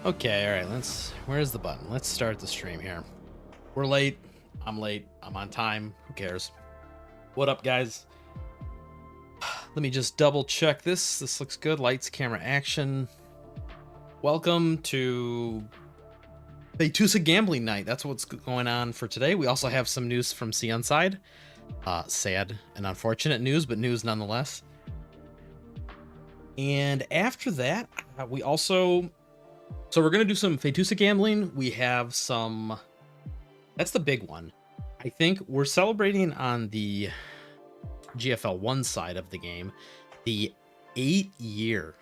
Okay, all right, where's the button? Let's start the stream here. We're late. I'm late. I'm on time. Who cares? What up, guys? Let me just double check this. This looks good. Lights, camera, action. Welcome to Betusa Gambling Night. That's what's going on for today. We also have some news from Seonside. Sad and unfortunate news, but news nonetheless. And after that, we also... So we're going to do some Betusa gambling. We have some... That's the big one. I think we're celebrating on the GFL1 side of the game the 8-year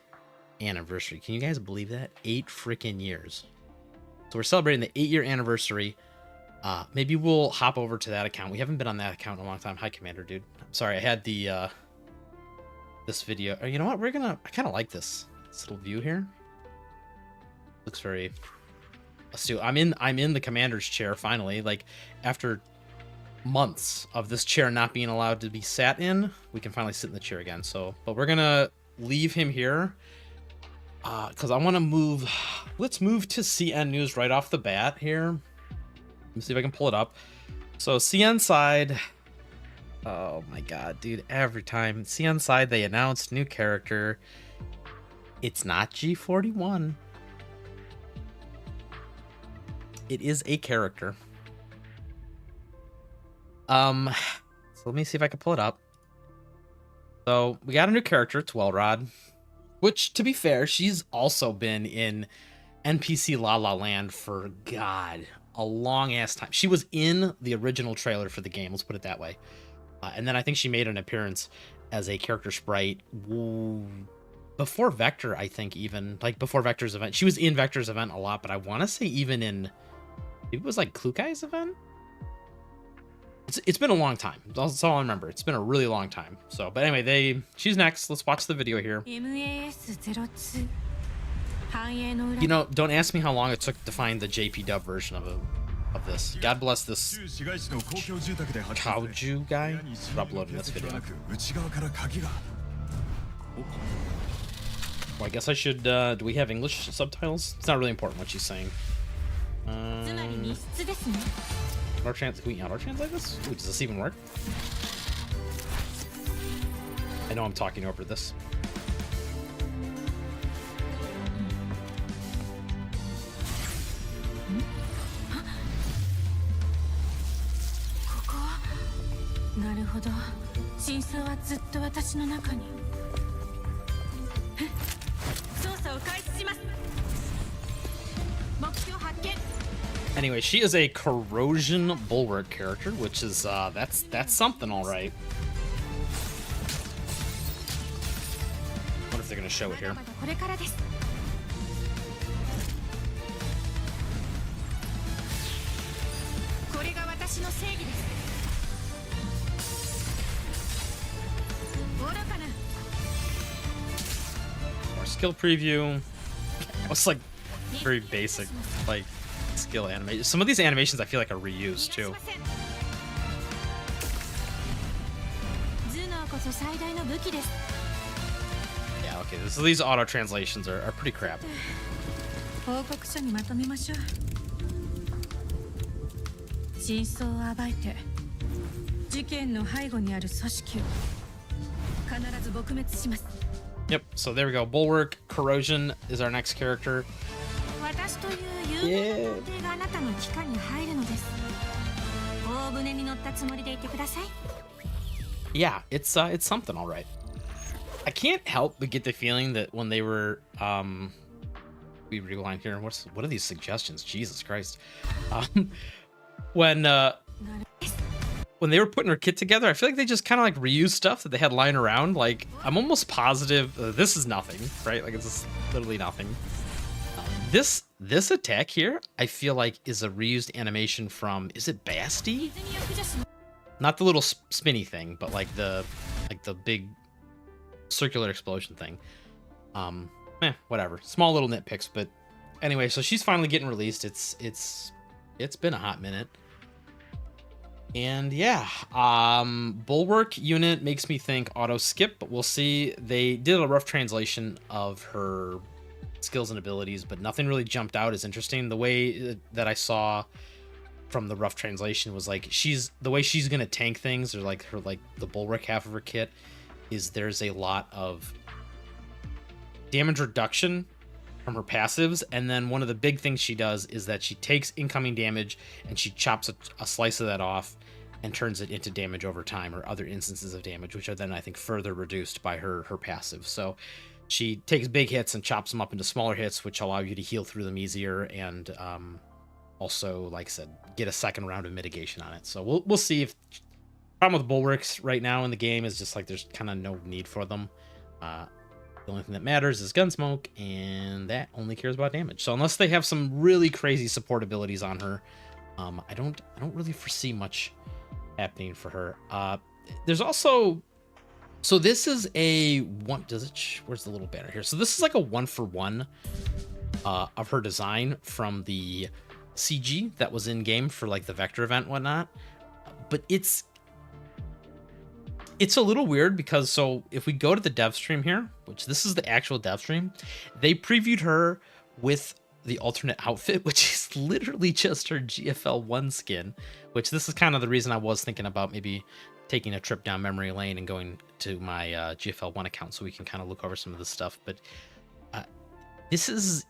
anniversary. Can you guys believe that? 8 freaking years. So we're celebrating the 8-year anniversary. Maybe we'll hop over to that account. We haven't been on that account in a long time. Hi, Commander, dude. I'm sorry, I had the this video. You know what? I kind of like this little view here. Looks very astute. I'm in the commander's chair finally. Like, after months of this chair not being allowed to be sat in, we can finally sit in the chair again. So, but we're gonna leave him here because I want to move. Let's move to CN news right off the bat here. Let me see if I can pull it up. So CN side. Oh my god, dude! Every time CN side they announced new character, it's not G41. It is a character. So let me see if I can pull it up. So we got a new character, Twelrod, which, to be fair, she's also been in NPC La La Land for, God, a long ass time. She was in the original trailer for the game, let's put it that way. And then I think she made an appearance as a character sprite before Vector, I think, even like before Vector's event. She was in Vector's event a lot, but I want to say even in, it was like Klukai's event. It's been a long time. That's all I remember. It's been a really long time. So, but anyway, she's next. Let's watch the video here. You know, don't ask me how long it took to find the JP dub version of this. God bless this Kaoju guy for uploading this video. Well, I guess I should, do we have English subtitles? It's not really important what she's saying. Can we auto-translate this? Ooh, does this even work? I know I'm talking over this. Anyway, she is a corrosion bulwark character, which is that's something, all right. What if they're gonna show it here? More skill preview. It's like very basic, like skill animation. Some of these animations I feel like are reused too. Yeah, okay. So these auto translations are pretty crap. Yep, so there we go. Bulwark, Corrosion is our next character. Yeah. Yeah, it's something, all right. I can't help but get the feeling that when they were we rewind here. What are these suggestions? Jesus Christ. When they were putting her kit together, I feel like they just kind of like reused stuff that they had lying around. Like, I'm almost positive this is nothing, right? Like, it's just literally nothing. This attack here, I feel like is a reused animation from, is it Basti? Not the little spinny thing, but like the big circular explosion thing. Whatever. Small little nitpicks, but anyway, so she's finally getting released. It's been a hot minute. And yeah, Bulwark unit makes me think auto skip, but we'll see. They did a rough translation of her skills and abilities, but nothing really jumped out as interesting. The way that I saw from the rough translation was like the way she's gonna tank things, or like her the bulwark half of her kit is there's a lot of damage reduction from her passives, and then one of the big things she does is that she takes incoming damage and she chops a slice of that off and turns it into damage over time, or other instances of damage, which are then I think further reduced by her passive. So she takes big hits and chops them up into smaller hits, which allow you to heal through them easier, and also, like I said, get a second round of mitigation on it. So we'll see. If problem with bulwarks right now in the game is just like there's kind of no need for them. The only thing that matters is Gunsmoke, and that only cares about damage. So unless they have some really crazy support abilities on her, I don't really foresee much happening for her. There's also, so this is a one. Where's the little banner here? So this is like a 1-for-1 of her design from the CG that was in game for like the Vector event, whatnot. But it's a little weird because, so if we go to the dev stream here, which this is the actual dev stream, they previewed her with the alternate outfit, which is literally just her GFL1 skin, which this is kind of the reason I was thinking about maybe taking a trip down memory lane and going to my GFL1 account so we can kind of look over some of this stuff. But this is,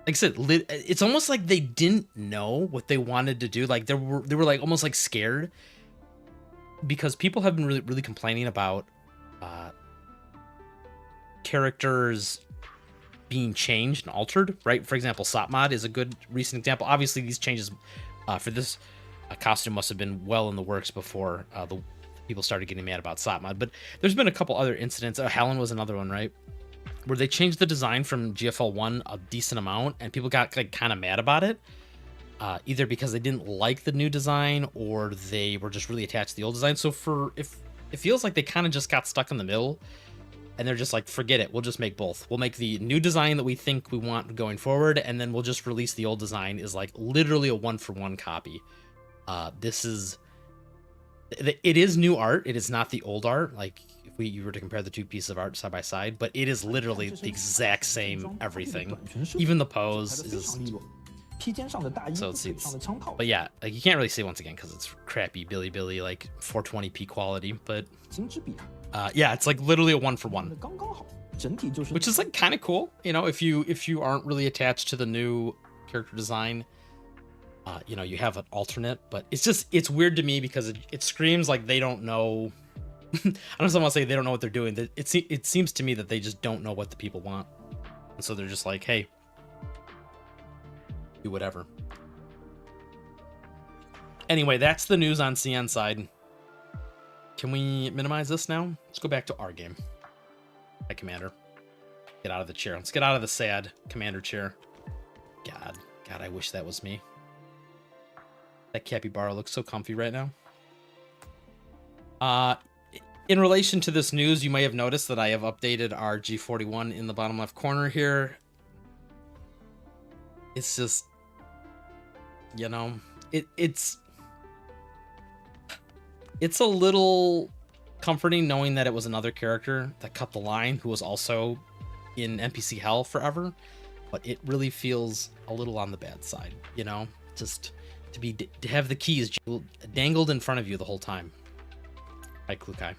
like I said, it's almost like they didn't know what they wanted to do. Like they were like almost like scared, because people have been really complaining about characters being changed and altered, right? For example, Sopmod is a good recent example. Obviously, these changes for this costume must have been well in the works before the people started getting mad about Sopmod. But there's been a couple other incidents. Helen was another one, right? Where they changed the design from GFL1 a decent amount, and people got like kind of mad about it. Either because they didn't like the new design, or they were just really attached to the old design. So if it feels like they kind of just got stuck in the middle, and they're just like, forget it, we'll just make both. We'll make the new design that we think we want going forward, and then we'll just release the old design is like literally a 1-for-1 copy. It is new art. It is not the old art. Like if you were to compare the two pieces of art side by side, but it is literally the exact same everything. Even the pose is. So let's see. But yeah, like you can't really see once again because it's crappy Billy like 420p quality. But yeah, it's like literally a 1-for-1, which is like kind of cool. You know, if you aren't really attached to the new character design, you know, you have an alternate. But it's weird to me because it screams like they don't know. I don't want to say they don't know what they're doing. It seems to me that they just don't know what the people want, and so they're just like, hey, do whatever. Anyway, that's the news on CN side. Can we minimize this now? Let's go back to our game. Hi, Commander. Get out of the chair. Let's get out of the sad Commander chair. God, I wish that was me. That capybara looks so comfy right now. In relation to this news, you may have noticed that I have updated our G41 in the bottom left corner here. It's just, you know, it's a little comforting knowing that it was another character that cut the line who was also in NPC hell forever, but it really feels a little on the bad side, you know, just to have the keys dangled in front of you the whole time. Hi, Klukai.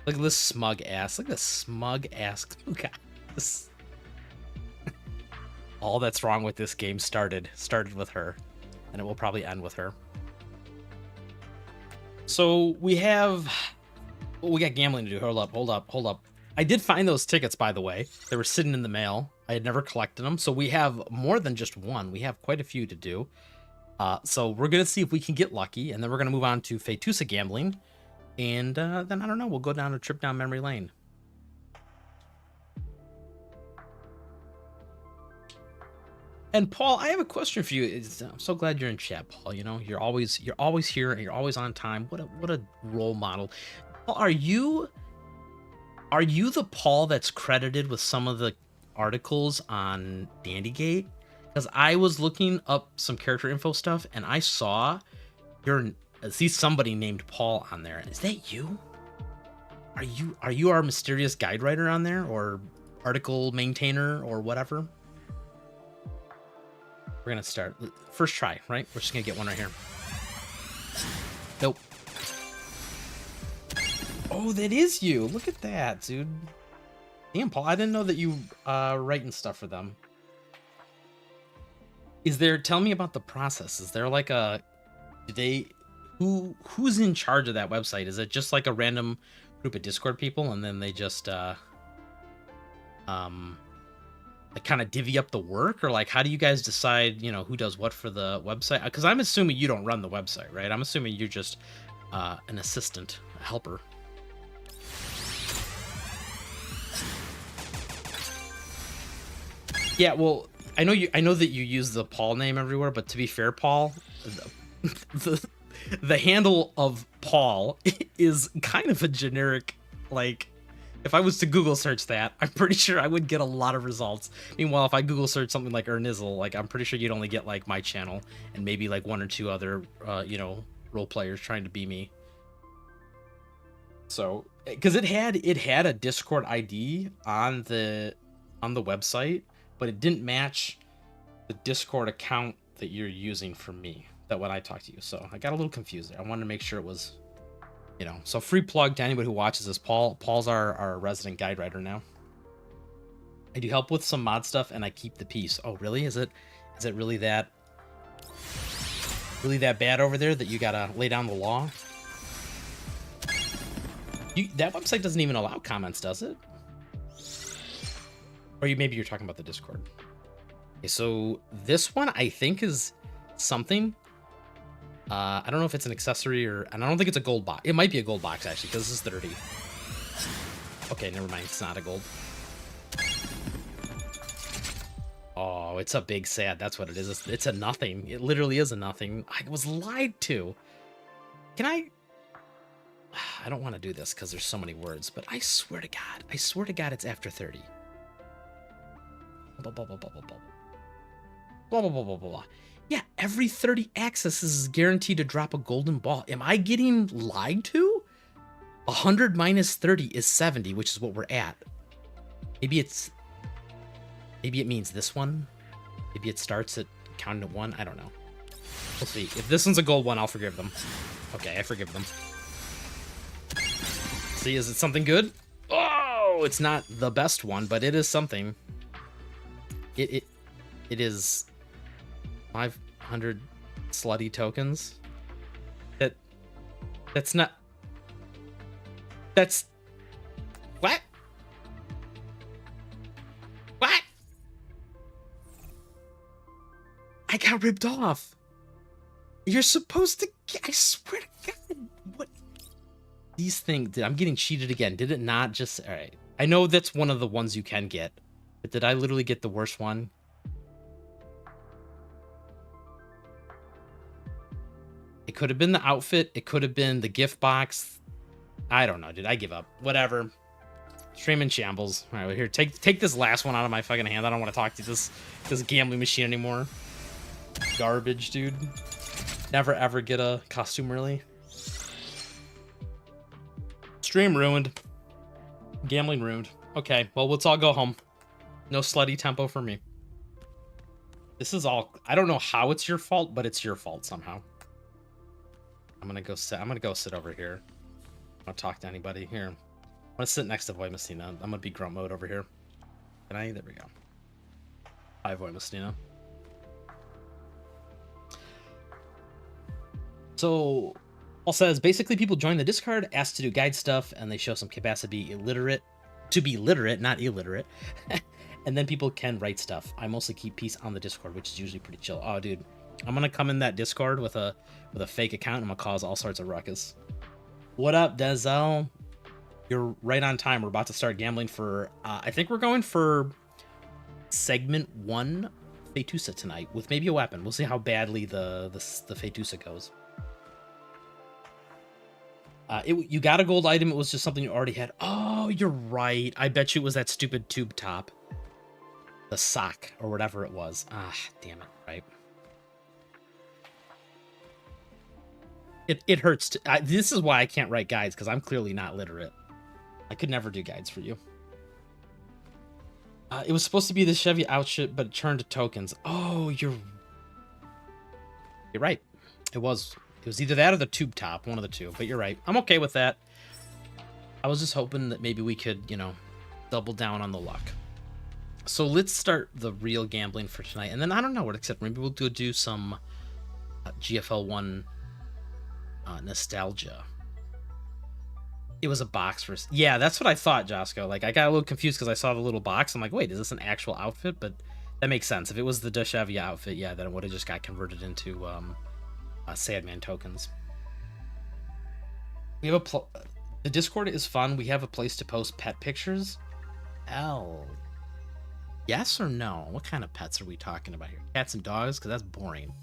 Look at this smug ass. Look at this smug ass Klukai. All that's wrong with this game started with her, and it will probably end with her. So we got gambling to do. Hold up. I did find those tickets, by the way. They were sitting in the mail. I had never collected them, so we have more than just one. We have quite a few to do. So we're gonna see if we can get lucky, and then we're gonna move on to Fetusa gambling, and then I don't know. We'll go down a trip down memory lane. And Paul, I have a question for you. I'm so glad you're in chat, Paul. You know, you're always here and you're always on time. What a role model. Paul, are you the Paul that's credited with some of the articles on Dandygate? Because I was looking up some character info stuff and I see somebody named Paul on there. Is that you? Are you our mysterious guide writer on there, or article maintainer or whatever? We're gonna start first try, right? We're just gonna get one right here. Nope. Oh, that is you. Look at that, dude. Damn, Paul, I didn't know that you writing stuff for them. Is there, tell me about the process. Is there like a, do they, who's in charge of that website? Is it just like a random group of Discord people and then they just like kind of divvy up the work, or like how do you guys decide, you know, who does what for the website? Because I'm assuming you don't run the website, right? I'm assuming you're just an assistant, a helper. Yeah, well, I know that you use the Paul name everywhere, but to be fair, Paul, the handle of Paul is kind of a generic, like, if I was to Google search that, I'm pretty sure I would get a lot of results. Meanwhile, if I Google search something like Ernizzle, like, I'm pretty sure you'd only get like my channel and maybe like one or two other, you know, role players trying to be me. So, because it had a Discord ID on the website, but it didn't match the Discord account that you're using for me, that when I talked to you. So I got a little confused there. I wanted to make sure it was, you know, so free plug to anybody who watches this. Paul's our resident guide writer now. I do help with some mod stuff and I keep the peace. Oh, really? Is it really that bad over there that you gotta lay down the law? That website doesn't even allow comments, does it? Or maybe you're talking about the Discord. Okay, so this one I think is something. I don't know if it's an accessory and I don't think it's a gold box. It might be a gold box actually, because this is 30. Okay, never mind. It's not a gold. Oh, it's a big sad. That's what it is. It's a nothing. It literally is a nothing. I was lied to. Can I don't want to do this because there's so many words, but I swear to God, it's after 30. Blah, blah, blah, blah, blah, blah. Blah, blah, blah, blah, blah. Yeah, every 30 accesses is guaranteed to drop a golden ball. Am I getting lied to? 100 minus 30 is 70, which is what we're at. Maybe it means this one. Maybe it starts at counting to 1. I don't know. We'll see. If this one's a gold one, I'll forgive them. Okay, I forgive them. See, is it something good? Oh, it's not the best one, but it is something. It is 500 slutty tokens. That's not. That's what? What? I got ripped off. You're supposed to. I swear to God, what? These things. I'm getting cheated again. Did it not just? All right. I know that's one of the ones you can get, but did I literally get the worst one? It could have been the outfit. It could have been the gift box. I don't know, dude. I give up. Whatever. Stream in shambles. All right, well, here, take this last one out of my fucking hand. I don't want to talk to this gambling machine anymore. Garbage, dude. Never ever get a costume early. Stream ruined. Gambling ruined. Okay, well, let's all go home. No slutty tempo for me. This is all. I don't know how it's your fault, but it's your fault somehow. I'm gonna go sit over here. I don't talk to anybody here. I'm gonna sit next to Voy Messina. I'm gonna be grunt mode over here. Can I? There we go. Hi, Voy Messina. So, Paul says basically people join the Discord, ask to do guide stuff, and they show some capacity to be literate, not illiterate. And then people can write stuff. I mostly keep peace on the Discord, which is usually pretty chill. Oh, dude. I'm gonna come in that Discord with a fake account and I'm gonna cause all sorts of ruckus. What up, Denzel? You're right on time. We're about to start gambling for I think we're going for segment 1 Fetusa tonight with maybe a weapon. We'll see how badly the Fetusa goes. You got a gold item. It was just something you already had. Oh, you're right. I bet you it was that stupid tube top. The sock or whatever it was. Ah, damn it. Right. It hurts. This is why I can't write guides, because I'm clearly not literate. I could never do guides for you. It was supposed to be the Chevy outfit, but it turned to tokens. Oh, you're You're right. It was either that or the tube top, one of the two. But you're right. I'm okay with that. I was just hoping that maybe we could, you know, double down on the luck. So let's start the real gambling for tonight, and then I don't know what except maybe we'll do some GFL1 nostalgia. It was a box for... Yeah, that's what I thought, Josco. Like, I got a little confused because I saw the little box. I'm like, wait, is this an actual outfit? But that makes sense. If it was the Dushavia outfit, yeah, then it would have just got converted into Sadman tokens. We have the Discord is fun. We have a place to post pet pictures. Yes or no? What kind of pets are we talking about here? Cats and dogs? Because that's boring.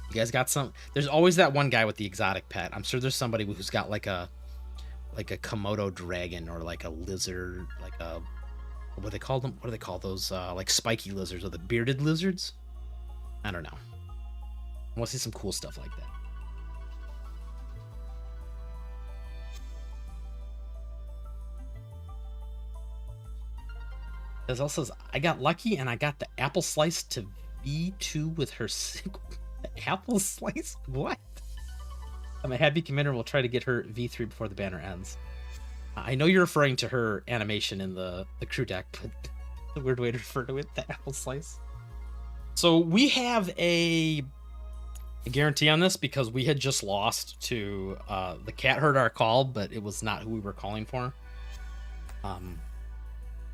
You guys got some... There's always that one guy with the exotic pet. I'm sure there's somebody who's got like a Komodo dragon or like a lizard, like a... What do they call them? What do they call those? Like spiky lizards or the bearded lizards? I don't know. I want to see some cool stuff like that. As also says, I got lucky and I got the apple slice to V2 with her single. The apple slice? What? I'm a happy commander. We'll try to get her V3 before the banner ends. I know you're referring to her animation in the crew deck, but the weird way to refer to it, the apple slice. So we have a guarantee on this because we had just lost to the cat heard our call, but it was not who we were calling for.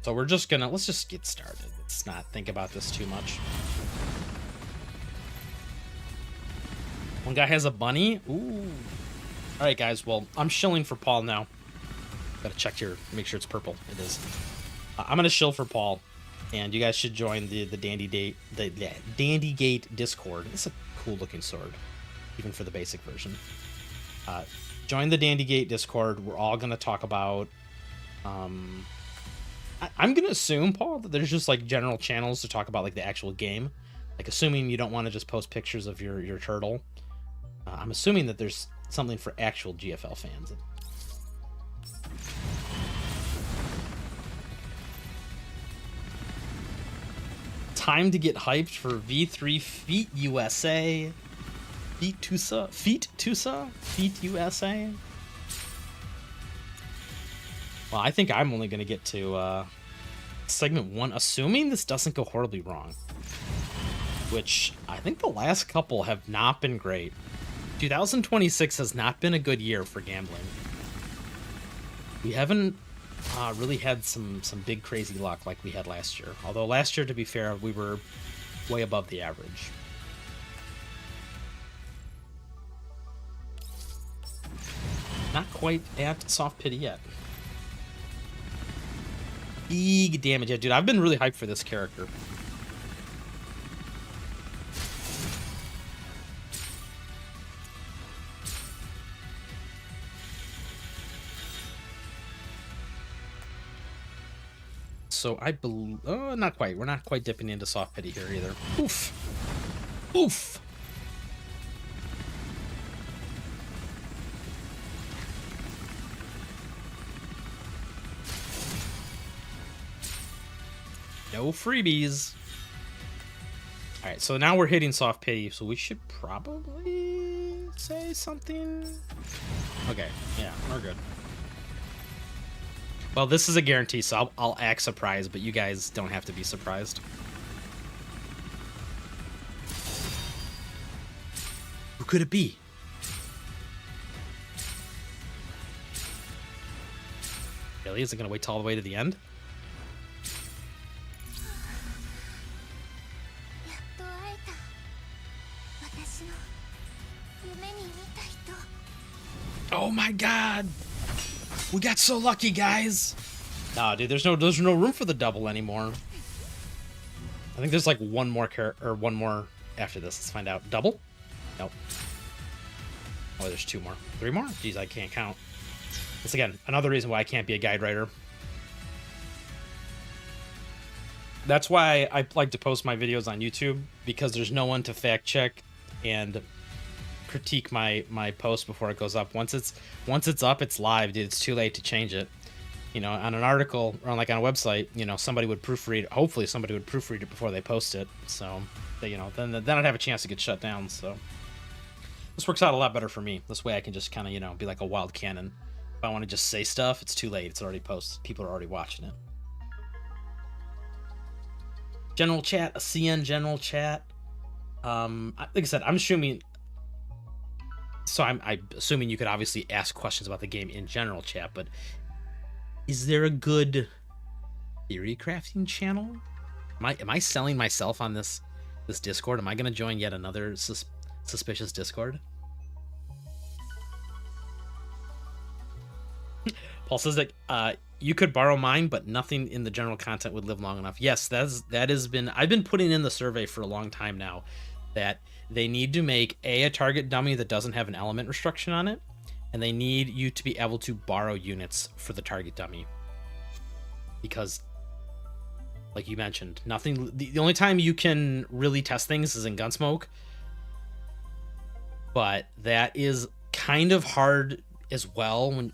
So we're just gonna, let's just get started. Let's not think about this too much. One guy has a bunny. Ooh. All right, guys. Well, I'm shilling for Paul now. Gotta check here, make sure it's purple. It is. I'm gonna shill for Paul, and you guys should join the Dandy Gate Discord. It's a cool looking sword, even for the basic version. Join the Dandy Gate Discord. We're all gonna talk about. I'm gonna assume, Paul, that there's just like general channels to talk about like the actual game. Like assuming you don't want to just post pictures of your turtle. I'm assuming that there's something for actual GFL fans. Time to get hyped for V3 Feet USA. Feet USA. Well, I think I'm only going to get to segment 1, assuming this doesn't go horribly wrong. Which, I think the last couple have not been great. 2026 has not been a good year for gambling. We haven't really had some big crazy luck like we had last year. Although last year, to be fair, we were way above the average. Not quite at soft pity yet. Big damage. Yeah, dude, I've been really hyped for this character. So I believe... Oh, not quite. We're not quite dipping into soft pity here either. Oof. Oof. No freebies. All right, so now we're hitting soft pity, so we should probably say something. Okay, yeah, we're good. Well, this is a guarantee, so I'll act surprised, but you guys don't have to be surprised. Who could it be? Really? Is it going to wait all the way to the end? Oh my god! We got so lucky, guys! Nah, dude, there's no room for the double anymore. I think there's like one more one more after this. Let's find out. Double? Nope. Oh, there's 2 more. 3 more? Jeez, I can't count. Once again, another reason why I can't be a guide writer. That's why I like to post my videos on YouTube, because there's no one to fact check and critique my post before it goes up. Once it's up, it's live, dude. It's too late to change it. You know, on an article or like on a website, you know, somebody would proofread it. Hopefully somebody would proofread it before they post it. So, you know, then I'd have a chance to get shut down. So This works out a lot better for me. This way I can just kind of, you know, be like a wild cannon. If I want to just say stuff, it's too late. It's already posted. People are already watching it. General chat, a CN general chat. Like I said, I'm assuming. So I'm assuming you could obviously ask questions about the game in general chat, but is there a good theory crafting channel? Am I selling myself on this Discord? Am I gonna join yet another suspicious Discord? Paul says that you could borrow mine, but nothing in the general content would live long enough. Yes, that has been, I've been putting in the survey for a long time now, that they need to make a target dummy that doesn't have an element restriction on it, and they need you to be able to borrow units for the target dummy. Because, like you mentioned, nothing. The only time you can really test things is in Gunsmoke, but that is kind of hard as well. When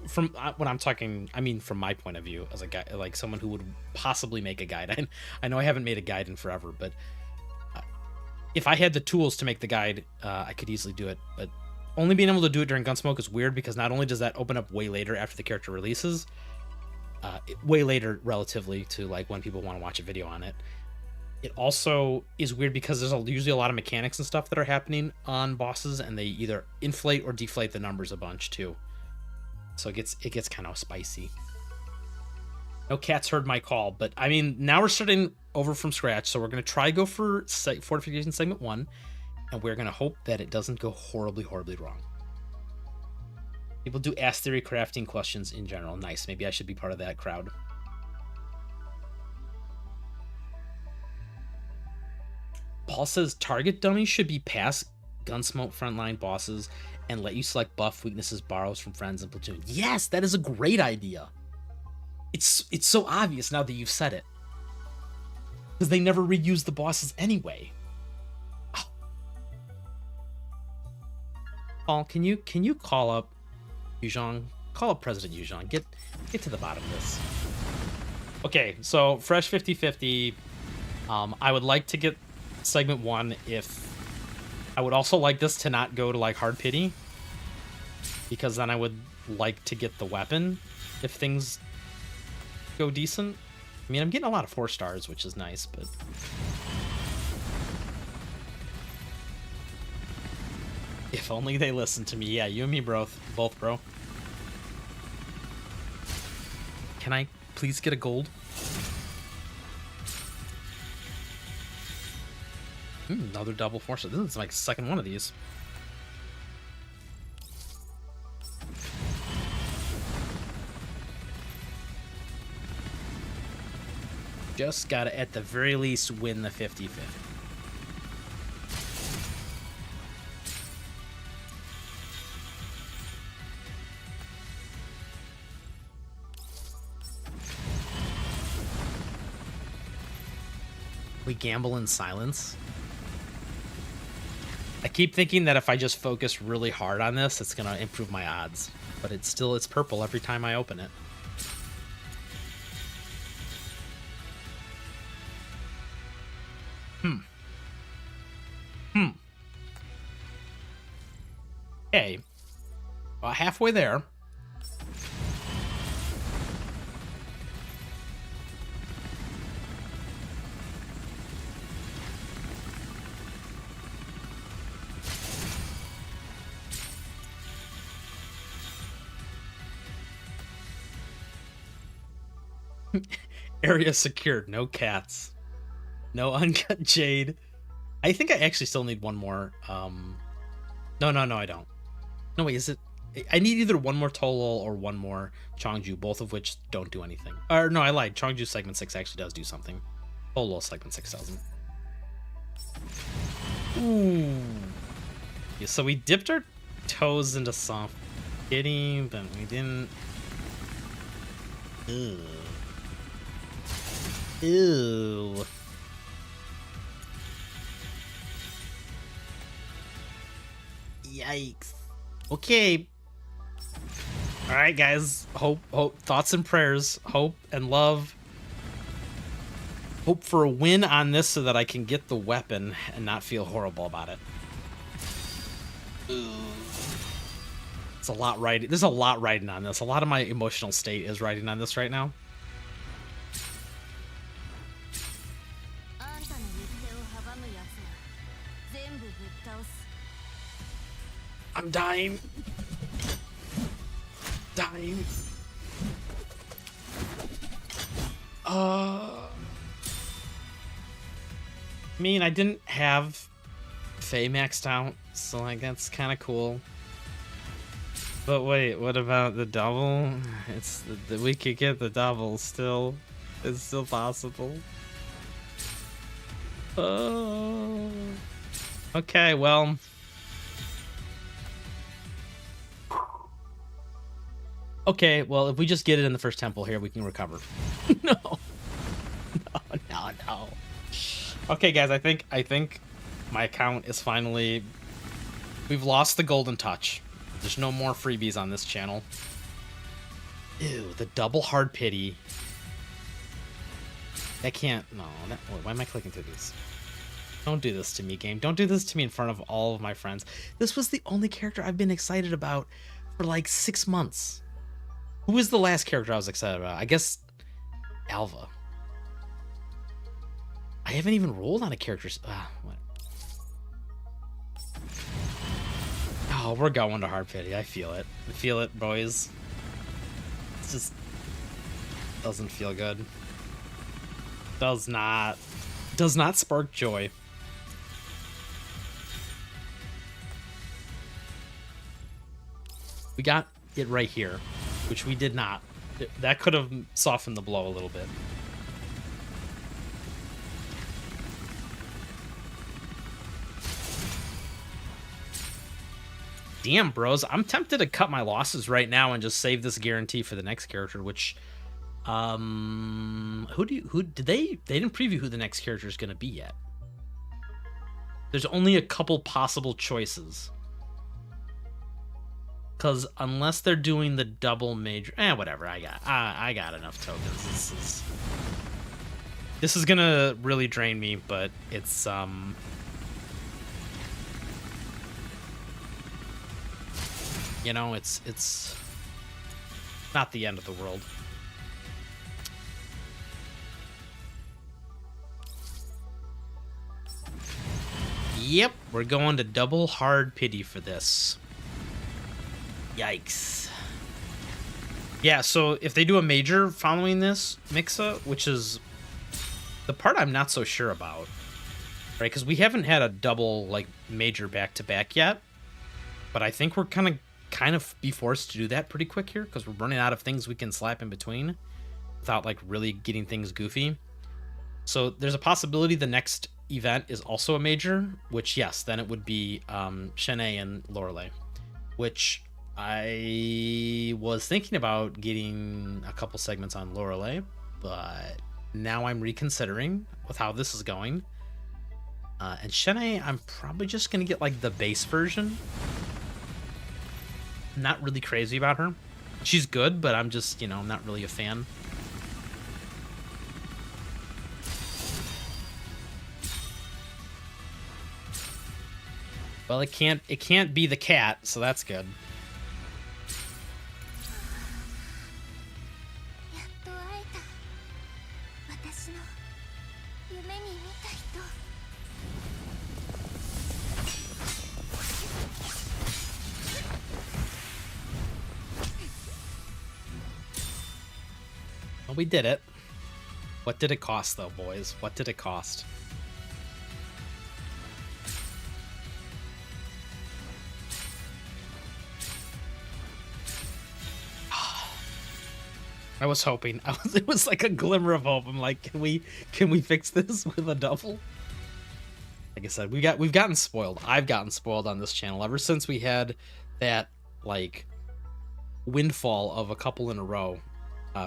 from when I'm talking, I mean from my point of view as a guy, like someone who would possibly make a guide. I know I haven't made a guide in forever, but if I had the tools to make the guide, I could easily do it. But only being able to do it during Gunsmoke is weird, because not only does that open up way later after the character releases, way later relatively to like when people want to watch a video on it, it also is weird because there's usually a lot of mechanics and stuff that are happening on bosses, and they either inflate or deflate the numbers a bunch too. So it gets kind of spicy. No cats heard my call, but I mean, now we're starting over from scratch, so we're going to try go for Fortification Segment 1, and we're going to hope that it doesn't go horribly wrong. People do ask theory crafting questions in general. Nice, maybe I should be part of that crowd. Paul says target dummies should be past Gunsmoke frontline bosses and let you select buff, weaknesses, borrows from friends, and platoon. Yes, that is a great idea. It's so obvious now that you've said it, because they never reuse the bosses anyway. Oh. Paul, can you call up Yuzhong? Call up President Yuzhong. Get to the bottom of this. Okay, so fresh 50-50. I would like to get segment 1. If I would also like this to not go to like hard pity, because then I would like to get the weapon if things go decent. I mean, I'm getting a lot of 4 stars, which is nice, but if only they listen to me. Yeah, you and me both, bro. Can I please get a gold? Another double 4 star. This is like second one of these. Just gotta, at the very least, win the 50-50. We gamble in silence. I keep thinking that if I just focus really hard on this, it's gonna improve my odds. But it's purple every time I open it. Okay. Well, halfway there. Area secured. No cats. No uncut jade. I think I actually still need one more. No, I don't. No, wait, is it? I need either one more Tolol or one more Chongju, both of which don't do anything. Or no, I lied. Chongju segment 6 actually does do something. Tolol segment 6 doesn't. Ooh. Yeah, so we dipped our toes into soft kitty, but we didn't. Ew. Ew. Yikes. Okay. All right, guys. Hope, thoughts and prayers, hope and love. Hope for a win on this so that I can get the weapon and not feel horrible about it. It's a lot riding. There's a lot riding on this. A lot of my emotional state is riding on this right now. I'm dying. Dying. I mean, I didn't have Faye maxed out, so like that's kind of cool. But wait, what about the double? It's we could get the double still. It's still possible. Oh. Okay, well. Okay, well, if we just get it in the first temple here, we can recover. No. No. Okay, guys, I think my account is finally... We've lost the golden touch. There's no more freebies on this channel. Ew, the double hard pity. I can't... No, why am I clicking through these? Don't do this to me, game. Don't do this to me in front of all of my friends. This was the only character I've been excited about for like 6 months. Who was the last character I was excited about? I guess Alva. I haven't even rolled on a character. What? Oh, we're going to hard pity. I feel it. I feel it, boys. It just doesn't feel good. Does not spark joy. We got it right here, which we did not. That could have softened the blow a little bit. Damn, bros. I'm tempted to cut my losses right now and just save this guarantee for the next character, which who did they didn't preview who the next character is going to be yet. There's only a couple possible choices. Cuz unless they're doing the double major, whatever. I got enough tokens. This is going to really drain me, but it's you know, it's not the end of the world. Yep, we're going to double hard pity for this. Yikes. Yeah, so if they do a major following this Mixa, which is the part I'm not so sure about, right? Because we haven't had a double like major back-to-back yet, but I think we're kind of be forced to do that pretty quick here because we're running out of things we can slap in between without like really getting things goofy. So there's a possibility the next event is also a major, which yes, then it would be Shanae and Lorelei, which I was thinking about getting a couple segments on Lorelei, but now I'm reconsidering with how this is going. And Shanae, I'm probably just gonna get like the base version. Not really crazy about her. She's good, but I'm just, you know, I'm not really a fan. Well, it can't be the cat, so that's good. Well, we did it. What did it cost, though, boys? What did it cost? I was hoping. It was like a glimmer of hope. I'm like, can we fix this with a double? Like I said, we've gotten spoiled. I've gotten spoiled on this channel ever since we had that like windfall of a couple in a row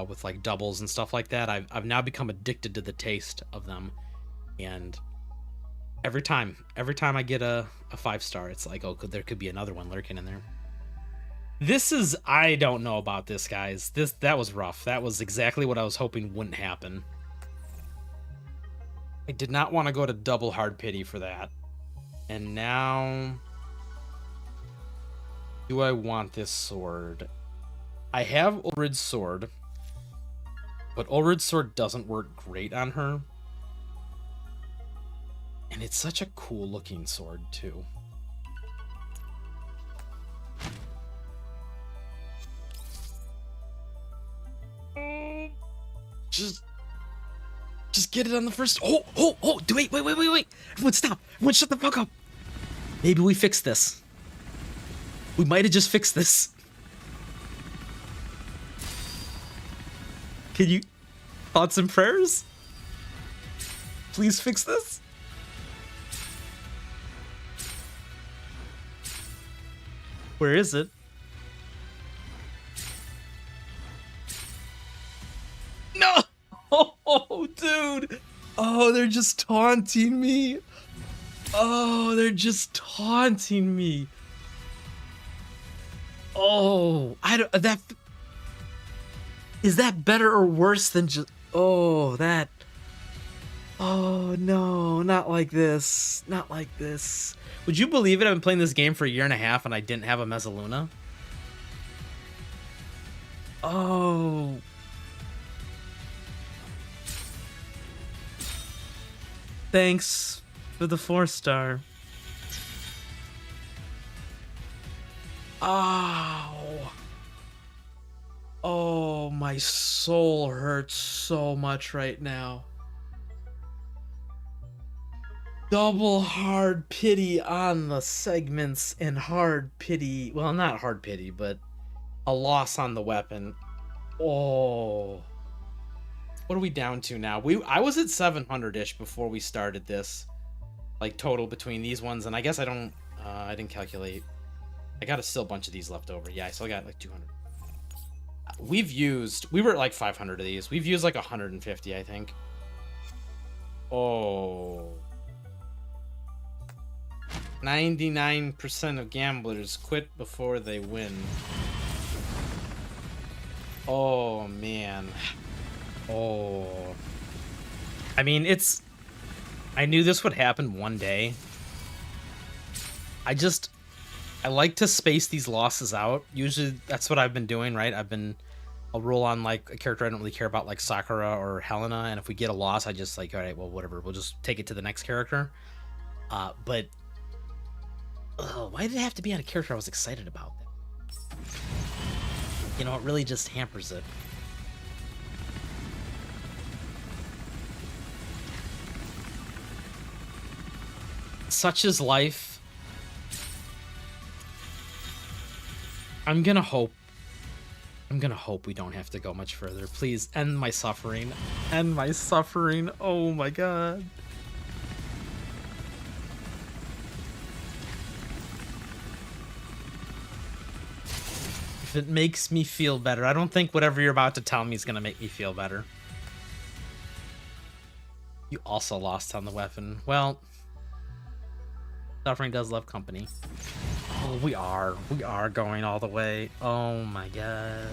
with like doubles and stuff like that. I've now become addicted to the taste of them, and every time I get a 5-star, it's like, oh, there could be another one lurking in there. This is, I don't know about this, guys. That was rough. That was exactly what I was hoping wouldn't happen. I did not want to go to double hard pity for that. And now Do I want this sword? I have Ulrid's sword, but Ulrid's sword doesn't work great on her. And it's such a cool looking sword too. Just get it on the first. Oh, wait. Everyone stop. Everyone shut the fuck up. Maybe we fixed this. We might have just fixed this. Can you... Thoughts and prayers? Please fix this. Where is it? No! Oh, dude. Oh, they're just taunting me. Oh, they're just taunting me. Oh, I don't... That... Is that better or worse than just... Oh, that... Oh, no, not like this. Not like this. Would you believe it? I've been playing this game for a year and a half and I didn't have a Mezzaluna? Oh. Thanks for the 4-star. Oh. Oh, my soul hurts so much right now. Double hard pity on the segments and hard pity. Well, not hard pity, but a loss on the weapon. Oh. What are we down to now? I was at 700-ish before we started this. Like, total between these ones. And I guess I didn't calculate. I got still a bunch of these left over. Yeah, I still got like 200. We were at like 500 of these. We've used like 150, I think. Oh. 99% of gamblers quit before they win. Oh, man. Oh. I mean, I knew this would happen one day. I like to space these losses out. Usually that's what I've been doing, right? I'll roll on like a character I don't really care about, like Sakura or Helena, and if we get a loss, I just like, all right, well, whatever. We'll just take it to the next character. But why did it have to be on a character I was excited about? You know, it really just hampers it. Such is life. I'm gonna hope we don't have to go much further. Please end my suffering. End my suffering. Oh my god. If it makes me feel better. I don't think whatever you're about to tell me is gonna make me feel better. You also lost on the weapon. Well, suffering does love company. Oh, we are going all the way. Oh my god.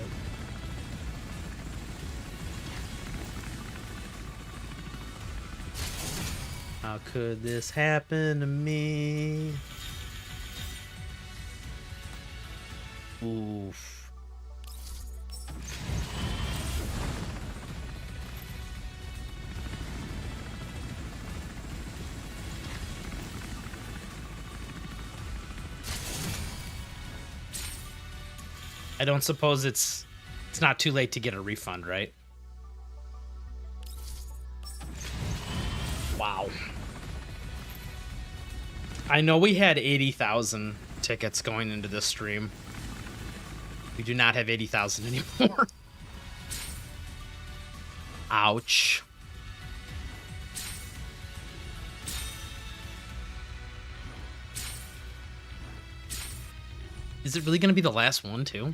How could this happen to me? Oof. I don't suppose it's not too late to get a refund, right? Wow. I know we had 80,000 tickets going into this stream. We do not have 80,000 anymore. Ouch. Is it really going to be the last one, too?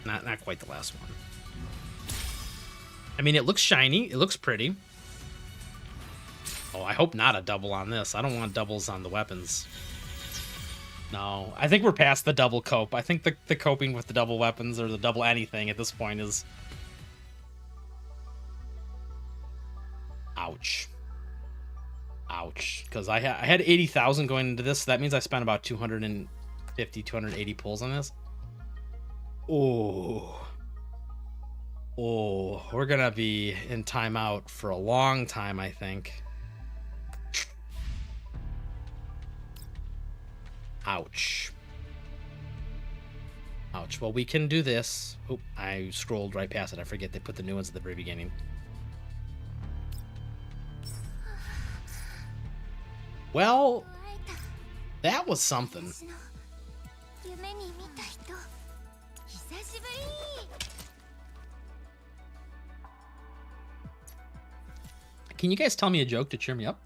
Not quite the last one. I mean, it looks shiny. It looks pretty. Oh, I hope not a double on this. I don't want doubles on the weapons. No, I think we're past the double cope. I think the coping with the double weapons or the double anything at this point is... Ouch. Ouch. Because I had 80,000 going into this. So that means I spent about 250, 280 pulls on this. Oh. Oh, we're going to be in timeout for a long time, I think. Ouch. Ouch. Well, we can do this. Oh, I scrolled right past it. I forget they put the new ones at the very beginning. Well, that was something. Can you guys tell me a joke to cheer me up?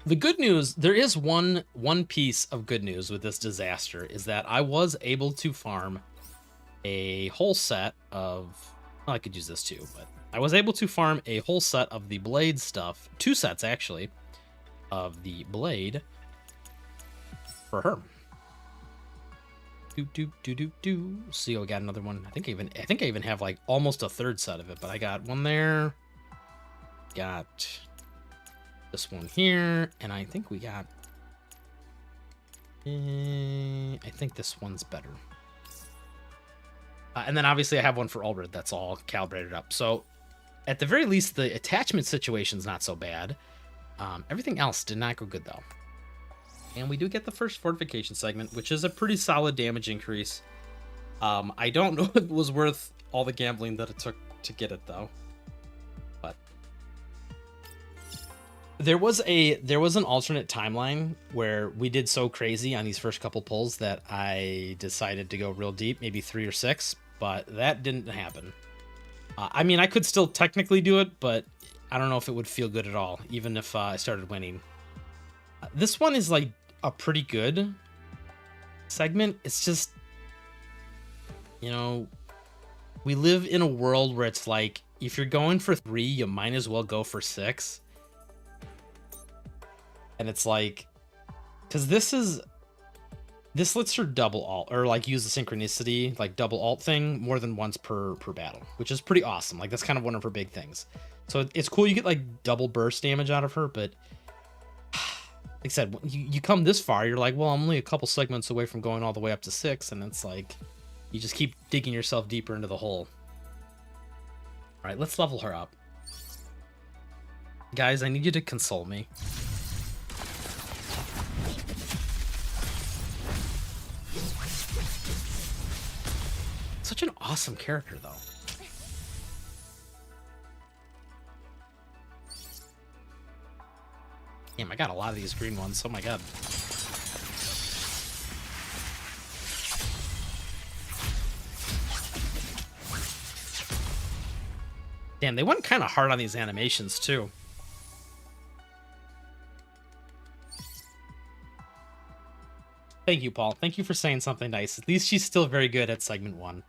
The good news, there is one piece of good news with this disaster, is that I was able to farm a whole set of, well, I could use this too, but I was able to farm a whole set of the blade stuff, 2 sets actually, of the blade for her. See, I got another one. I think I even have like almost a 3rd set of it, but I got one there. Got this one here, and I think we got. I think this one's better. And then obviously I have one for Ulrid that's all calibrated up. So at the very least, the attachment situation's not so bad. Everything else did not go good though. And we do get the first fortification segment, which is a pretty solid damage increase. I don't know if it was worth all the gambling that it took to get it though. But there was an alternate timeline where we did so crazy on these first couple pulls that I decided to go real deep, maybe 3 or 6, but that didn't happen. I mean, I could still technically do it, but I don't know if it would feel good at all, even if I started winning. This one is like a pretty good segment. It's just, you know, we live in a world where it's like, if you're going for 3, you might as well go for 6. And it's like, because this lets her double alt, or like use the synchronicity, like double alt thing more than once per battle, which is pretty awesome. Like that's kind of one of her big things. So it's cool. You get like double burst damage out of her, but like I said, you come this far, you're like, well, I'm only a couple segments away from going all the way up to 6, and it's like, you just keep digging yourself deeper into the hole. All right, let's level her up. Guys, I need you to console me. Such an awesome character, though. Damn, I got a lot of these green ones. Oh my god. Damn, they went kind of hard on these animations, too. Thank you, Paul. Thank you for saying something nice. At least she's still very good at segment 1.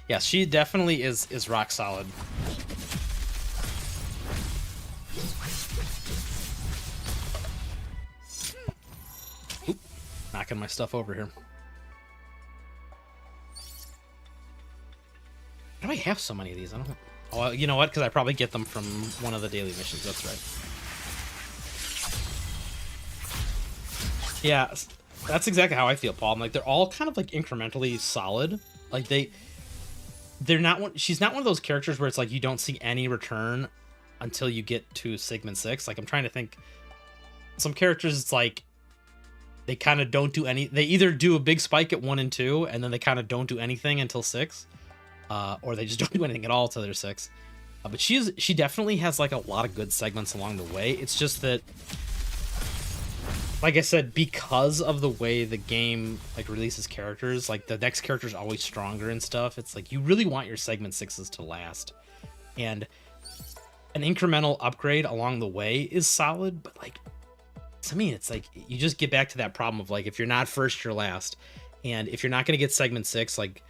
Yeah, she definitely is rock solid. Oop, knocking my stuff over here. Why do I have so many of these? I don't know. Oh, you know what? Because I probably get them from one of the daily missions. That's right. Yeah, that's exactly how I feel, Paul. I'm like, they're all kind of like incrementally solid. Like they're not one. She's not one of those characters where it's like you don't see any return until you get to segment 6. Like I'm trying to think. Some characters, it's like they kind of don't do any. They either do a big spike at 1 and 2, and then they kind of don't do anything until 6, or they just don't do anything at all till they're 6. But she definitely has like a lot of good segments along the way. It's just that, like I said, because of the way the game like releases characters, like the next character is always stronger and stuff. It's like you really want your segment 6s to last, and an incremental upgrade along the way is solid. But like, to me, it's like you just get back to that problem of like, if you're not first, you're last, and if you're not going to get segment 6, like,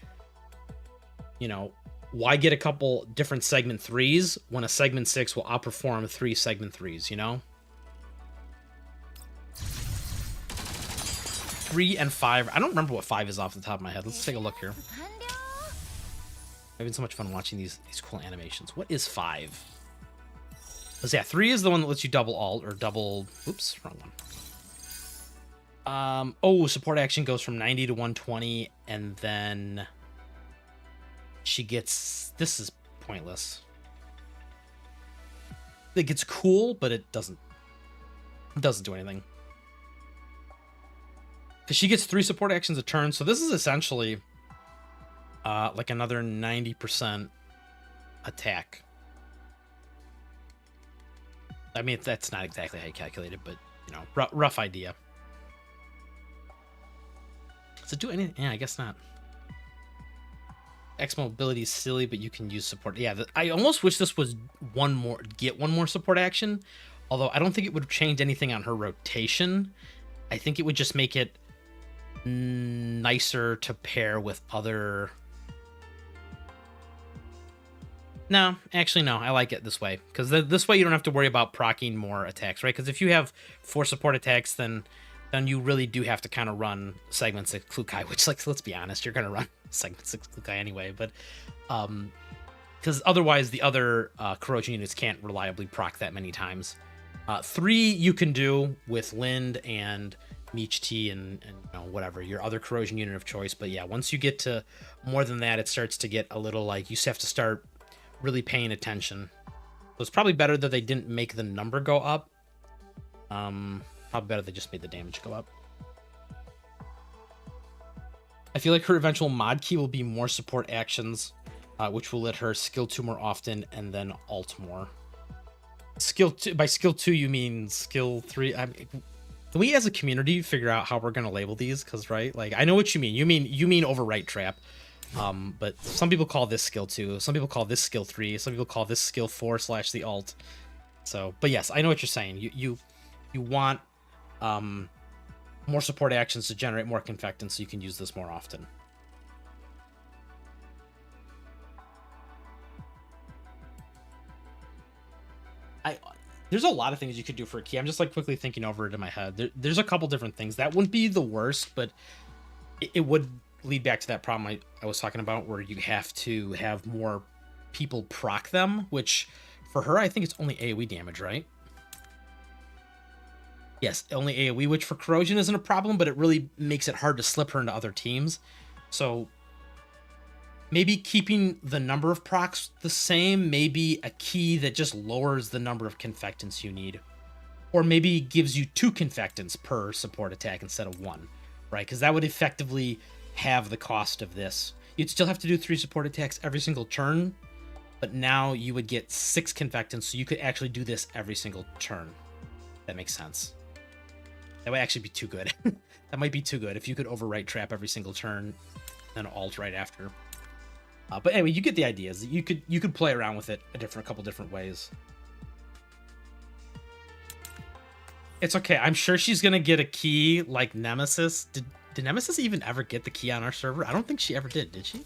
you know, why get a couple different segment 3s when a segment 6 will outperform 3 segment 3s, you know? 3 and 5. I don't remember what 5 is off the top of my head. Let's take a look here. having so much fun watching these cool animations. What is 5? Because yeah, 3 is the one that lets you double alt or double. Oops, wrong one. Oh, support action goes from 90 to 120, and then she gets. This is pointless. It gets cool, but it doesn't do anything. Because she gets 3 support actions a turn, so this is essentially like another 90% attack. I mean, that's not exactly how you calculate it, but, you know, rough idea. Does it do anything? Yeah, I guess not. X mobility is silly, but you can use support. Yeah, I almost wish this was get one more support action, although I don't think it would change anything on her rotation. I think it would just make it nicer to pair with other. No, actually, no. I like it this way because this way you don't have to worry about proccing more attacks, right? Because if you have 4 support attacks, then you really do have to kind of run segments of Klukai, which, like, let's be honest, you're gonna run segments of Klukai anyway. But because otherwise the other corrosion units can't reliably proc that many times. 3 you can do with Lind and Meech T and you know, whatever your other corrosion unit of choice. But yeah, once you get to more than that, it starts to get a little like you have to start really paying attention. So it's probably better that they didn't make the number go up. Probably better they just made the damage go up. I feel like her eventual mod key will be more support actions, which will let her skill 2 more often and then alt more. Skill 2, by skill 2 you mean skill 3? I mean, can we as a community figure out how we're gonna label these? Because right, like I know what you mean. You mean overwrite trap. But some people call this skill 2, some people call this skill 3, some people call this skill 4 / the alt. So, but yes, I know what you're saying. You want more support actions to generate more confectants so you can use this more often. There's a lot of things you could do for a key. I'm just like quickly thinking over it in my head. There's a couple different things. That wouldn't be the worst, but it would lead back to that problem I was talking about where you have to have more people proc them, which for her, I think it's only AoE damage, right? Yes, only AoE, which for corrosion isn't a problem, but it really makes it hard to slip her into other teams. So maybe keeping the number of procs the same, maybe a key that just lowers the number of confectants you need. Or maybe gives you 2 confectants per support attack instead of 1, right? Because that would effectively have the cost of this. You'd still have to do 3 support attacks every single turn, but now you would get 6 confectants, so you could actually do this every single turn. That makes sense. That would actually be too good. That might be too good if you could overwrite trap every single turn, then alt right after. But anyway, you get the ideas. You could play around with it a couple different ways. It's okay. I'm sure she's gonna get a key like Nemesis. Did Nemesis even ever get the key on our server? I don't think she ever did she?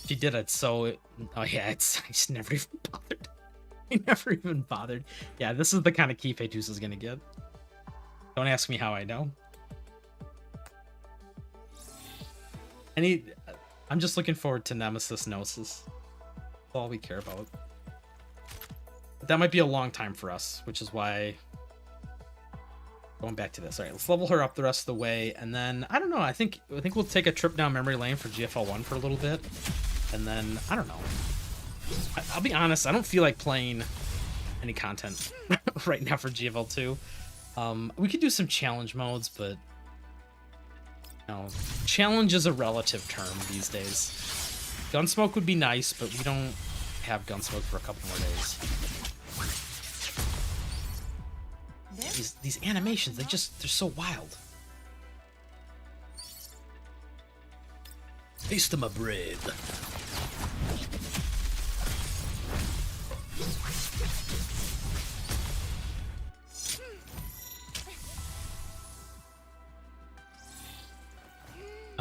She did it, so... oh yeah, I just never even bothered. I never even bothered. Yeah, this is the kind of key Faytus is gonna get. Don't ask me how I know. I'm just looking forward to Nemesis Gnosis. That's all we care about. But that might be a long time for us, which is why... going back to this. All right, let's level her up the rest of the way, and then I don't know. I think we'll take a trip down memory lane for GFL1 for a little bit, and then I don't know. I'll be honest. I don't feel like playing any content right now for GFL2. We could do some challenge modes, but you know, challenge is a relative term these days. Gunsmoke would be nice, but we don't have Gunsmoke for a couple more days. These animations, they're so wild. Taste of my bread.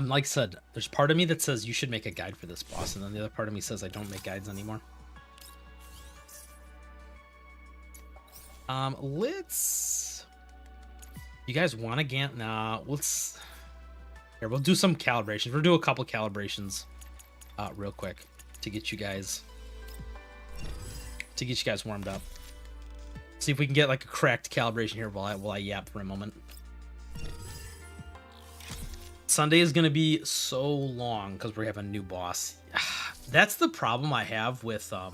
Like I said, there's part of me that says you should make a guide for this boss, and then the other part of me says I don't make guides anymore. Let's... you guys want to Nah, let's... here, we'll do some calibrations. We'll do a couple calibrations real quick to get you guys warmed up. See if we can get like a correct calibration here while I yap for a moment. Sunday is gonna be so long because we have a new boss. That's the problem I have with I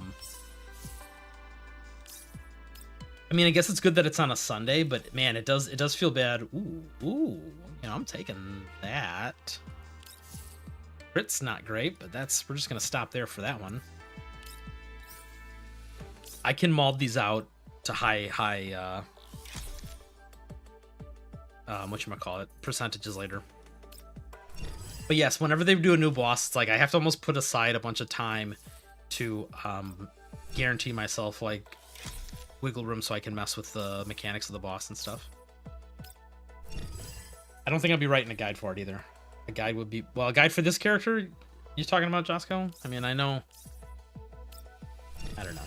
mean, I guess it's good that it's on a Sunday, but man, it does feel bad. Ooh, you know, I'm taking that. Crit's not great, but we're just gonna stop there for that one. I can mold these out to high whatchamacallit, percentages later. But yes, whenever they do a new boss, it's like I have to almost put aside a bunch of time to guarantee myself like wiggle room so I can mess with the mechanics of the boss and stuff. I don't think I'll be writing a guide for it either. A guide would be, well, a guide for this character you're talking about, Josco? I mean, I know, I don't know.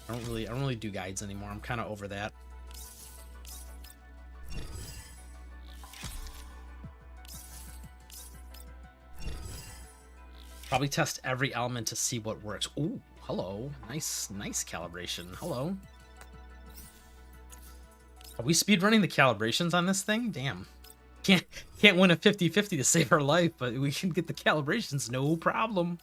I don't really do guides anymore. I'm kind of over that. Probably test every element to see what works. Ooh, hello. Nice calibration. Hello. Are we speedrunning the calibrations on this thing? Damn. Can't win a 50-50 to save our life, but we can get the calibrations, no problem.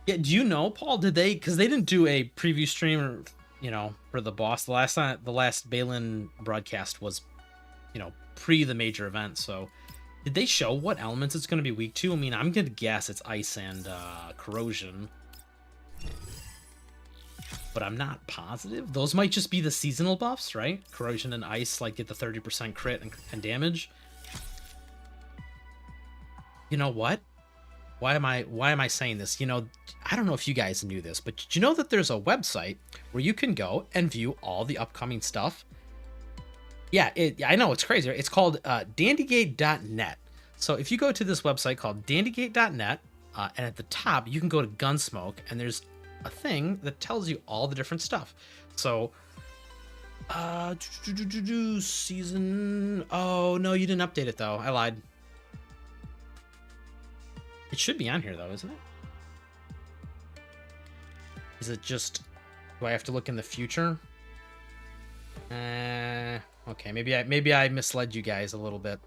Yeah, do you know, Paul, because they didn't do a preview stream or, you know, for the boss. The last Balin broadcast was, you know, pre the major event, so did they show what elements it's going to be weak to? I mean, I'm going to guess it's ice and corrosion, but I'm not positive. Those might just be the seasonal buffs, right? Corrosion and ice, like, get the 30% crit and damage. You know what? Why am I saying this? You know, I don't know if you guys knew this, but did you know that there's a website where you can go and view all the upcoming stuff? Yeah, I know, it's crazy. It's called dandygate.net. So if you go to this website called dandygate.net, and at the top you can go to Gunsmoke, and there's a thing that tells you all the different stuff. So season, oh no, you didn't update it though. I lied. It should be on here though, isn't it? Is it just, do I have to look in the future? Okay, maybe I misled you guys a little bit.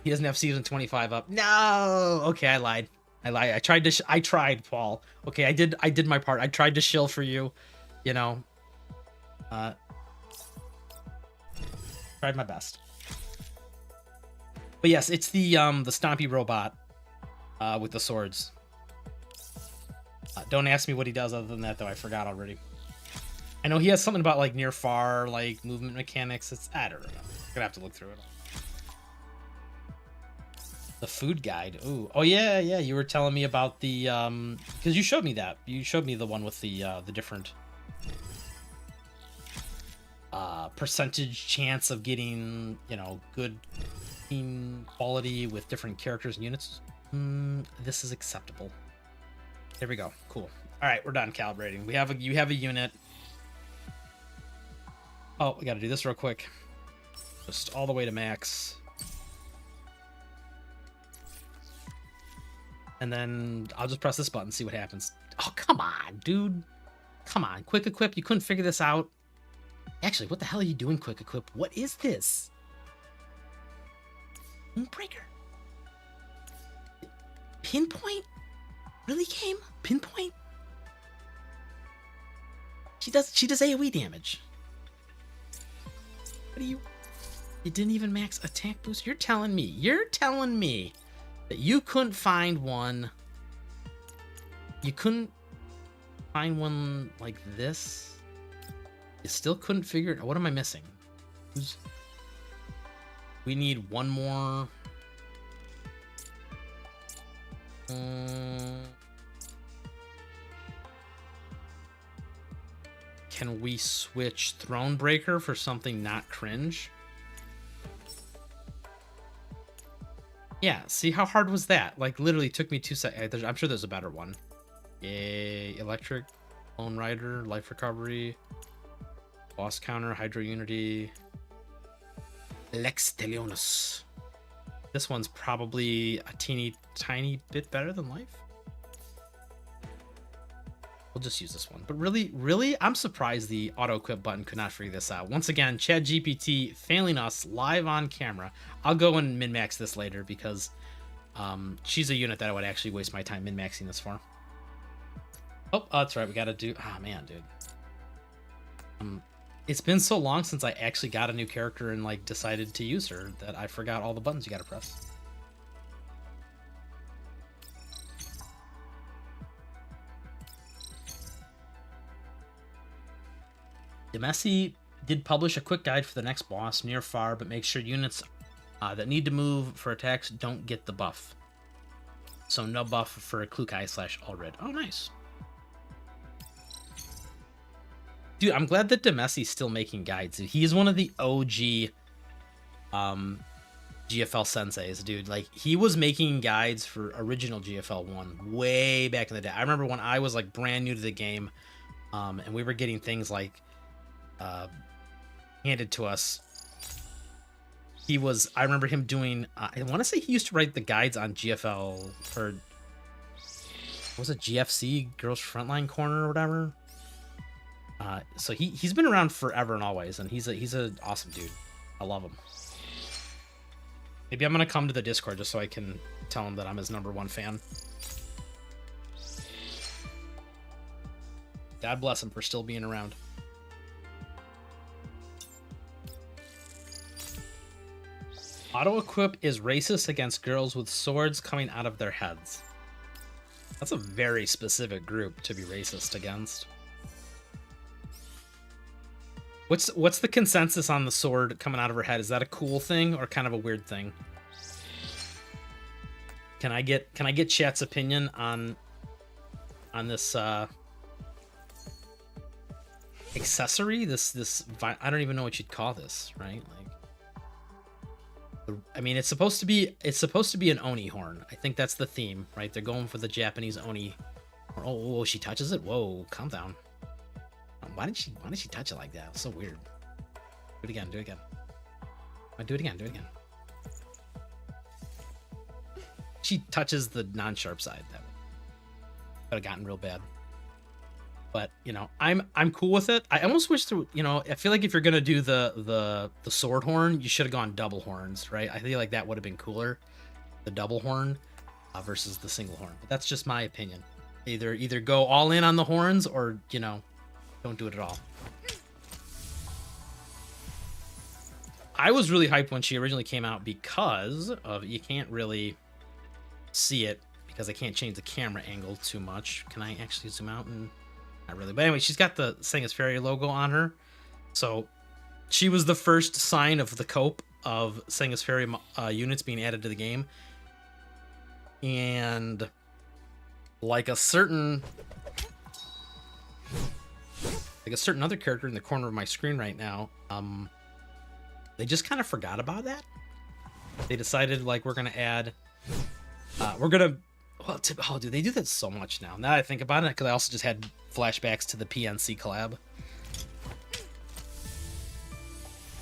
He doesn't have season 25 up. No. Okay, I lied. I tried, Paul. Okay, I did my part. I tried to shill for you. You know. Tried my best. But yes, it's the Stompy robot with the swords. Don't ask me what he does other than that, though. I forgot already. I know he has something about like near far, like movement mechanics. I don't know. I'm gonna have to look through it. The food guide. Ooh. Oh yeah. You were telling me about the because you showed me that. You showed me the one with the different percentage chance of getting, you know, good team quality with different characters and units. This is acceptable. There we go. Cool. All right, we're done calibrating. You have a unit. Oh, we got to do this real quick. Just all the way to max. And then I'll just press this button, see what happens. Oh, come on, dude. Come on. Quick equip. You couldn't figure this out. Actually, what the hell are you doing, quick equip? What is this? Breaker. Pinpoint? Really, game? Pinpoint? She does AoE damage. What do you... It didn't even max attack boost? You're telling me that you couldn't find one. You couldn't find one like this? You still couldn't figure it? What am I missing? We need one more. Can we switch Thronebreaker for something not cringe? Yeah, see how hard was that? Like, literally took me 2 seconds. I'm sure there's a better one. Yay, Electric, Lone Rider, Life Recovery, Boss Counter, Hydro Unity. Lextelionus. This one's probably a teeny tiny bit better than life. We'll just use this one. But really, I'm surprised the auto-equip button could not figure this out. Once again, ChatGPT failing us live on camera. I'll go and min-max this later because she's a unit that I would actually waste my time min-maxing this for. Oh, that's right. We got to do... Ah, man, dude. It's been so long since I actually got a new character and, like, decided to use her that I forgot all the buttons you got to press. Demessi did publish a quick guide for the next boss, near far, but make sure units that need to move for attacks don't get the buff. So no buff for Klukai/Allred. Oh, nice. Dude, I'm glad that Demessi's still making guides. He's one of the OG GFL senseis, dude. Like, he was making guides for original GFL1 way back in the day. I remember when I was, like, brand new to the game, and we were getting things like handed to us. I remember him doing, I want to say he used to write the guides on GFL for, what was it, GFC, Girls Frontline Corner or whatever. So he's been around forever and always, and he's an awesome dude. I love him. Maybe I'm gonna come to the Discord just so I can tell him that I'm his #1 fan. God bless him for still being around. Auto-equip is racist against girls with swords coming out of their heads. That's a very specific group to be racist against. What's the consensus on the sword coming out of her head? Is that a cool thing or kind of a weird thing? Can I get chat's opinion on this accessory? This I don't even know what you'd call this, right? Like, I mean, it's supposed to be an Oni horn. I think that's the theme, right? They're going for the Japanese Oni. Oh, she touches it. Whoa, calm down. Why did she touch it like that? It's so weird. Do it again. Do it again. Do it again. Do it again. She touches the non-sharp side. That would have gotten real bad. But, you know, I'm cool with it. I almost wish to, you know, I feel like if you're gonna do the sword horn, you should have gone double horns, right? I feel like that would have been cooler, the double horn versus the single horn. But that's just my opinion. Either go all in on the horns or, you know, don't do it at all. I was really hyped when she originally came out because of, you can't really see it because I can't change the camera angle too much. Can I actually zoom out? And not really. But anyway, she's got the Sangus Fairy logo on her. So she was the first sign of the cope of Sangus Fairy units being added to the game. And like a certain other character in the corner of my screen right now, they just kind of forgot about that. They decided, like, we're gonna add oh, dude, they do that so much now. Now that I think about it, because I also just had flashbacks to the PNC collab.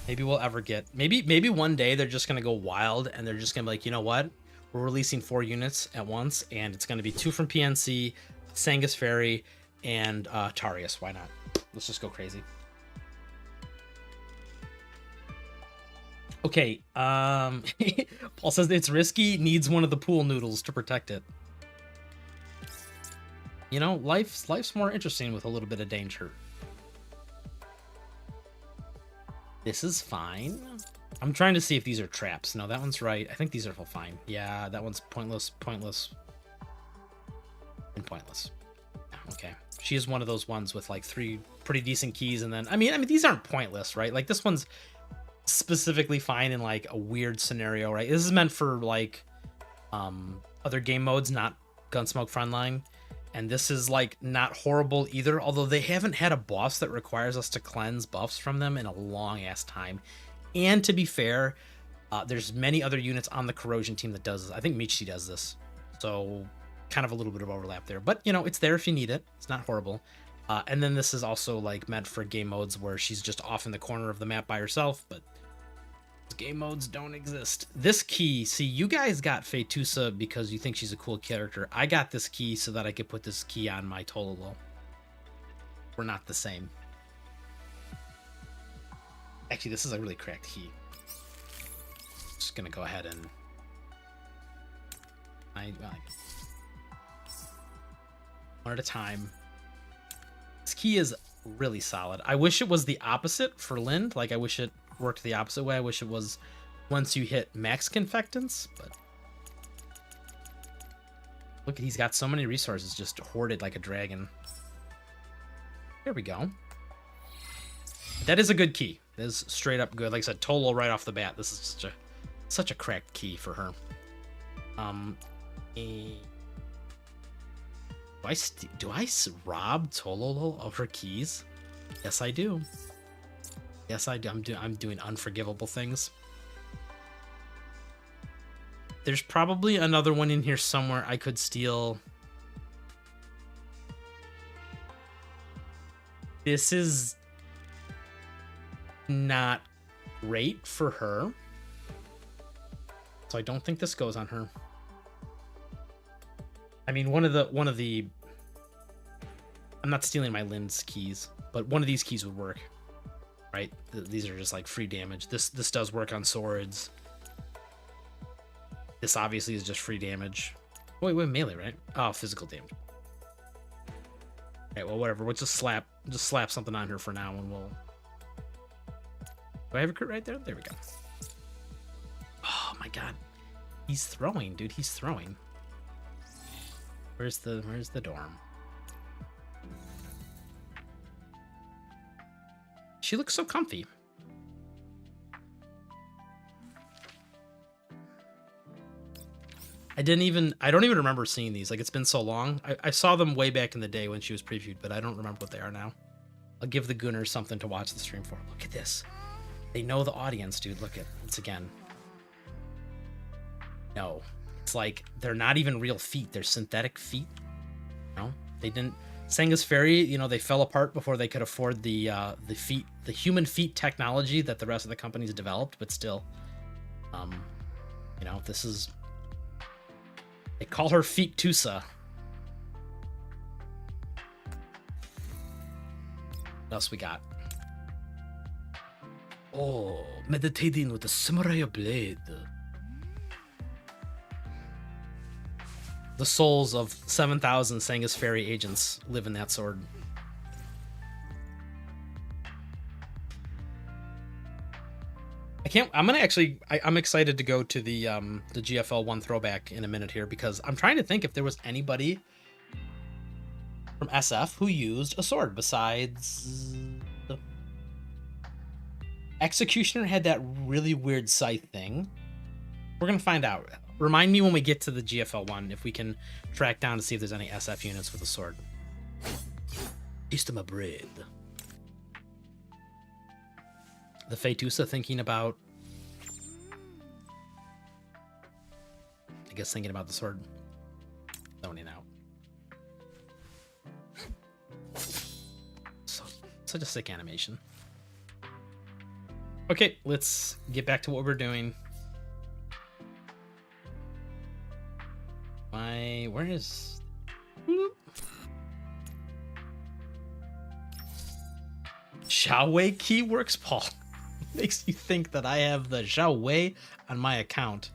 Maybe we'll ever get, maybe one day they're just gonna go wild and they're just gonna be like, you know what, we're releasing 4 units at once, and it's gonna be 2 from PNC, Sangus Fairy, and Tarius. Why not? Let's just go crazy. Okay, Paul says it's risky, needs one of the pool noodles to protect it. You know, life's more interesting with a little bit of danger. This is fine. I'm trying to see if these are traps. No, that one's right. I think these are fine. Yeah, that one's pointless, and pointless. Okay. She is one of those ones with like 3 pretty decent keys, and then I mean these aren't pointless, right? Like this one's specifically fine in like a weird scenario, right? This is meant for like other game modes, not Gunsmoke Frontline. And this is like not horrible either, although they haven't had a boss that requires us to cleanse buffs from them in a long ass time. And to be fair, there's many other units on the corrosion team that does this. I think Michi does this, so kind of a little bit of overlap there, but you know, it's there if you need it. It's not horrible. And then this is also like meant for game modes where she's just off in the corner of the map by herself, but Game modes don't exist. This key, see, you guys got Fetusa because you think she's a cool character. I got this key so that I could put this key on my Tololo. We're not the same. Actually, this is a really cracked key. Just gonna go ahead and one at a time. This key is really solid. I wish it was the opposite for Lind. Like, I wish it worked the opposite way. I wish it was once you hit max confectants, but look, he's got so many resources just hoarded like a dragon. Here we go. That is a good key. That is straight up good. Like I said, Tolo right off the bat. This is such a cracked key for her. Do I rob Tololo of her keys? Yes, I do. Yes, I do. I'm doing unforgivable things. There's probably another one in here somewhere I could steal. This is not great for her. So I don't think this goes on her. I mean, one of the I'm not stealing my Lind's keys, but one of these keys would work. Right? These are just like free damage. This does work on swords. This obviously is just free damage. Wait, melee, right? Oh, physical damage. Okay, well, whatever. We'll just slap something on her for now, and we'll. Do I have a crit right there? There we go. Oh my god, he's throwing, dude. He's throwing. Where's the dorm? She looks so comfy. I don't even remember seeing these. Like, it's been so long. I saw them way back in the day when she was previewed, but I don't remember what they are now. I'll give the Gooners something to watch the stream for. Look at this. They know the audience, dude. Look at this again. No. It's like they're not even real feet. They're synthetic feet. No, they didn't. Senga's Ferry, you know, they fell apart before they could afford the human feet technology that the rest of the companies developed, but still, you know, this is, they call her Feet Tusa. What else we got? Oh, meditating with the samurai blade. The souls of 7,000 Senga's Ferry agents live in that sword. I'm excited to go to the GFL1 throwback in a minute here, because I'm trying to think if there was anybody from SF who used a sword besides the Executioner had that really weird scythe thing. We're gonna find out. Remind me when we get to the GFL1 if we can track down to see if there's any SF units with a sword. East of my bread. The Fetusa thinking about, I guess thinking about the sword. Zoning out. Such a sick animation. Okay, let's get back to what we're doing. Where is... Xiaowei key works, Paul. Makes you think that I have the Xiaowei on my account.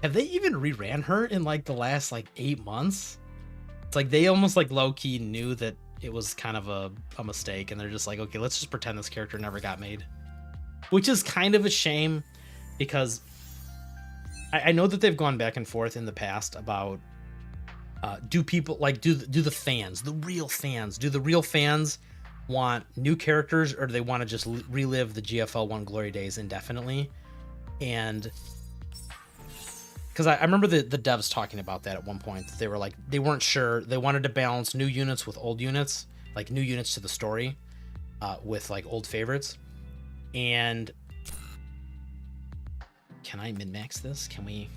Have they even reran her in like the last like 8 months? It's like they almost like low-key knew that it was kind of a mistake, and they're just like, okay, let's just pretend this character never got made. Which is kind of a shame, because I know that they've gone back and forth in the past about do people like do the fans, the real fans, do the real fans want new characters, or do they want to just relive the GFL1 glory days indefinitely? And because I remember the devs talking about that at one point. They were like, they weren't sure. They wanted to balance new units with old units, like new units to the story with like old favorites. And can I min-max this? Can we?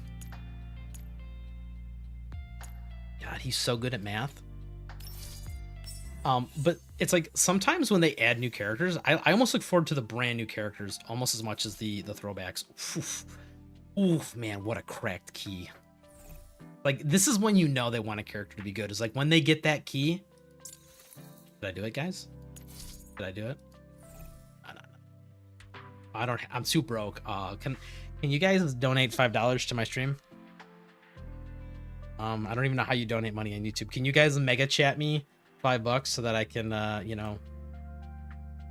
God, he's so good at math. But it's like sometimes when they add new characters, I almost look forward to the brand new characters almost as much as the throwbacks. Oof. Oof, man, what a cracked key. Like, this is when you know they want a character to be good. It's like when they get that key. Did I do it, guys? Did I do it? I don't. I'm too broke. Can you guys donate $5 to my stream? I don't even know how you donate money on YouTube. Can you guys mega chat me $5 so that I can, you know,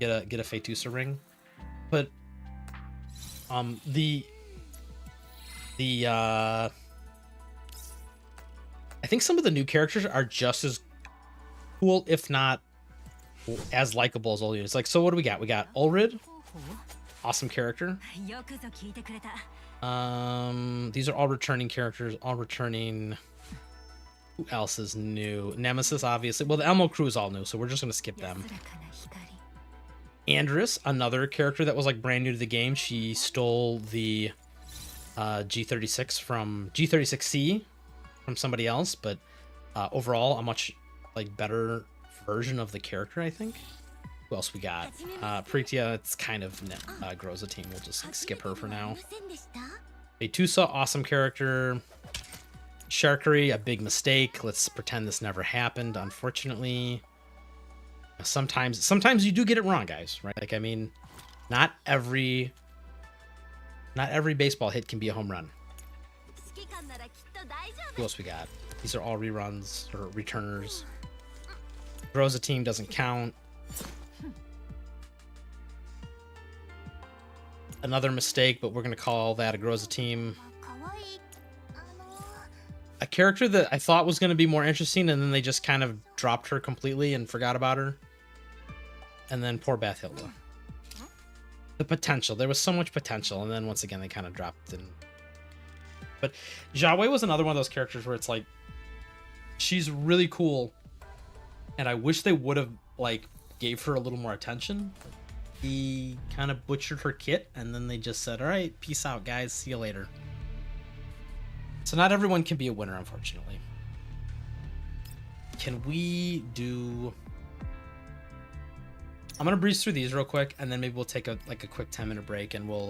get a Fetusa ring? But I think some of the new characters are just as cool, if not as likable as old units. Like, so what do we got? We got Ulrid, awesome character. These are all returning characters, all returning. Who else is new? Nemesis, obviously. Well, the Elmo crew is all new, so we're just gonna skip them. Andress, another character that was like brand new to the game. She stole the G36 from G36C from somebody else, but overall a much like better version of the character, I think. Who else we got? Pretia, it's kind of grows a team. We'll just skip her for now. Fetusa, awesome character. Sharkery, a big mistake. Let's pretend this never happened, unfortunately. Sometimes you do get it wrong, guys, right? Like, I mean, not every baseball hit can be a home run. Who else we got? These are all reruns or returners. Grows a team doesn't count. Another mistake, but we're gonna call that a grows a team. A character that I thought was gonna be more interesting, and then they just kind of dropped her completely and forgot about her. And then poor Bathilda. The potential. There was so much potential, and then once again they kind of dropped in. But Jiawei was another one of those characters where it's like, she's really cool, and I wish they would have like gave her a little more attention. He kind of butchered her kit, and then they just said, all right, peace out, guys, see you later. So not everyone can be a winner, unfortunately. Can we do... I'm gonna breeze through these real quick, and then maybe we'll take a quick 10-minute break, and we'll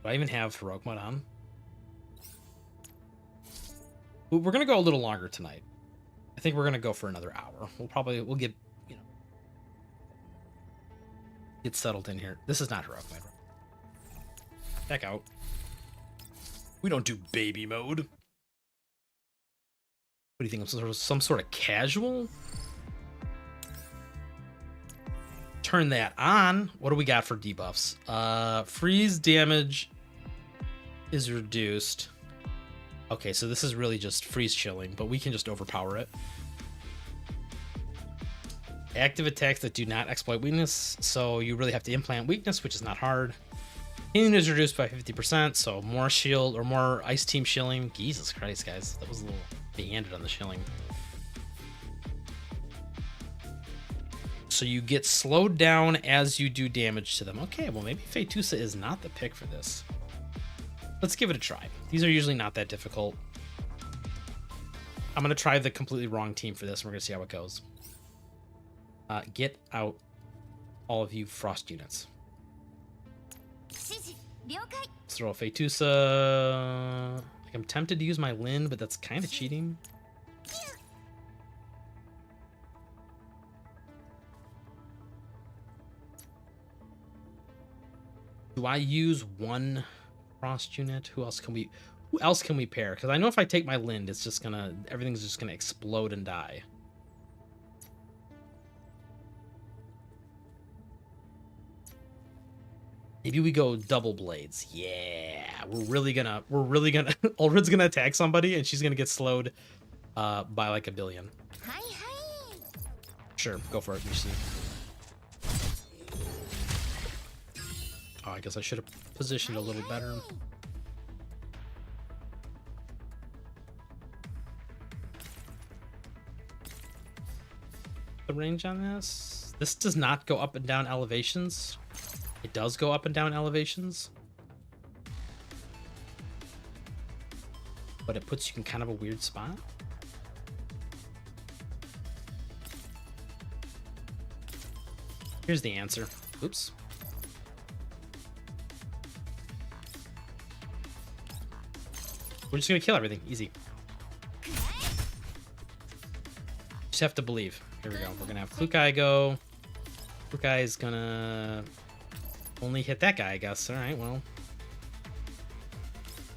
do I even have heroic mode on? We're gonna go a little longer tonight. I think we're gonna go for another hour. We'll get, you know, get settled in here. This is not heroic mode. Back out. We don't do baby mode. What do you think? Some sort of casual? Turn that on. What do we got for debuffs? Freeze damage is reduced. Okay, so this is really just freeze chilling, but we can just overpower it. Active attacks that do not exploit weakness, so you really have to implant weakness, which is not hard. Healing is reduced by 50%, so more shield or more ice team shilling. Jesus Christ, guys, that was a little big-handed on the shilling. So you get slowed down as you do damage to them. Okay, well maybe Fetusa is not the pick for this. Let's give it a try. These are usually not that difficult. I'm gonna try the completely wrong team for this, and we're gonna see how it goes. Get out, all of you frost units. Let's throw a Fetusa. Like, I'm tempted to use my Lin, but that's kind of cheating. Do I use one frost unit? Who else can we pair? Because I know if I take my Lind, it's just gonna, everything's just gonna explode and die. Maybe we go double blades. Yeah, we're really gonna Ulrid's gonna attack somebody and she's gonna get slowed by like a billion. Sure, go for it, you see. Oh, I guess I should have positioned a little better. The range on this? This does not go up and down elevations. It does go up and down elevations, but it puts you in kind of a weird spot. Here's the answer. Oops. We're just gonna kill everything. Easy. Just have to believe. Here we go. We're gonna have Klukai go. Klukai is gonna only hit that guy, I guess. Alright, well.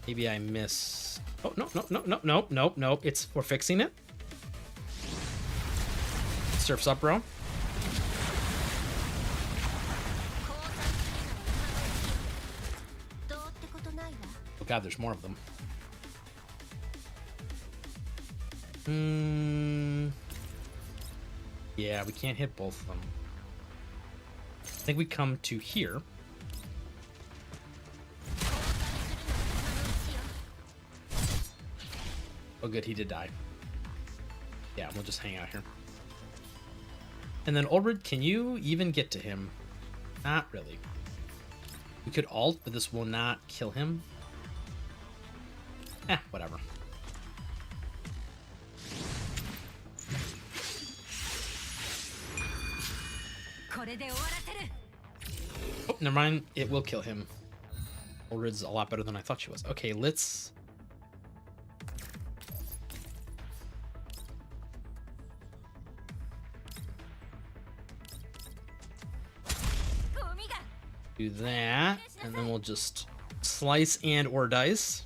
Maybe I miss. Oh, no, no, no, no, no, no, no. We're fixing it. Surf's up, bro. Oh god, there's more of them. Yeah, we can't hit both of them. I think we come to here. Oh good, he did die. Yeah, we'll just hang out here. And then Ulrid, can you even get to him? Not really. We could ult, but this will not kill him. Whatever. Oh, never mind. It will kill him. Ulrid's a lot better than I thought she was. Okay, let's... do that, and then we'll just slice and or dice.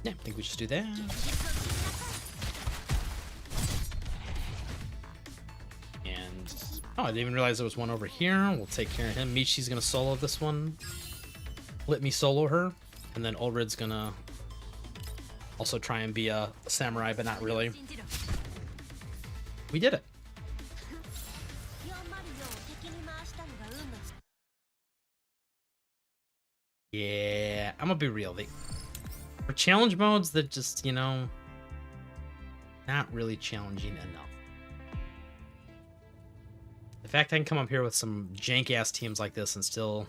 Yeah, I think we just do that. And oh, I didn't even realize there was one over here. We'll take care of him. Michi's gonna solo this one. Let me solo her, and then Ulrid's gonna also try and be a samurai, but not really. We did it. Yeah, I'm gonna be real. For challenge modes that just, you know, not really challenging enough. The fact I can come up here with some jank ass teams like this and still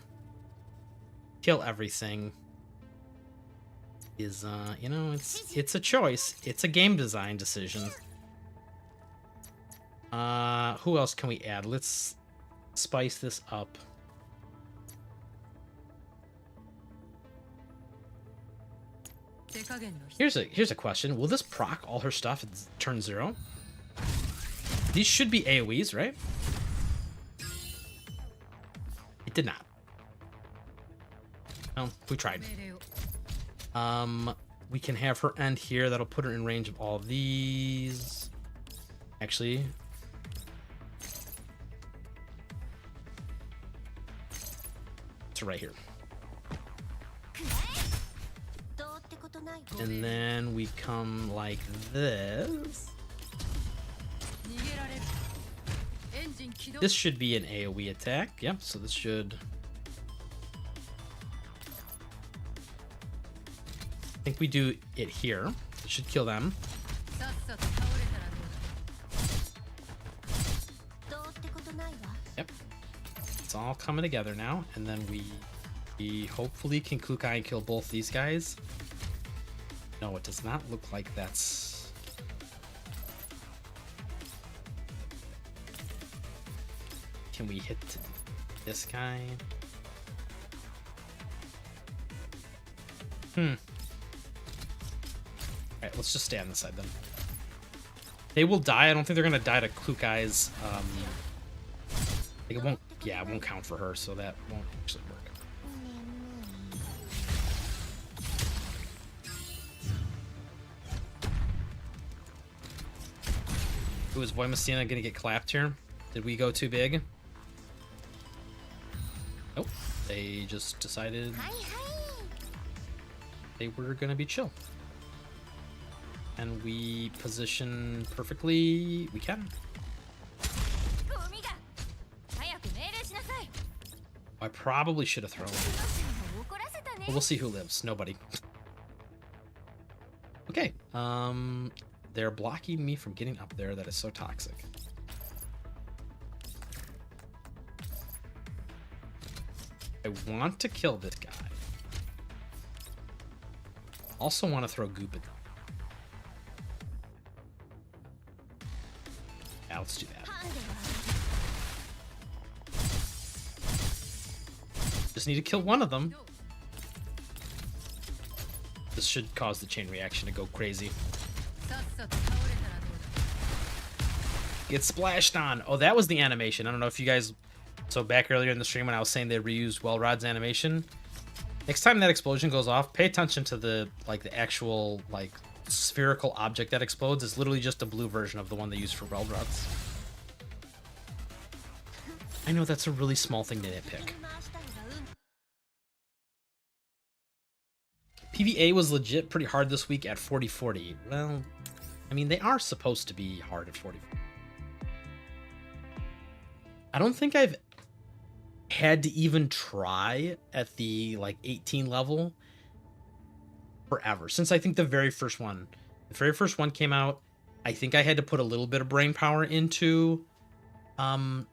kill everything is, you know, it's a choice. It's a game design decision. Who else can we add? Let's spice this up. Here's a question. Will this proc all her stuff at turn 0? These should be AoEs, right? It did not. Oh, we tried. We can have her end here. That'll put her in range of all of these. Actually, it's right here. And then we come like this. This should be an AoE attack. Yep, so this should... I think we do it here. It should kill them. Yep. It's all coming together now. And then we hopefully can Klukai and kill both these guys. No, it does not look like that's... Can we hit this guy? Alright, let's just stay on this side then. They will die. I don't think they're gonna die to Klukai's, it won't, yeah, it won't count for her, so that won't actually work. Ooh, is Voimacina gonna get clapped here? Did we go too big? Nope. They just decided they were gonna be chill. And we position perfectly. We can. I probably should have thrown. But we'll see who lives. Nobody. Okay. They're blocking me from getting up there. That is so toxic. I want to kill this guy. Also want to throw goop at them. Yeah, let's do that. Just need to kill one of them. This should cause the chain reaction to go crazy. Get splashed on. Oh, that was the animation. I don't know if you guys... So back earlier in the stream when I was saying they reused Wellrod's animation. Next time that explosion goes off, pay attention to the actual spherical object that explodes. Is literally just a blue version of the one they used for Wellrod's. I know that's a really small thing to nitpick. PvA was legit pretty hard this week at 40-40. Well, I mean, they are supposed to be hard at 40. I don't think I've had to even try at the 18 level forever. Since I think the very first one came out, I think I had to put a little bit of brain power into getting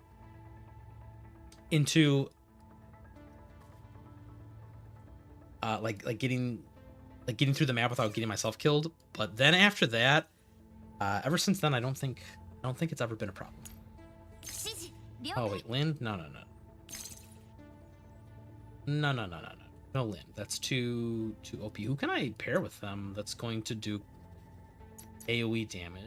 through the map without getting myself killed. But then after that, ever since then, I don't think it's ever been a problem. Oh wait, Lynn? No. No Lynn. That's too OP. Who can I pair with them that's going to do AoE damage?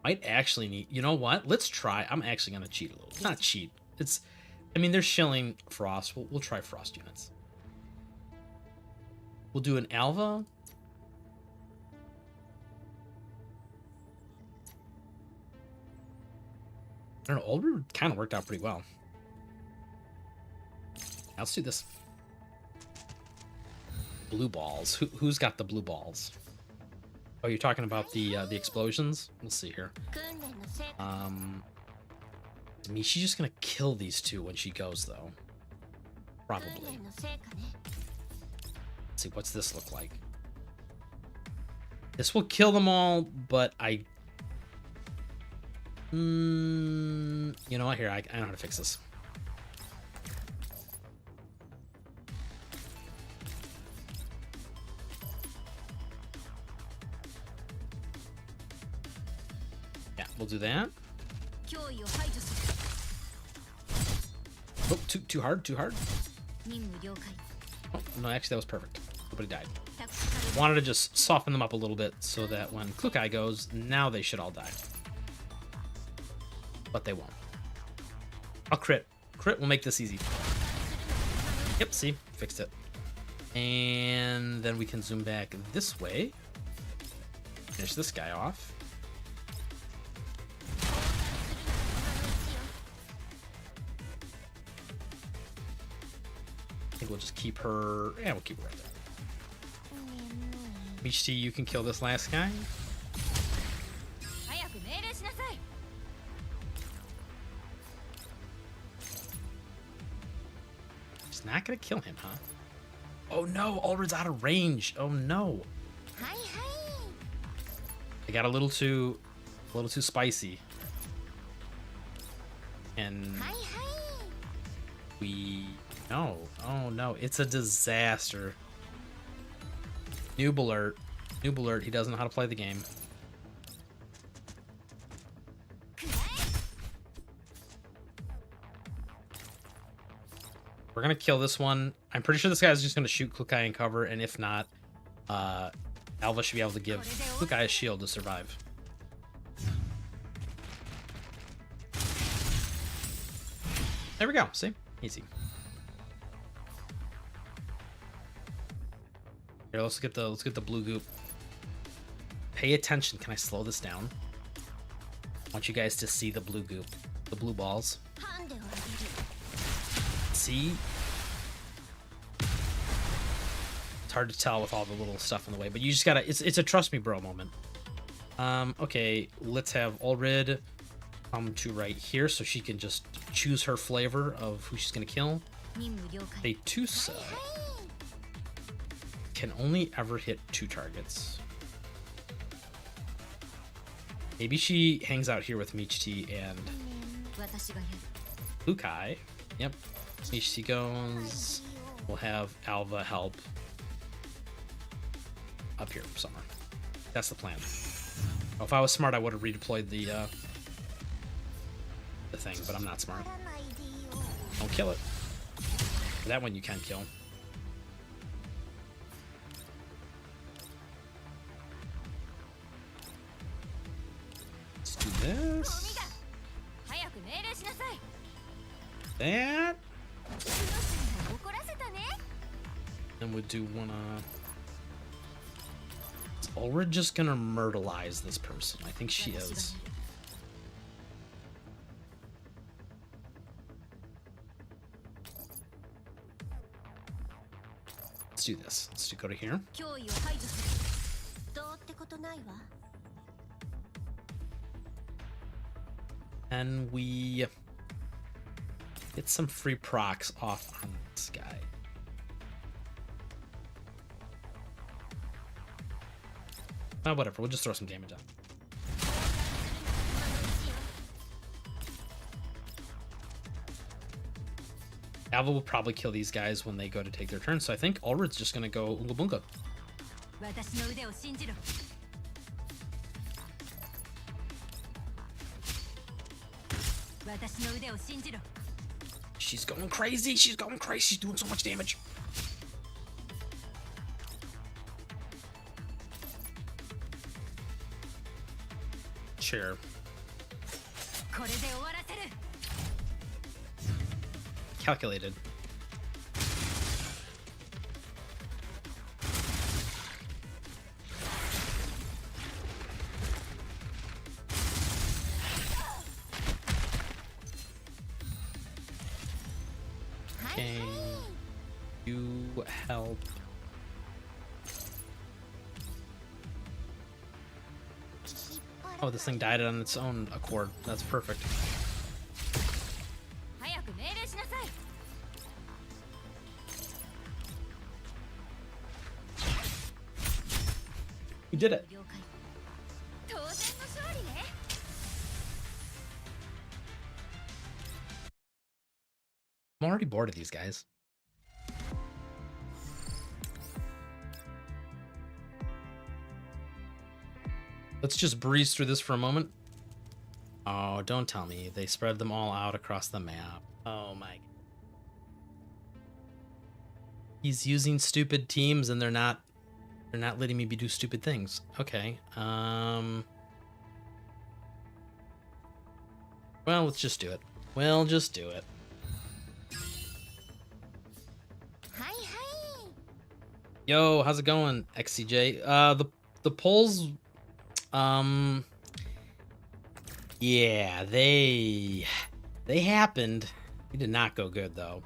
Might actually need... You know what? Let's try. I'm actually going to cheat a little. Not cheat. It's... I mean, they're shilling Frost. We'll try Frost units. We'll do an Alva. I don't know. Older kind of worked out pretty well. Let's do this. Blue balls. Who's got the blue balls? Oh, you're talking about the explosions? Let's see here. I mean, she's just gonna kill these two when she goes, though. Probably. Let's see, what's this look like? This will kill them all, but I... you know what? Here, I know how to fix this. Yeah, we'll do that. Oh, too hard. Oh, no, actually, that was perfect. Nobody died. Wanted to just soften them up a little bit so that when Klukai goes, now they should all die. But they won't. I'll crit. Crit will make this easy. Yep, see? Fixed it. And then we can zoom back this way. Finish this guy off. I think we'll just keep her... Yeah, we'll keep her right there. Michiti, you can kill this last guy. He's not gonna kill him, huh? Oh no, Ulrid's out of range. Oh no. I got a little too spicy. And no. Oh no, it's a disaster. Noob alert. Noob alert, he doesn't know how to play the game. We're gonna kill this one. I'm pretty sure this guy's just gonna shoot Klukai in cover, and if not, Alva should be able to give Klukai a shield to survive. There we go. See? Easy. Here, let's get the blue goop. Pay attention. Can I slow this down? I want you guys to see the blue goop, the blue balls. See? It's hard to tell with all the little stuff in the way, but you just gotta... It's a trust me bro moment. Okay, let's have Ulrid come to right here so she can just choose her flavor of who she's gonna kill. Fetusa can only ever hit 2 targets. Maybe she hangs out here with Michiti and Lukai. Yep. HC goes. We'll have Alva help up here somewhere. That's the plan. Oh, if I was smart, I would have redeployed the thing, but I'm not smart. Don't kill it. That one you can kill. Let's do this. That. Then we'll do one. Is Ulrich just gonna myrtleize this person? I think she is. Let's do this. Let's go to here. And we get some free procs off on this guy. Oh, whatever. We'll just throw some damage on. Alva will probably kill these guys when they go to take their turn, so I think Ulrich's just gonna go Unga Bunga. She's going crazy. She's going crazy. She's doing so much damage. Sure. Calculated. Okay. You help. Oh, this thing died on its own accord. That's perfect. We did it. I'm already bored of these guys. Let's just breeze through this for a moment. Oh, don't tell me. They spread them all out across the map. Oh my. He's using stupid teams and they're not letting me do stupid things. Okay. Well, let's just do it. We'll just do it. Yo, how's it going, XCJ? The polls, yeah, they happened. They did not go good though.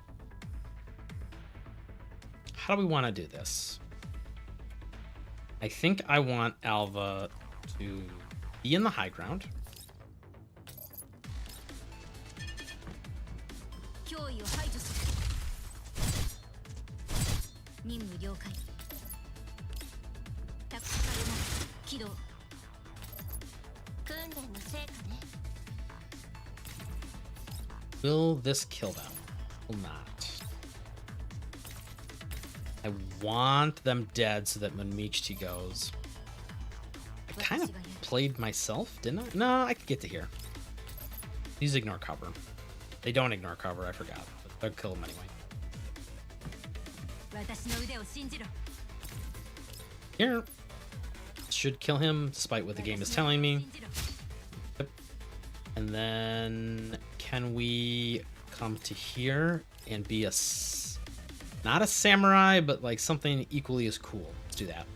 How do we want to do this? I think I want Alva to be in the high ground. Will this kill them? Will not. I want them dead so that when Michti goes. I kind of played myself, didn't I? No, I could get to here. These ignore cover. They don't ignore cover, I forgot. But they'll kill them anyway. Here. Should kill him, despite what the game is telling me. Yep. And then can we come to here and be a... not a samurai, but like something equally as cool. Let's do that.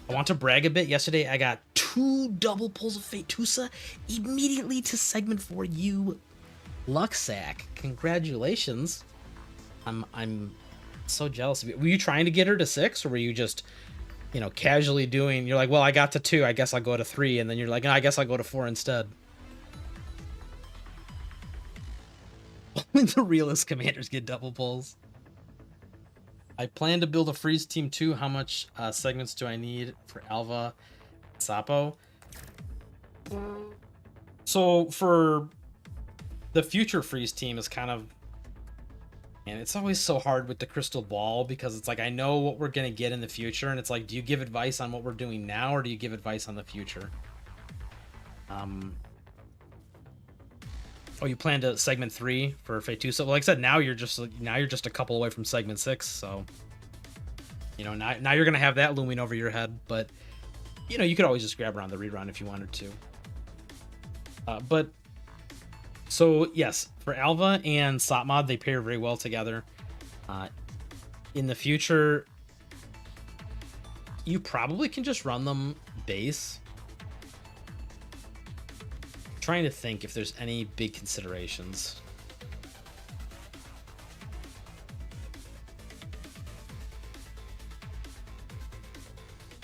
I want to brag a bit. Yesterday, I got 2 double pulls of Fetusa immediately to segment for you, Luxac. Congratulations. I'm so jealous of you. Were you trying to get her to 6, or were you just, you know, casually doing? You're like, well, I got to 2. I guess I'll go to 3, and then you're like, no, I guess I'll go to 4 instead. Only the realest commanders get double pulls. I plan to build a freeze team too. How much segments do I need for Alva Sapo? So for the future freeze team is kind of, and it's always so hard with the crystal ball because it's like I know what we're gonna get in the future, and it's like, do you give advice on what we're doing now, or do you give advice on the future? Oh, you plan to segment 3 for Fate 2? So like I said, now you're just a couple away from segment 6, so you know, now you're gonna have that looming over your head, but you know, you could always just grab around the rerun if you wanted to. But so yes, for Alva and Satmod, they pair very well together. In the future, you probably can just run them base. Trying to think if there's any big considerations.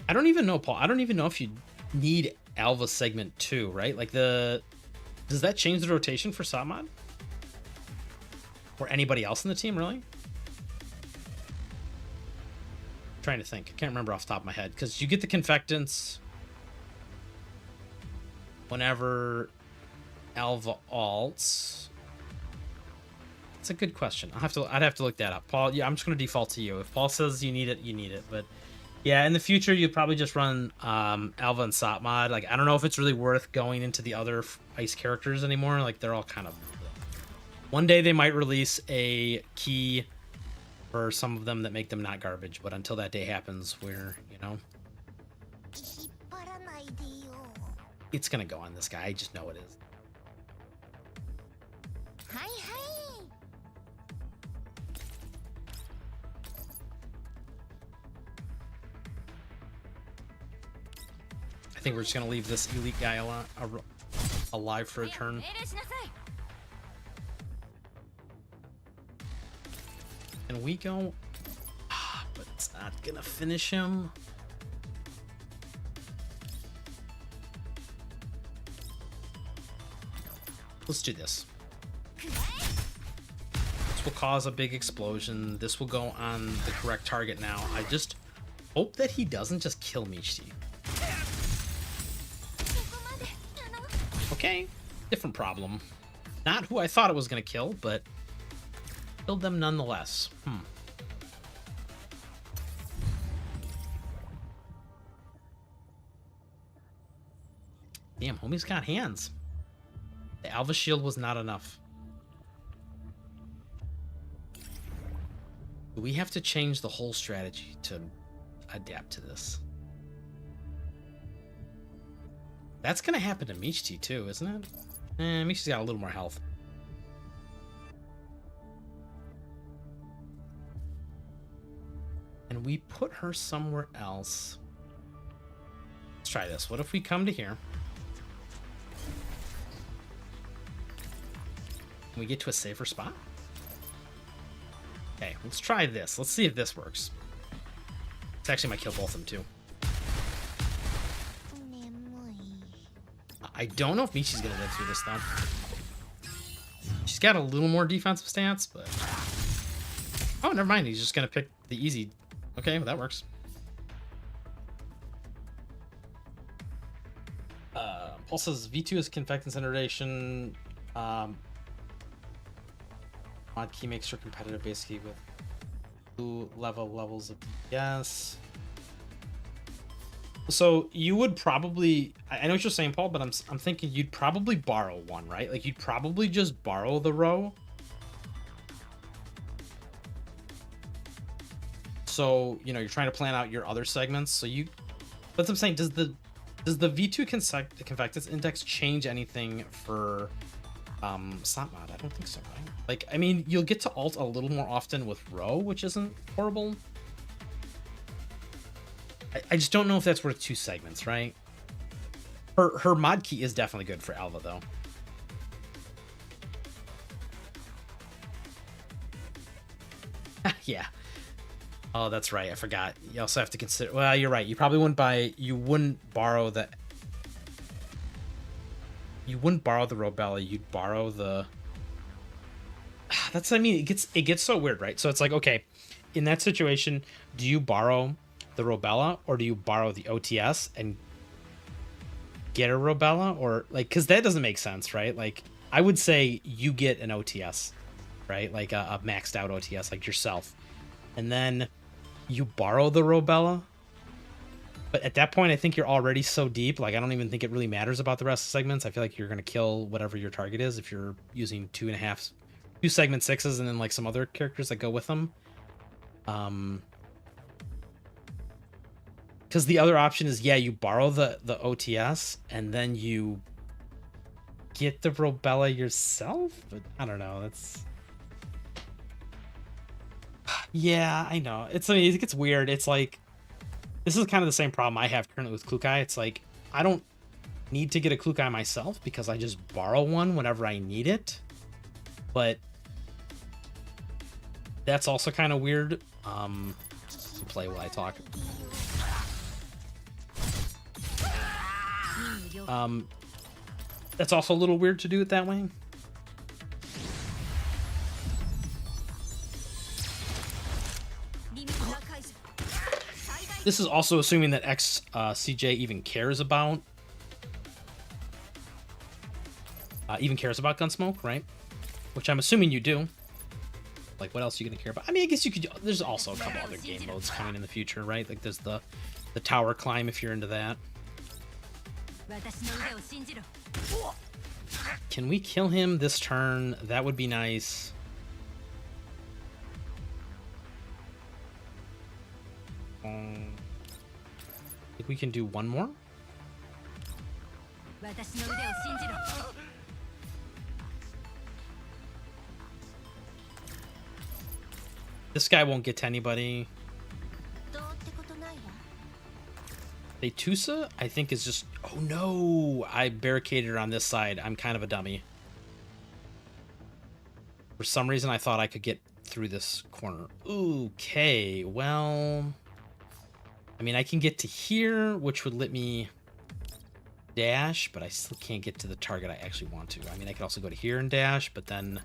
I don't even know, Paul. I don't even know if you need Alva segment 2, right? Like does that change the rotation for Satmod? Or anybody else in the team, really? Trying to think. I can't remember off the top of my head because you get the confectants whenever Alva alts. It's a good question. I'd have to look that up. Paul, yeah, I'm just gonna default to you. If Paul says you need it, you need it. But yeah, in the future you'd probably just run Alva and Satmod. Like I don't know if it's really worth going into the other ice characters anymore. Like they're all kind of. One day they might release a key for some of them that make them not garbage, but until that day happens, we're, you know, it's gonna go on this guy. I just know it is. I think we're just gonna leave this elite guy alive for a turn. And we go, but it's not gonna finish him. Let's do this. This will cause a big explosion. This will go on the correct target now. I just hope that he doesn't just kill Michi. Okay, different problem. Not who I thought it was gonna kill, but killed them nonetheless. Damn, homie's got hands. The Alva shield was not enough. We have to change the whole strategy to adapt to this. That's gonna happen to Michi too, isn't it? Michi's got a little more health. And we put her somewhere else. Let's try this. What if we come to here? Can we get to a safer spot? Okay, let's try this. Let's see if this works. This actually might kill both of them too. I don't know if Michi's gonna live through this though. She's got a little more defensive stance, but... Oh, never mind. He's just gonna pick the easy. Okay, well, that works. Paul says V2 is confect incineration. Mod key makes her competitive basically with 2 levels of DPS. So you would probably, I know what you're saying, Paul, but I'm thinking you'd probably borrow one, right? Like you'd probably just borrow the row. So, you know, you're trying to plan out your other segments. So you, but I'm saying, does the V2 Confectus index change anything for Satmod? I don't think so, right? Like, I mean, you'll get to alt a little more often with row, which isn't horrible. I just don't know if that's worth 2 segments, right? Her mod key is definitely good for Alva, though. Yeah. Oh, that's right. I forgot. You also have to consider... Well, you're right. You probably wouldn't buy... You wouldn't borrow the... You wouldn't borrow the Robella. You'd borrow the... That's... I mean, it gets so weird, right? So it's like, okay, in that situation, do you borrow the Robella or do you borrow the OTS? And get a Robella, or like, because that doesn't make sense, right? Like, I would say you get an OTS, right? Like a maxed out OTS, like yourself, and then you borrow the Robella. But at that point, I think you're already so deep. Like, I don't even think it really matters about the rest of the segments. I feel like you're going to kill whatever your target is if you're using 2 segment 6s and then like some other characters that go with them. Because the other option is, yeah, you borrow the OTS and then you get the Robella yourself. But I don't know. That's yeah, I know. I mean, it gets weird. It's like, this is kind of the same problem I have currently with Klukai. It's like, I don't need to get a Klukai myself because I just borrow one whenever I need it. But that's also kind of weird. Play while I talk. That's also a little weird to do it that way. This is also assuming that CJ even cares about Gunsmoke, right? Which I'm assuming you do. Like, what else are you gonna care about? I mean, I guess you could. There's also a couple other game modes coming in the future, right? Like, there's the tower climb if you're into that. Can we kill him this turn? That would be nice. I think we can do one more. This guy won't get to anybody. Betusa, I think, is just... Oh no! I barricaded her on this side. I'm kind of a dummy. For some reason, I thought I could get through this corner. Okay, well... I mean, I can get to here, which would let me dash, but I still can't get to the target I actually want to. I mean, I could also go to here and dash, but then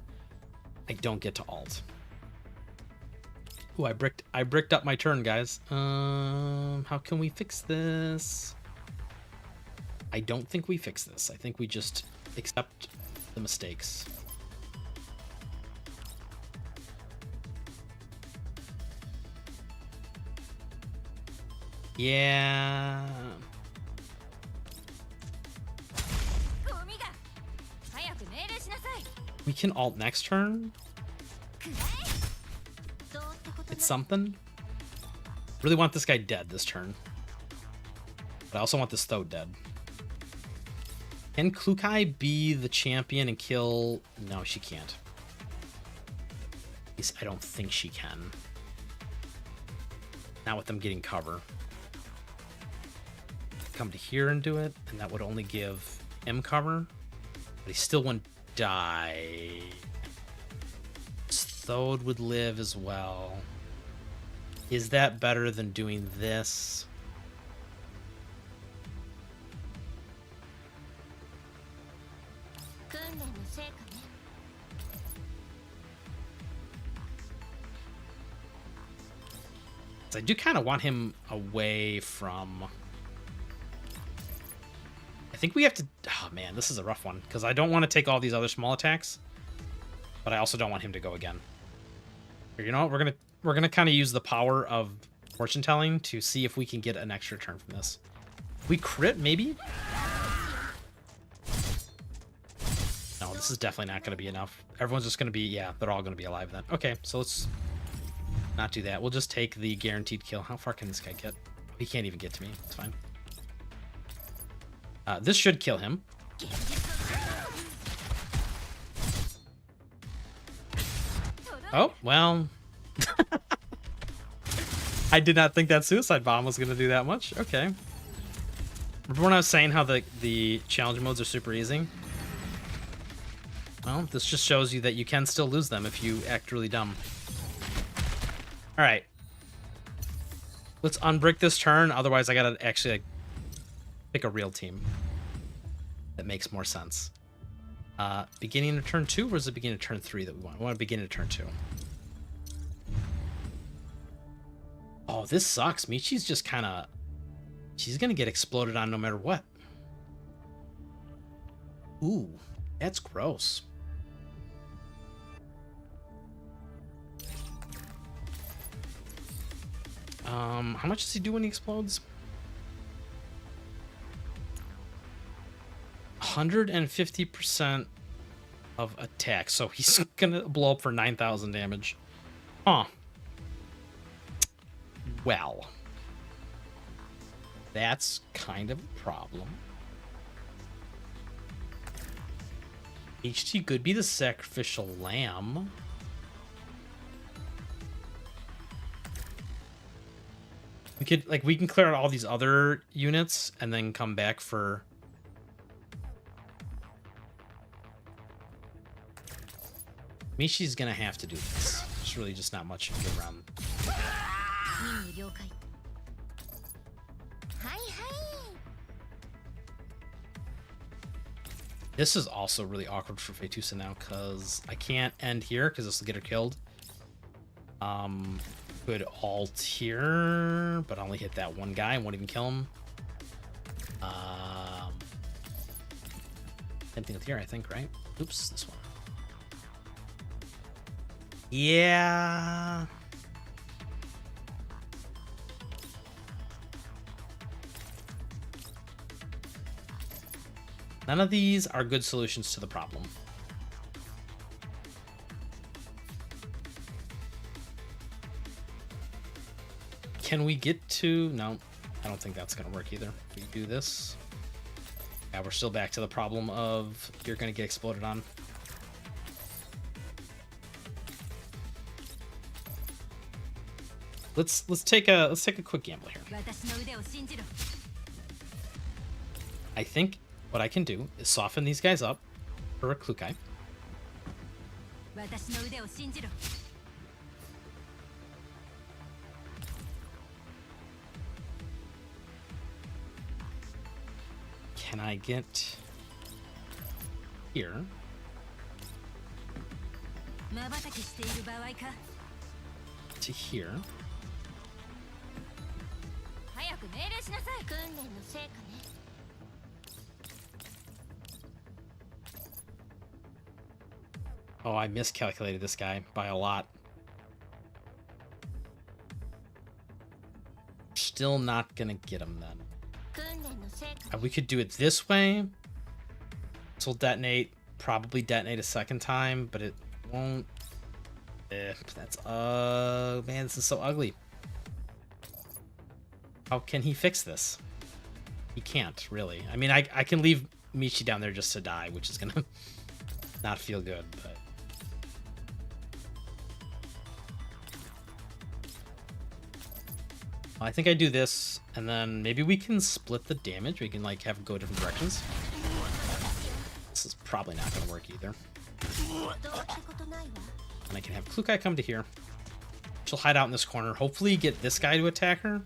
I don't get to alt. Ooh, I bricked up my turn, guys. How can we fix this? I don't think we fix this. I think we just accept the mistakes. Yeah. We can alt next turn. It's something. Really want this guy dead this turn. But I also want this Tho dead. Can Klukai be the champion and kill... No, she can't. At least I don't think she can. Not with them getting cover. Come to here and do it, and that would only give him cover. But he still wouldn't die. Thode would live as well. Is that better than doing this? I do kind of want him away from... I think we have to... Oh man, this is a rough one, because I don't want to take all these other small attacks, but I also don't want him to go again. You know what? We're gonna kind of use the power of fortune telling to see if we can get an extra turn from this. We crit, maybe? No, this is definitely not going to be enough. Everyone's just going to be... Yeah, they're all going to be alive then. Okay, so let's not do that. We'll just take the guaranteed kill. How far can this guy get? He can't even get to me. It's fine. This should kill him. Oh, well... I did not think that suicide bomb was going to do that much. Okay. Remember when I was saying how the challenge modes are super easy? Well, this just shows you that you can still lose them if you act really dumb. Alright. Let's unbrick this turn, otherwise I gotta actually like, pick a real team. That makes more sense. Beginning of turn 2, or is it beginning of turn 3 that we want? We want to begin at turn 2. Oh, this sucks. Michi's just kind of... She's going to get exploded on no matter what. Ooh, that's gross. How much does he do when he explodes? 150% of attack. So he's gonna blow up for 9,000 damage. Huh. Well, that's kind of a problem. HT could be the sacrificial lamb. We can clear out all these other units and then come back for Mishi's gonna have to do this. There's really just not much you can get around. This is also really awkward for Fetusa now because I can't end here because this will get her killed. Could alt here, but only hit that one guy. Won't even kill him. Same thing with here, I think, right? Oops, this one. Yeah. None of these are good solutions to the problem. Can we get to... No, I don't think that's going to work either. If we do this... Yeah, we're still back to the problem of you're going to get exploded on. Let's take a quick gamble here. I think what I can do is soften these guys up for a Klukai. Can I get here? To here. Oh, I miscalculated this guy by a lot. Still not gonna get him then. We could do it this way. This will detonate, probably detonate a second time, but it won't. That's man, this is so ugly. How can he fix this? He can't, really. I mean, I can leave Michi down there just to die, which is gonna not feel good, but... I think I do this, and then maybe we can split the damage. We can, like, have it go different directions. This is probably not gonna work either. And I can have Klukai come to here. She'll hide out in this corner. Hopefully get this guy to attack her.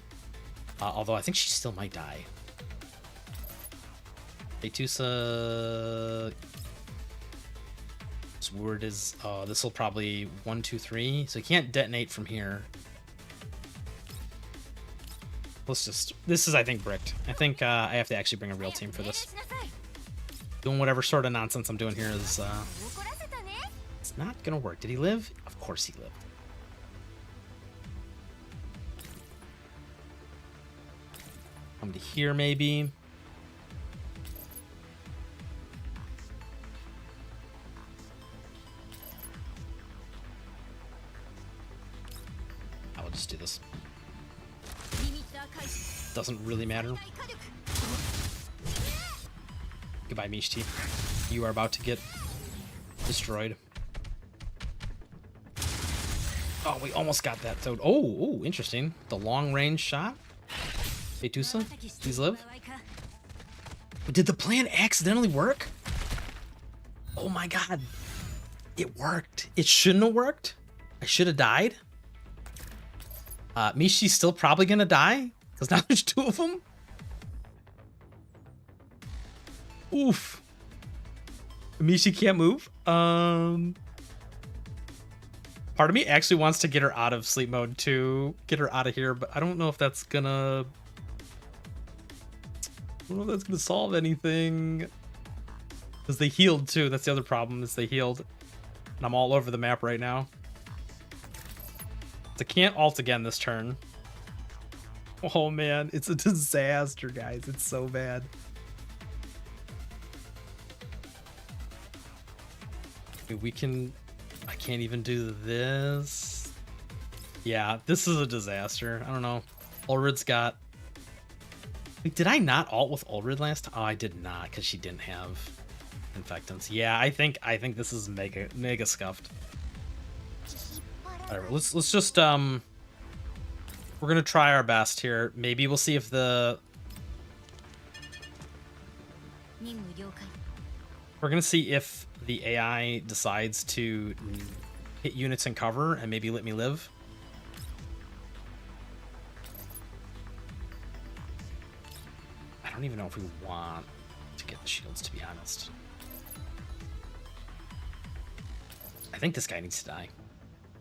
Although I think she still might die. Fetusa... This word is... Oh, this will probably... 1, 2, 3. So he can't detonate from here. Let's just... This is, I think, bricked. I think I have to actually bring a real team for this. Doing whatever sort of nonsense I'm doing here is... It's not gonna work. Did he live? Of course he lived. Come to here, maybe. I will just do this. Doesn't really matter. Goodbye, Mishti. You are about to get destroyed. Oh, we almost got that. So, oh, interesting. The long range shot. Fetusa, please live. Did the plan accidentally work? Oh my god. It worked. It shouldn't have worked. I should have died. Mishi's still probably gonna die because now there's 2 of them. Oof. Mishi can't move. Part of me actually wants to get her out of sleep mode to get her out of here, but I don't know if that's gonna... I don't know if that's gonna solve anything. Because they healed too. That's the other problem, is they healed. And I'm all over the map right now. So I can't ult again this turn. Oh man, it's a disaster, guys. It's so bad. We can... I can't even do this. Yeah, this is a disaster. I don't know. Ulrid's got... Wait, did I not ult with Ulrid last time? Oh, I did not, because she didn't have infectants. Yeah, I think this is mega scuffed. Whatever. Let's just we're gonna try our best here. Maybe we'll see if the... We're gonna see if the AI decides to hit units in cover and maybe let me live. I don't even know if we want to get the shields, to be honest. I think this guy needs to die.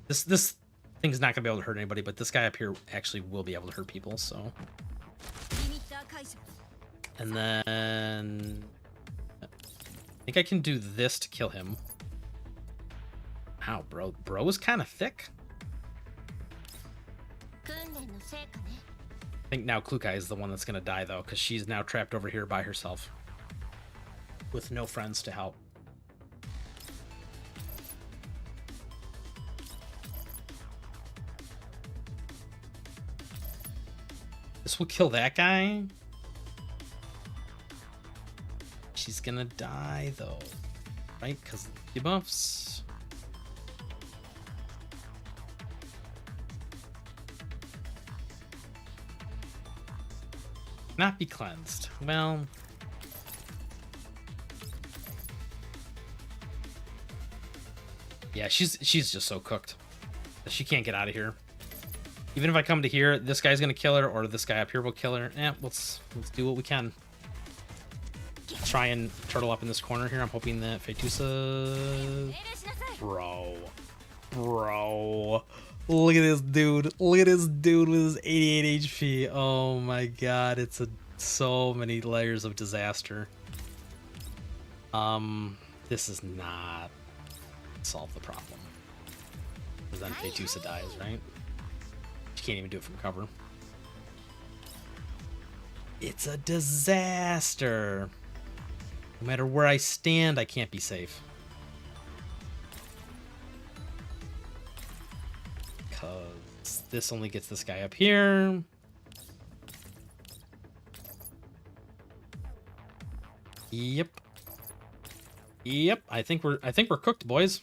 This thing's not gonna be able to hurt anybody, but this guy up here actually will be able to hurt people, so. And then I think I can do this to kill him. Wow, bro is kind of thick. I think now Klukai is the one that's gonna die though, because she's now trapped over here by herself with no friends to help. This will kill that guy. She's gonna die though, right? Because debuffs. Not be cleansed. Well, yeah, she's just so cooked. She can't get out of here. Even if I come to here, this guy's gonna kill her, or this guy up here will kill her. Let's do what we can. Try and turtle up in this corner here. I'm hoping that Fetusa... Bro. Look at this dude. Look at this dude with his 88 HP. Oh my god, it's so many layers of disaster. This is not solve the problem. Because then Fetusa dies, right? She can't even do it from cover. It's a disaster. No matter where I stand, I can't be safe. Because this only gets this guy up here. Yep. I think we're cooked, boys.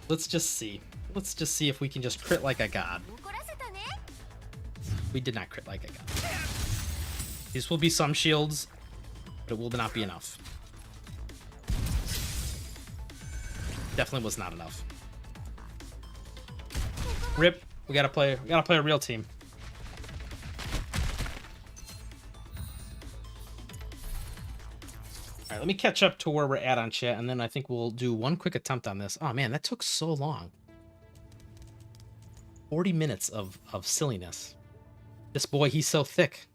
Let's just see. Let's just see if we can just crit like a god. We did not crit like a god. These will be some shields, but it will not be enough. Definitely was not enough. Rip. We gotta play a real team. Alright, let me catch up to where we're at on chat, and then I think we'll do one quick attempt on this. Oh man, that took so long. 40 minutes of silliness. This boy, he's so thick.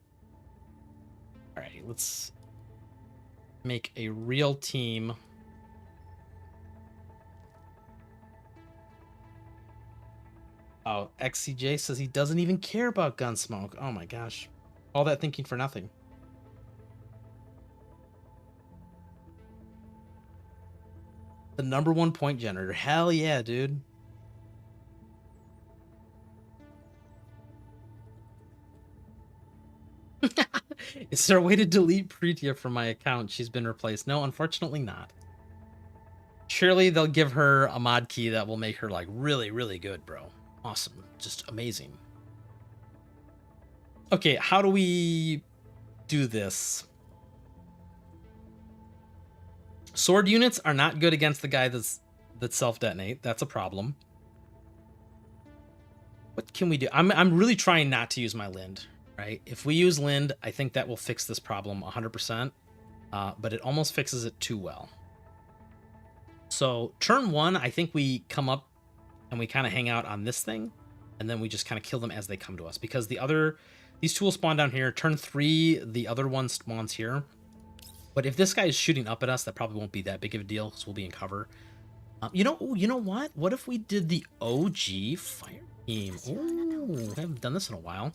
Alright, let's make a real team. Oh, XCJ says he doesn't even care about Gunsmoke. Oh my gosh. All that thinking for nothing. The #1 point generator. Hell yeah, dude. Is there a way to delete Pretia from my account? She's been replaced. No, unfortunately not. Surely they'll give her a mod key that will make her like really, really good, bro. Awesome. Just amazing. Okay, how do we do this? Sword units are not good against the guy that self-detonate. That's a problem. What can we do? I'm really trying not to use my Lind, right? If we use Lind, I think that will fix this problem 100%. but it almost fixes it too well. So turn 1, I think we come up and we kind of hang out on this thing, and then we just kind of kill them as they come to us, because these two will spawn down here. Turn 3, the other one spawns here. But if this guy is shooting up at us, that probably won't be that big of a deal, because we'll be in cover. You know what? What if we did the OG fire team? Ooh, I haven't done this in a while.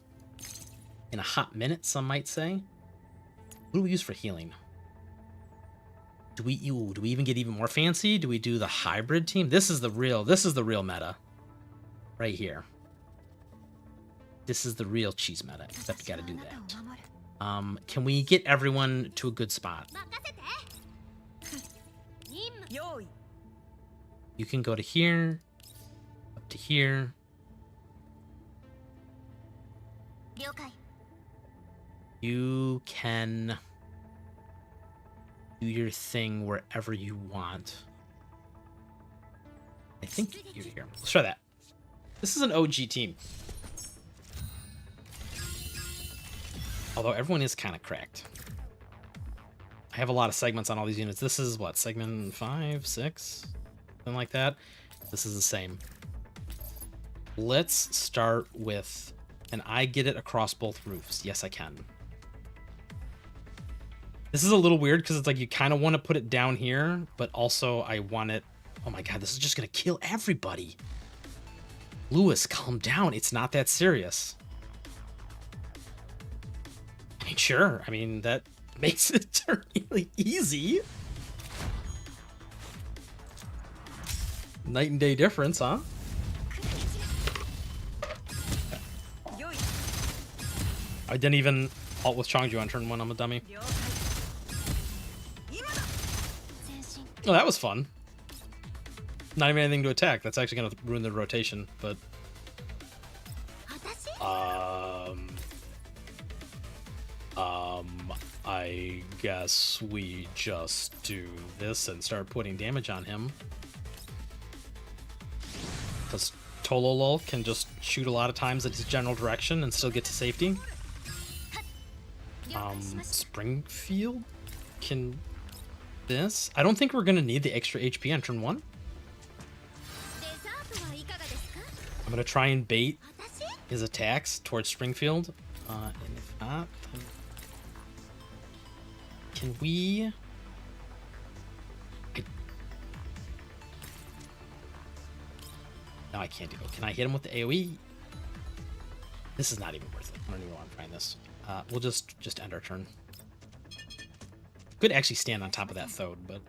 In a hot minute, some might say. What do we use for healing? Do we even get even more fancy? Do we do the hybrid team? This is the real meta. Right here. This is the real cheese meta, except you gotta do that. Can we get everyone to a good spot? You can go to here, up to here. You can do your thing wherever you want. I think you're here. Let's try that. This is an OG team. Although everyone is kind of cracked. I have a lot of segments on all these units. This is what, segment 5, 6? Something like that. This is the same. Let's start with, can I get it across both roofs? Yes, I can. This is a little weird because it's like you kind of want to put it down here, but also I want it... Oh my god, this is just going to kill everybody. Lewis, calm down. It's not that serious. I mean, sure. I mean, that makes it turn really easy. Night and day difference, huh? I didn't even ult with Changju on turn 1. I'm a dummy. Oh, that was fun. Not even anything to attack. That's actually going to ruin the rotation, but... I guess we just do this and start putting damage on him. Because Tololol can just shoot a lot of times at his general direction and still get to safety. Springfield can... This? I don't think we're going to need the extra HP on turn 1. I'm going to try and bait his attacks towards Springfield. And if not, then... Can we... No, I can't do it. Can I hit him with the AoE? This is not even worth it. I don't even want to try this. We'll just end our turn. Could actually stand on top of that Thode, but...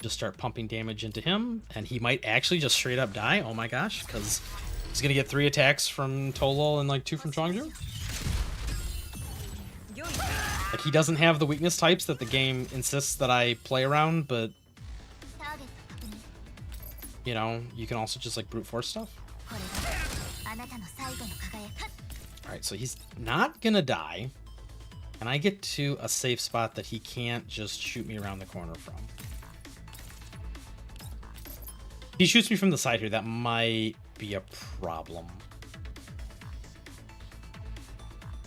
Just start pumping damage into him, and he might actually just straight up die. Oh my gosh, because he's gonna get 3 attacks from Tolol and like 2 from Changju. Like, he doesn't have the weakness types that the game insists that I play around, but you know, you can also just like brute force stuff. Alright, so he's not gonna die. And I get to a safe spot that he can't just shoot me around the corner from. If he shoots me from the side here, that might be a problem.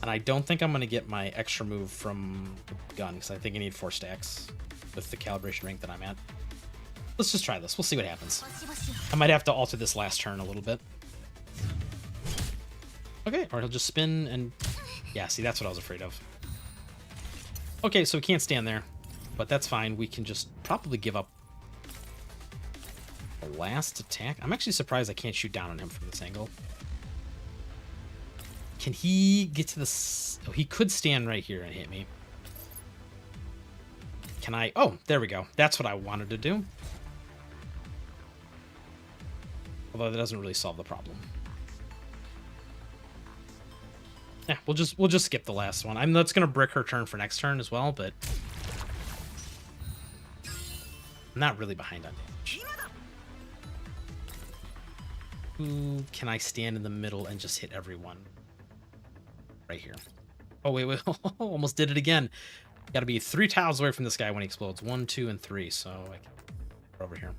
And I don't think I'm going to get my extra move from the gun, because I think I need 4 stacks with the calibration rank that I'm at. Let's just try this. We'll see what happens. I might have to alter this last turn a little bit. Okay, or he'll just spin and... Yeah, see, that's what I was afraid of. Okay, so we can't stand there, but that's fine. We can just probably give up the last attack. I'm actually surprised I can't shoot down on him from this angle. Can he get to this? Oh, he could stand right here and hit me. Can I? Oh, there we go. That's what I wanted to do. Although that doesn't really solve the problem. Yeah, we'll just skip the last one. I'm that's gonna brick her turn for next turn as well, but I'm not really behind on damage. Who can I stand in the middle and just hit everyone? Right here. Oh, wait. Almost did it again. Got to be 3 tiles away from this guy when he explodes. 1, 2, and 3. So I can go over here.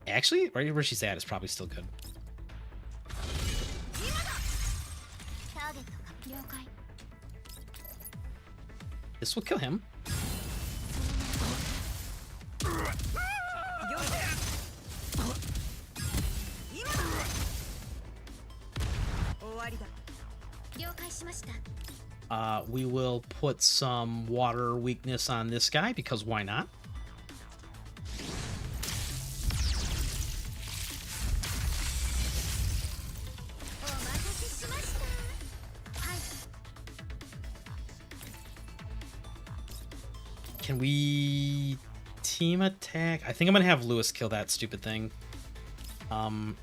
Actually, right where she's at is probably still good. This will kill him. We will put some water weakness on this guy because why not? Can we team attack? I think I'm gonna have Lewis kill that stupid thing. I'll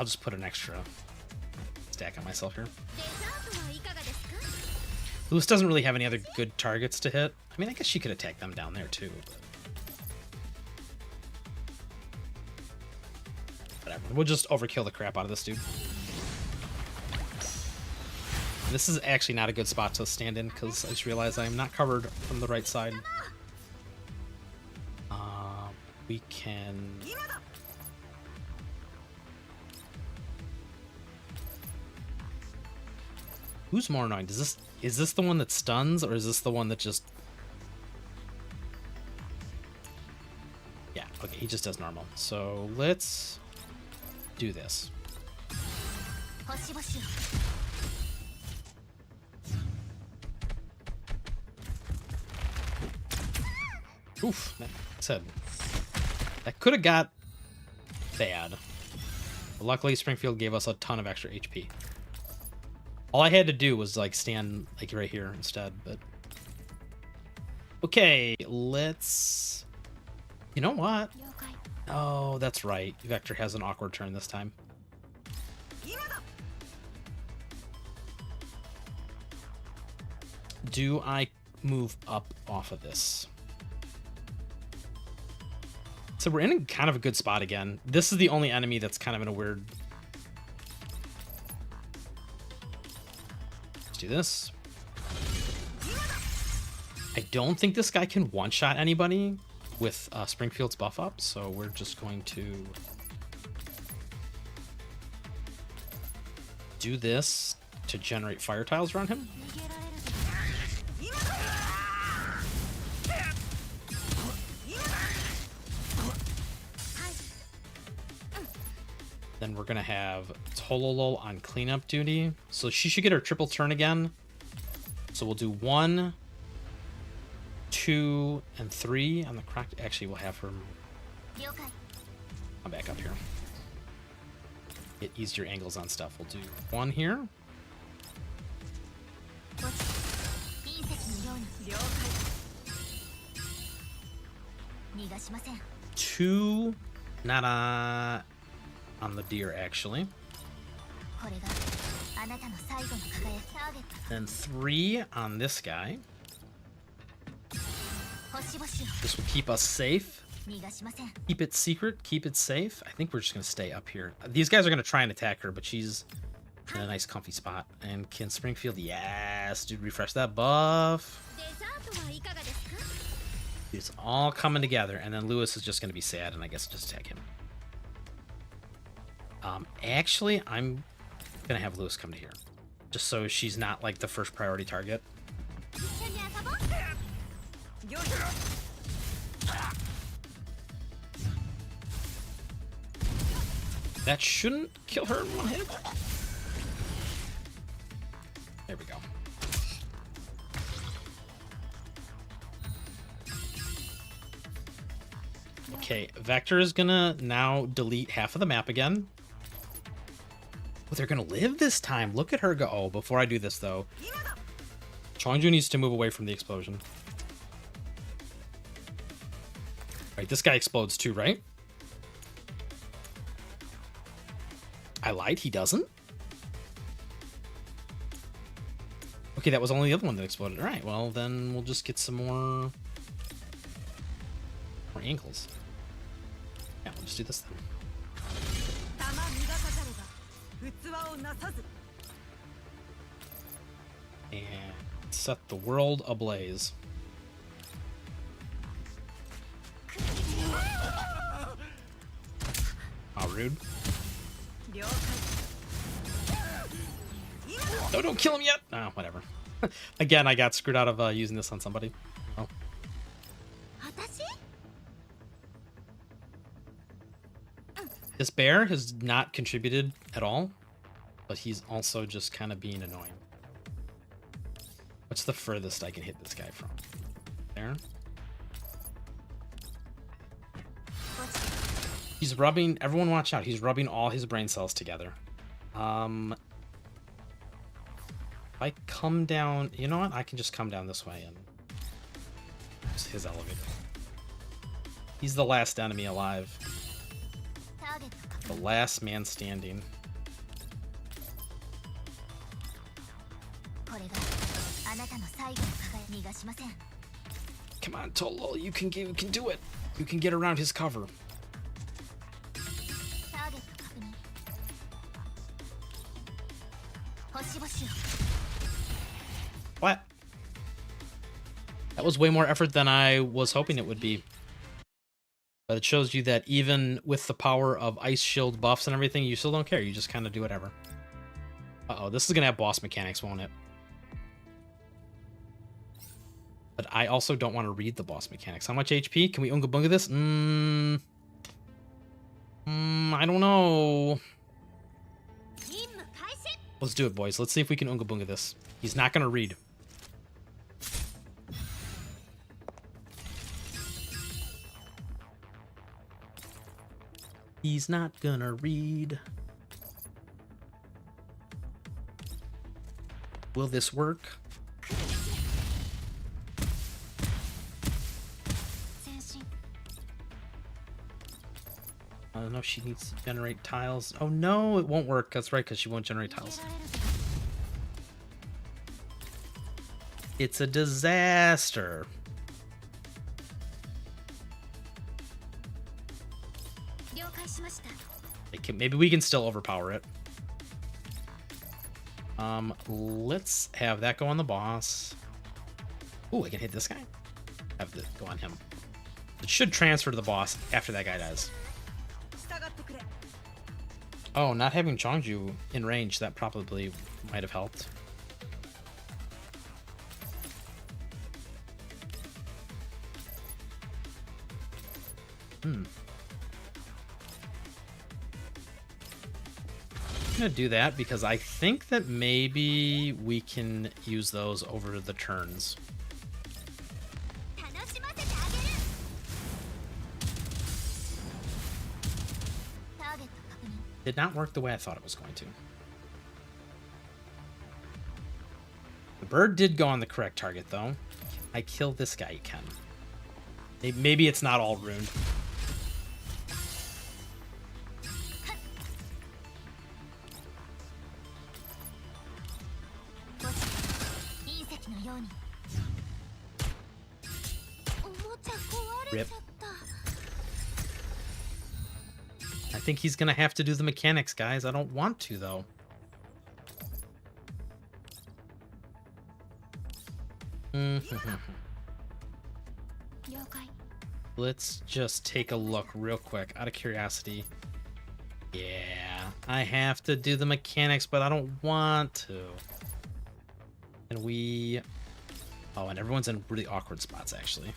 just put an extra stack on myself here. Lewis doesn't really have any other good targets to hit. I mean, I guess she could attack them down there too. But whatever. We'll just overkill the crap out of this dude. This is actually not a good spot to stand in because I just realized I am not covered from the right side. We can... Who's more annoying? Is this the one that stuns, or is this the one that just... Yeah, okay, he just does normal. So let's do this. Oof, that said, that could have got bad. But luckily, Springfield gave us a ton of extra HP. All I had to do was like stand like right here instead, but okay, let's... You know what? Oh, that's right. Vector has an awkward turn this time. Do I move up off of this? So we're in kind of a good spot again. This is the only enemy that's kind of in a weird... Let's do this. I don't think this guy can one-shot anybody with Springfield's buff up, so we're just going to do this to generate fire tiles around him. Then we're gonna have Tololol on cleanup duty, so she should get her triple turn again. So we'll do 1, 2, and 3 on the croc. Actually, we'll have her. I'm back up here. Get easier angles on stuff. We'll do 1 here. 2, not on the deer actually. Then 3 on this guy. This will keep us safe. Keep it secret, keep it safe. I think we're just gonna stay up here. These guys are gonna try and attack her, but she's in a nice comfy spot. And can Springfield, yes, dude, refresh that buff. It's all coming together, and then Lewis is just gonna be sad, and I guess just attack him. Actually, I'm gonna have Lewis come to here, just so she's not like the first priority target. That shouldn't kill her in 1 hit. There we go. Okay, Vector is gonna now delete half of the map again. Oh, they're gonna live this time. Look at her go. Oh, before I do this though, Chongju needs to move away from the explosion. Right, this guy explodes too, right? I lied, he doesn't? Okay, that was only the other one that exploded. Alright, well then we'll just get some more angles. Yeah, we'll just do this then. And set the world ablaze. How rude. No, don't kill him yet. Oh, whatever. Again, I got screwed out of using this on somebody. Oh. This bear has not contributed at all, but he's also just kind of being annoying. What's the furthest I can hit this guy from? There. He's rubbing, everyone watch out, he's rubbing all his brain cells together. If I come down, you know what? I can just come down this way and use his elevator. He's the last enemy alive. The last man standing. Come on, Tolo, you can do it. You can get around his cover. What? That was way more effort than I was hoping it would be. But it shows you that even with the power of ice shield buffs and everything, you still don't care. You just kind of do whatever. Uh-oh, this is going to have boss mechanics, won't it? But I also don't want to read the boss mechanics. How much HP? Can we Unga Bunga this? I don't know. Let's do it, boys. Let's see if we can Unga Bunga this. He's not going to read. He's not gonna read. Will this work? I don't know if she needs to generate tiles. Oh no, it won't work. That's right, because she won't generate tiles. It's a disaster. Maybe we can still overpower it. Let's have that go on the boss. Ooh, I can hit this guy. Have it go on him. It should transfer to the boss after that guy dies. Oh, not having Chongju in range, that probably might have helped. I'm gonna do that because I think that maybe we can use those over the turns. Did not work the way I thought it was going to. The bird did go on the correct target though. I killed this guy, you can. Maybe it's not all ruined. Rip. I think he's gonna have to do the mechanics, guys. I don't want to, though. Let's just take a look real quick, out of curiosity. Yeah, I have to do the mechanics, but I don't want to. And we... Oh, and everyone's in really awkward spots, actually.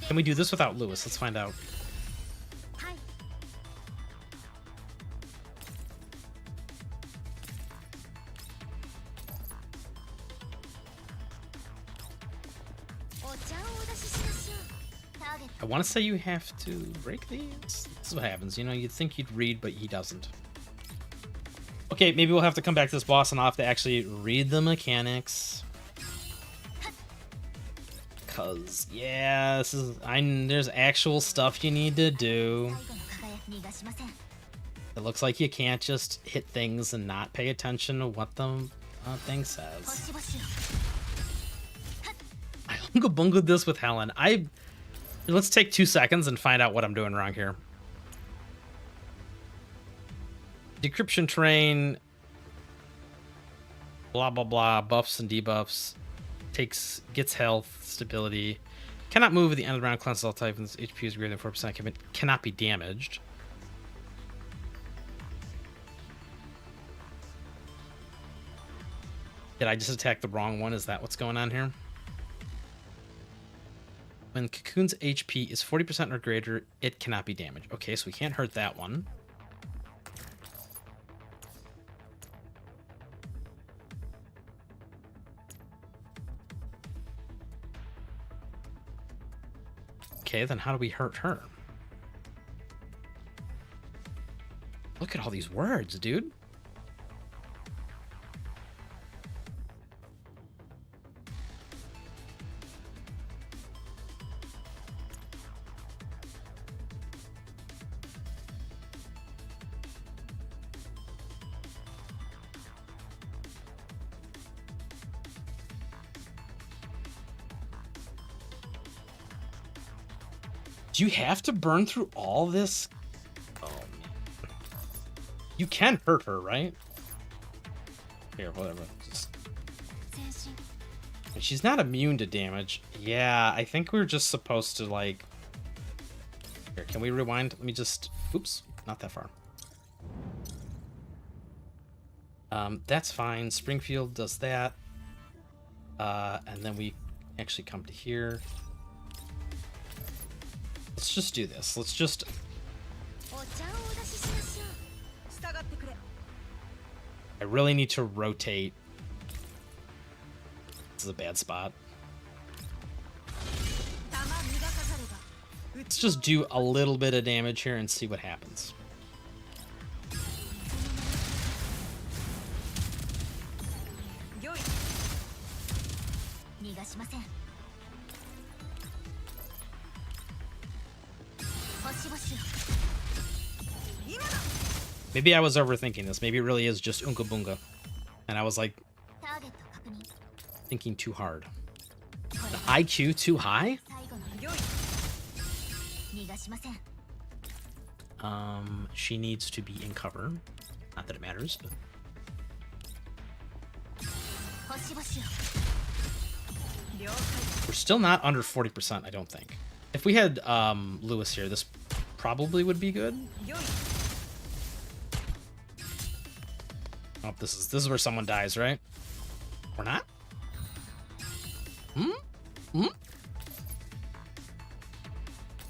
Can we do this without Lewis? Let's find out. I want to say you have to break these. This is what happens. You know, you'd think you'd read, but he doesn't. Okay, maybe we'll have to come back to this boss and I'll have to actually read the mechanics. Cause yeah, this is there's actual stuff you need to do. It looks like you can't just hit things and not pay attention to what the thing says. I Unga Bunga this with Helen. Let's take 2 seconds and find out what I'm doing wrong here. Decryption terrain, blah blah blah, buffs and debuffs, gets health, stability, cannot move at the end of the round, cleanses all type, and HP is greater than 4%, cannot be damaged. Did I just attack the wrong one? Is that what's going on here? When Cocoon's HP is 40% or greater, it cannot be damaged. Okay, so we can't hurt that one. Okay, then how do we hurt her? Look at all these words, dude. Do you have to burn through all this? Oh, man. You can hurt her, right? Here, whatever. She's not immune to damage. Yeah, I think we're just supposed to, like... Here, can we rewind? Let me just... Oops, not that far. That's fine. Springfield does that. And then we actually come to here. Let's just do this. Let's just... I really need to rotate. This is a bad spot. Let's just do a little bit of damage here and see what happens. Maybe I was overthinking this. Maybe it really is just Unka Bunga. And I was like thinking too hard. The IQ too high? She needs to be in cover. Not that it matters, but... We're still not under 40%, I don't think. If we had Lewis here, this probably would be good. Oh, this is where someone dies, right? Or not?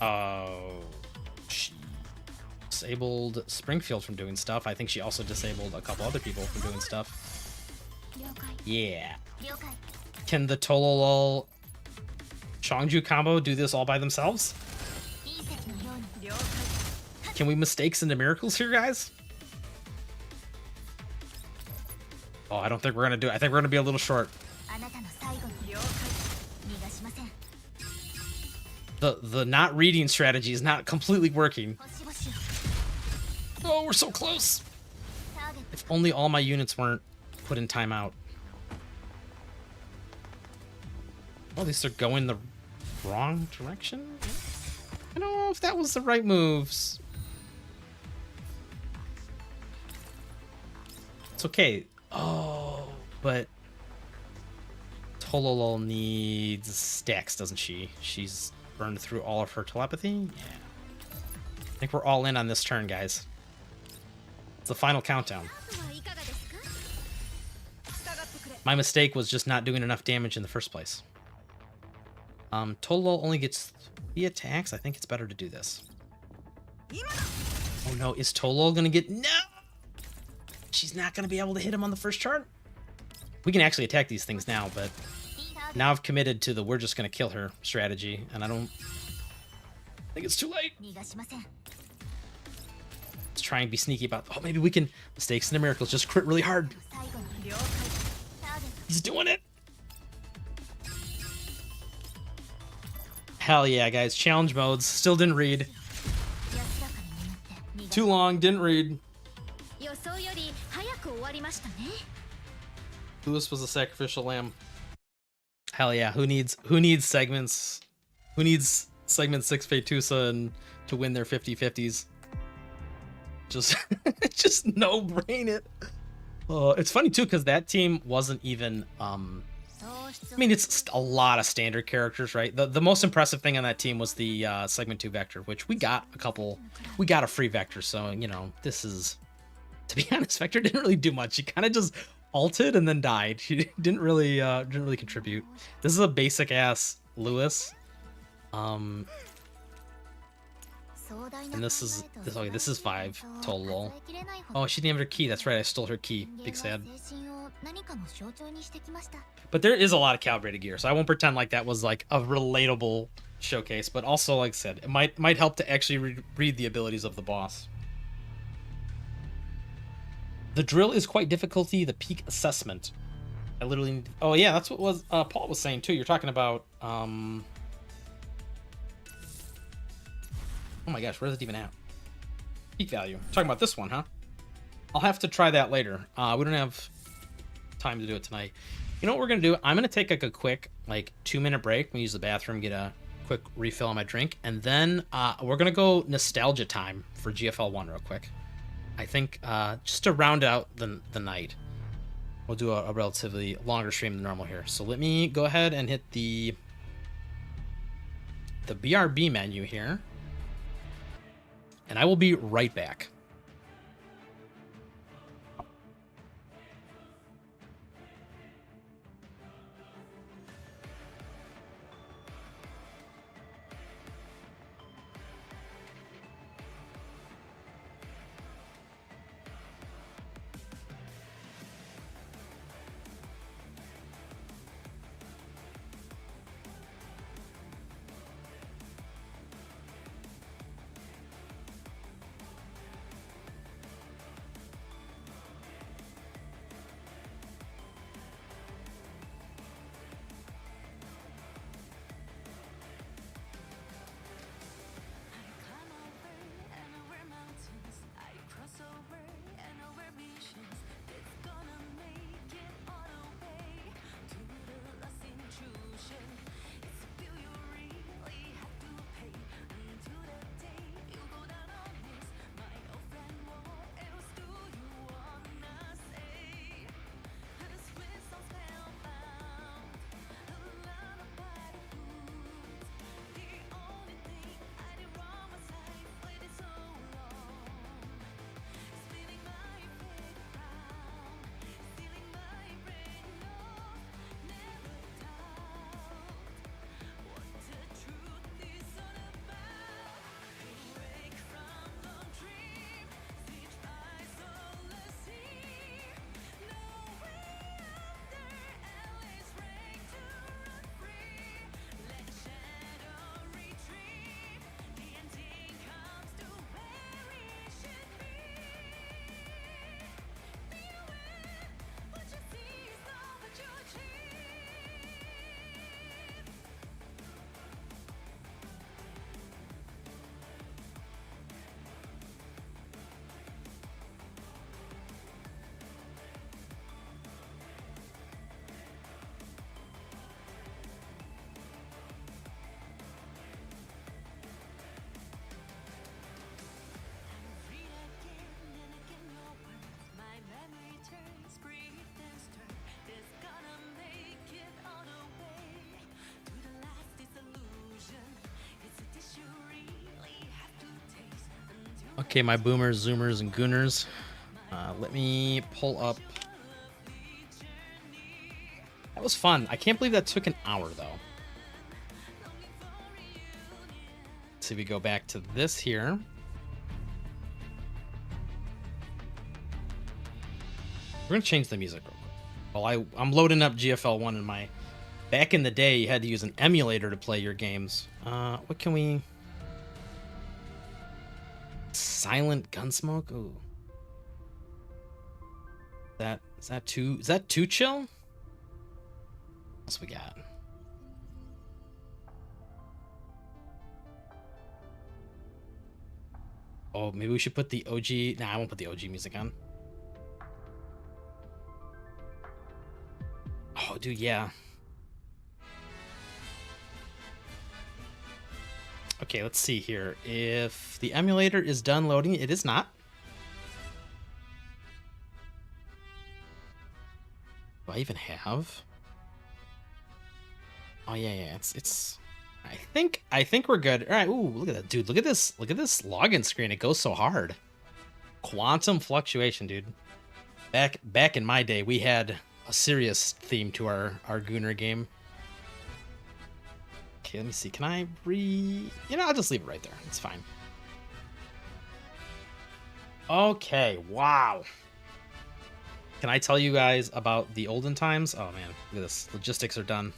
Oh, she disabled Springfield from doing stuff. I think she also disabled a couple other people from doing stuff. Yeah. Can the Tololol Chongju combo do this all by themselves? Can we mistakes into miracles here, guys? Oh, I don't think we're gonna do it. I think we're gonna be a little short. The not reading strategy is not completely working. Oh, we're so close. If only all my units weren't put in timeout. Well, at least they're going the wrong direction. I don't know if that was the right moves. It's okay. Oh, but Tololol needs stacks, doesn't she? She's burned through all of her telepathy. Yeah. I think we're all in on this turn, guys. It's the final countdown. My mistake was just not doing enough damage in the first place. Tololol only gets 3 attacks. I think it's better to do this. Oh no, is Tololol gonna get... No! She's not gonna be able to hit him on the first turn? We can actually attack these things now, but now I've committed to the we're just gonna kill her strategy, and I don't think it's too late. Let's try and be sneaky about... Oh, maybe we can... Mistakes into miracles, just crit really hard. He's doing it! Hell yeah, guys. Challenge modes. Still didn't read. Too long, didn't read. Lewis was a sacrificial lamb. Hell yeah. Who needs segments? Who needs segment 6 Fetusa and to win their 50-50s? Just no brain it. It's funny too, because that team wasn't even I mean, it's a lot of standard characters, right? The most impressive thing on that team was the segment 2 Vector, which we got a free Vector, so you know, this is, to be honest, Vector didn't really do much. He kind of just ulted and then died. She didn't really contribute. This is a basic ass Lewis. And this is okay, this is 5 total. Oh, she didn't have her key. That's right, I stole her key. Big sad. But there is a lot of calibrated gear, so I won't pretend like that was like a relatable showcase. But also, like I said, it might help to actually read the abilities of the boss. The drill is quite difficulty. The peak assessment. I literally need. Oh yeah, that's what was Paul was saying too. You're talking about. Oh my gosh, where's it even at? Peak value. Talking about this one, huh? I'll have to try that later. We don't have time to do it tonight. You know what we're gonna do? I'm gonna take like a quick 2-minute break. We use the bathroom, get a quick refill on my drink, and then we're gonna go nostalgia time for GFL1 real quick. I think just to round out the night, we'll do a relatively longer stream than normal here. So let me go ahead and hit the BRB menu here, and I will be right back. Okay, my boomers, zoomers, and gooners. Let me pull up. That was fun. I can't believe that took an hour, though. So we go back to this here. We're going to change the music real quick. Well, I'm loading up GFL1 in my... Back in the day, you had to use an emulator to play your games. What can we... Silent Gunsmoke? Ooh. Is that too chill? What else we got? Oh, maybe we should put the OG. Nah, I won't put the OG music on. Oh, dude, yeah. Okay, let's see here. If the emulator is done loading, it is not. Do I even have? Oh yeah, it's. I think we're good. All right. Ooh, look at that, dude. Look at this login screen. It goes so hard. Quantum fluctuation, dude. Back in my day, we had a serious theme to our Gooner game. Okay, let me see. Can I I'll just leave it right there. It's fine. Okay, wow. Can I tell you guys about the olden times? Oh man, look at this. Logistics are done.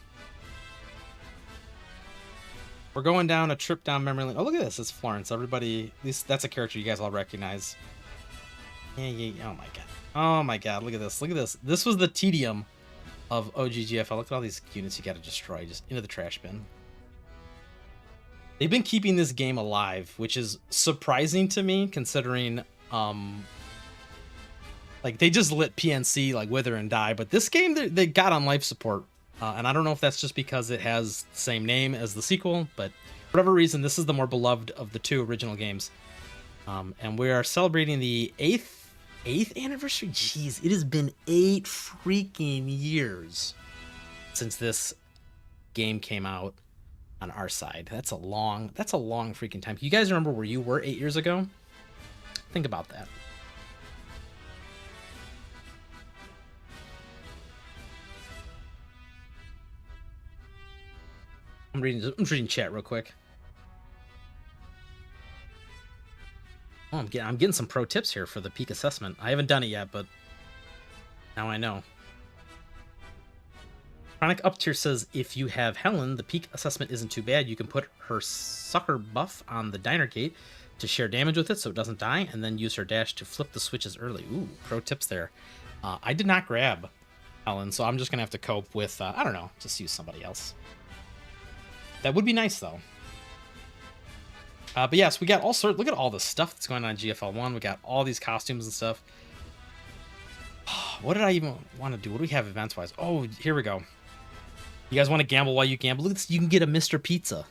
We're going down a trip down memory lane. Oh, look at this. It's Florence. Everybody, that's a character you guys all recognize. Yeah. Oh my god. Oh my god. Look at this. Look at this. This was the tedium of OG GFL. Look at all these units you got to destroy. Just into the trash bin. They've been keeping this game alive, which is surprising to me considering like they just let PNC like wither and die, but this game they got on life support. And I don't know if that's just because it has the same name as the sequel, but for whatever reason, this is the more beloved of the two original games. And we are celebrating the eighth anniversary. Jeez, it has been 8 freaking years since this game came out on our side. That's a long freaking time. You guys remember where you were 8 years ago? Think about that. I'm reading chat real quick. Oh, I'm getting some pro tips here for the peak assessment. I haven't done it yet, but now I know. Chronic Up Tier says if you have Helen, the peak assessment isn't too bad. You can put her sucker buff on the diner gate to share damage with it so it doesn't die, and then use her dash to flip the switches early. Ooh, pro tips there. I did not grab Helen, so I'm just gonna have to cope with I don't know, just use somebody else. That would be nice though. But yes, we got all sorts. Look at all the stuff that's going on in GFL1. We got all these costumes and stuff. What did I even want to do? What do we have events wise? Oh, here we go. You guys want to gamble while you gamble? Look at this. You can get a Mr. Pizza.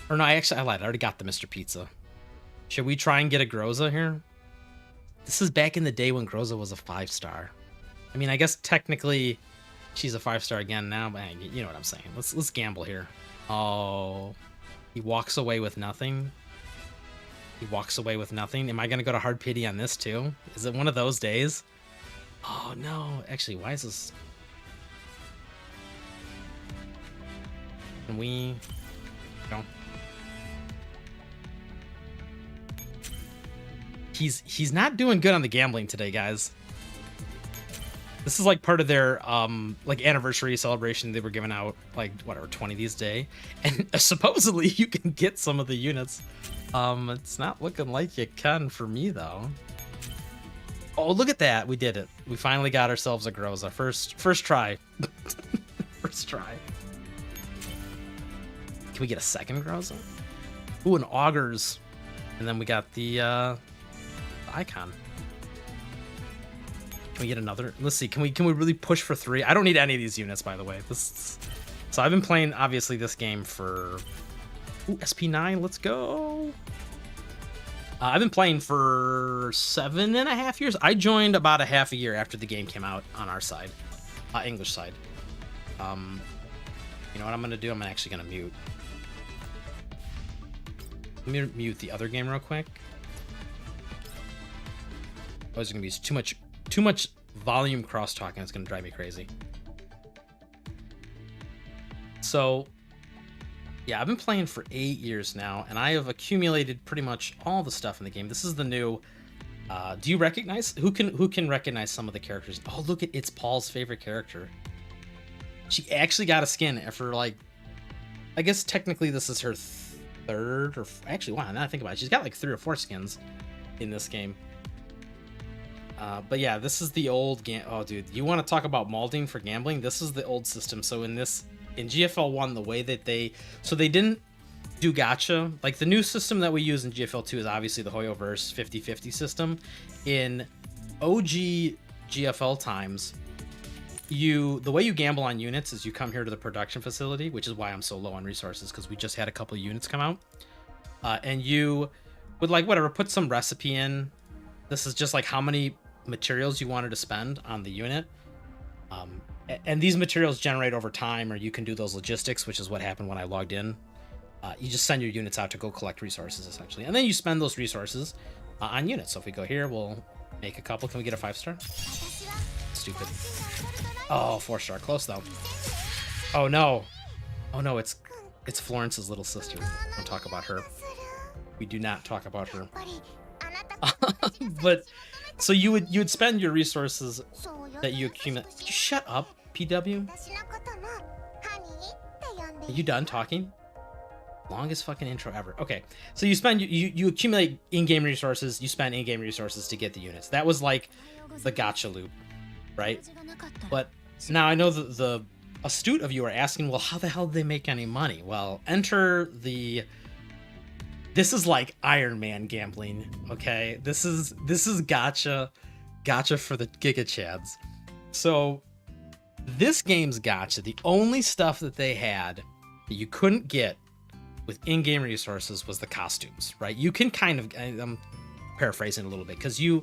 Or no, I lied. I already got the Mr. Pizza. Should we try and get a Groza here? This is back in the day when Groza was a 5-star. I mean, I guess technically she's a 5-star again now, but you know what I'm saying. Let's gamble here. Oh, he walks away with nothing. He walks away with nothing. Am I gonna go to hard pity on this too? Is it one of those days? Oh no, actually, why is this? Can we go? He's not doing good on the gambling today, guys. This is like part of their like anniversary celebration they were giving out, like whatever, 20 these day, and supposedly you can get some of the units. It's not looking like you can for me though. Oh, look at that, we did it. We finally got ourselves a Groza. First try. First try. Can we get a second Groza? Ooh, an Augurs. And then we got the icon. Can we get another? Let's see. Can we really push for 3? I don't need any of these units, by the way. So I've been playing obviously this game for SP9. Let's go. I've been playing for 7.5 years. I joined about a half a year after the game came out on our side, English side. You know what I'm gonna do? I'm actually gonna mute. Let me mute the other game real quick. Oh, it's gonna be too much volume cross-talking. It's gonna drive me crazy. So yeah, I've been playing for 8 years now, and I have accumulated pretty much all the stuff in the game. This is the new do you recognize who can recognize some of the characters? Oh, look at it's Paul's favorite character. She actually got a skin for, like, I guess technically this is her third, or actually, wow, now I think about it, she's got like 3 or 4 skins in this game. But yeah, this is the old game. Oh, dude, you want to talk about molding for gambling? This is the old system. So in GFL1, the way that they didn't do gacha. Like the new system that we use in GFL2 is obviously the Hoyoverse 50-50 system. In OG GFL times, the way you gamble on units is you come here to the production facility, which is why I'm so low on resources, because we just had a couple of units come out, and you would, like, whatever, put some recipe in. This is just like how many materials you wanted to spend on the unit, and these materials generate over time, or you can do those logistics, which is what happened when I logged in. You just send your units out to go collect resources essentially, and then you spend those resources on units. So if we go here, we'll make a couple. Can we get a 5-star? Stupid. Oh, 4-star. Close though. Oh no. Oh no, it's Florence's little sister. Don't talk about her. We do not talk about her. But so you would spend your resources that you accumulate. Shut up, PW. Are you done talking? Longest fucking intro ever. Okay, so you accumulate in-game resources. You spend in-game resources to get the units. That was like the gacha loop, right? But now I know the astute of you are asking, well, how the hell did they make any money? Well, enter the. This is like Iron Man gambling, okay? This is gacha for the Giga Chads. So this game's gacha. The only stuff that they had that you couldn't get with in-game resources was the costumes, right? You can kind of, I'm paraphrasing a little bit, because the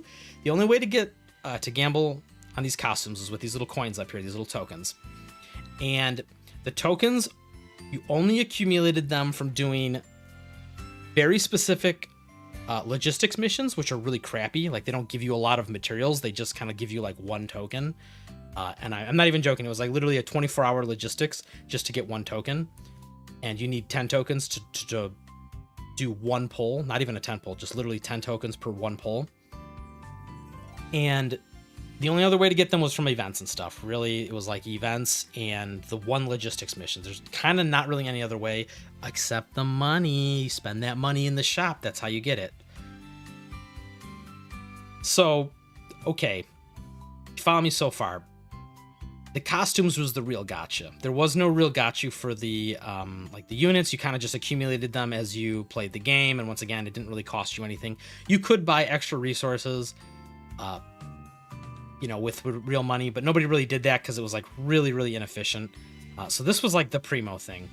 only way to get to gamble on these costumes is with these little coins up here, these little tokens. And the tokens, you only accumulated them from doing very specific logistics missions, which are really crappy. Like, they don't give you a lot of materials. They just kind of give you like one token. And I'm not even joking. It was like literally a 24-hour logistics just to get one token. And you need 10 tokens to do one pull. Not even a 10 pull, just literally 10 tokens per one pull. And the only other way to get them was from events and stuff. Really, it was like events and the one logistics mission. There's kind of not really any other way except the money. Spend that money in the shop. That's how you get it. So, okay. Follow me so far. The costumes was the real gacha. There was no real gacha for the like the units. You kind of just accumulated them as you played the game. And once again, it didn't really cost you anything. You could buy extra resources, you know, with real money, but nobody really did that because it was like really, really inefficient. So this was like the primo thing.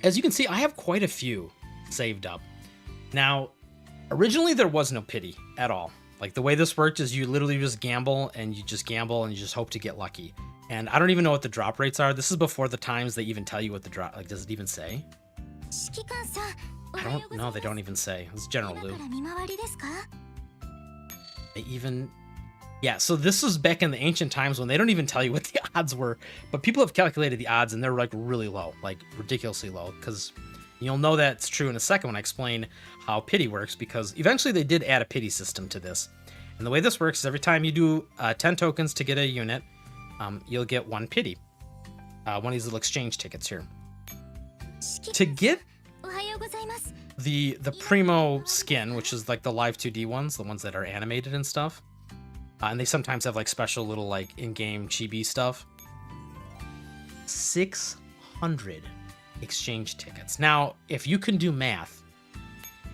As you can see, I have quite a few saved up. Now, originally there was no pity at all. Like, the way this worked is you literally just gamble and you just hope to get lucky. And I don't even know what the drop rates are. This is before the times they even tell you what the drop, like, does it even say? I don't know. They don't even say. It's General Lou. They even, yeah, so this was back in the ancient times when they don't even tell you what the odds were, but people have calculated the odds and they're like really low, like ridiculously low, because you'll know that's true in a second when I explain how pity works, because eventually they did add a pity system to this. And the way this works is every time you do 10 tokens to get a unit, you'll get 1 pity. One of these little exchange tickets here. To get the primo skin, which is like the live 2D ones, the ones that are animated and stuff, and they sometimes have like special little like in-game chibi stuff, 600 exchange tickets. Now, if you can do math,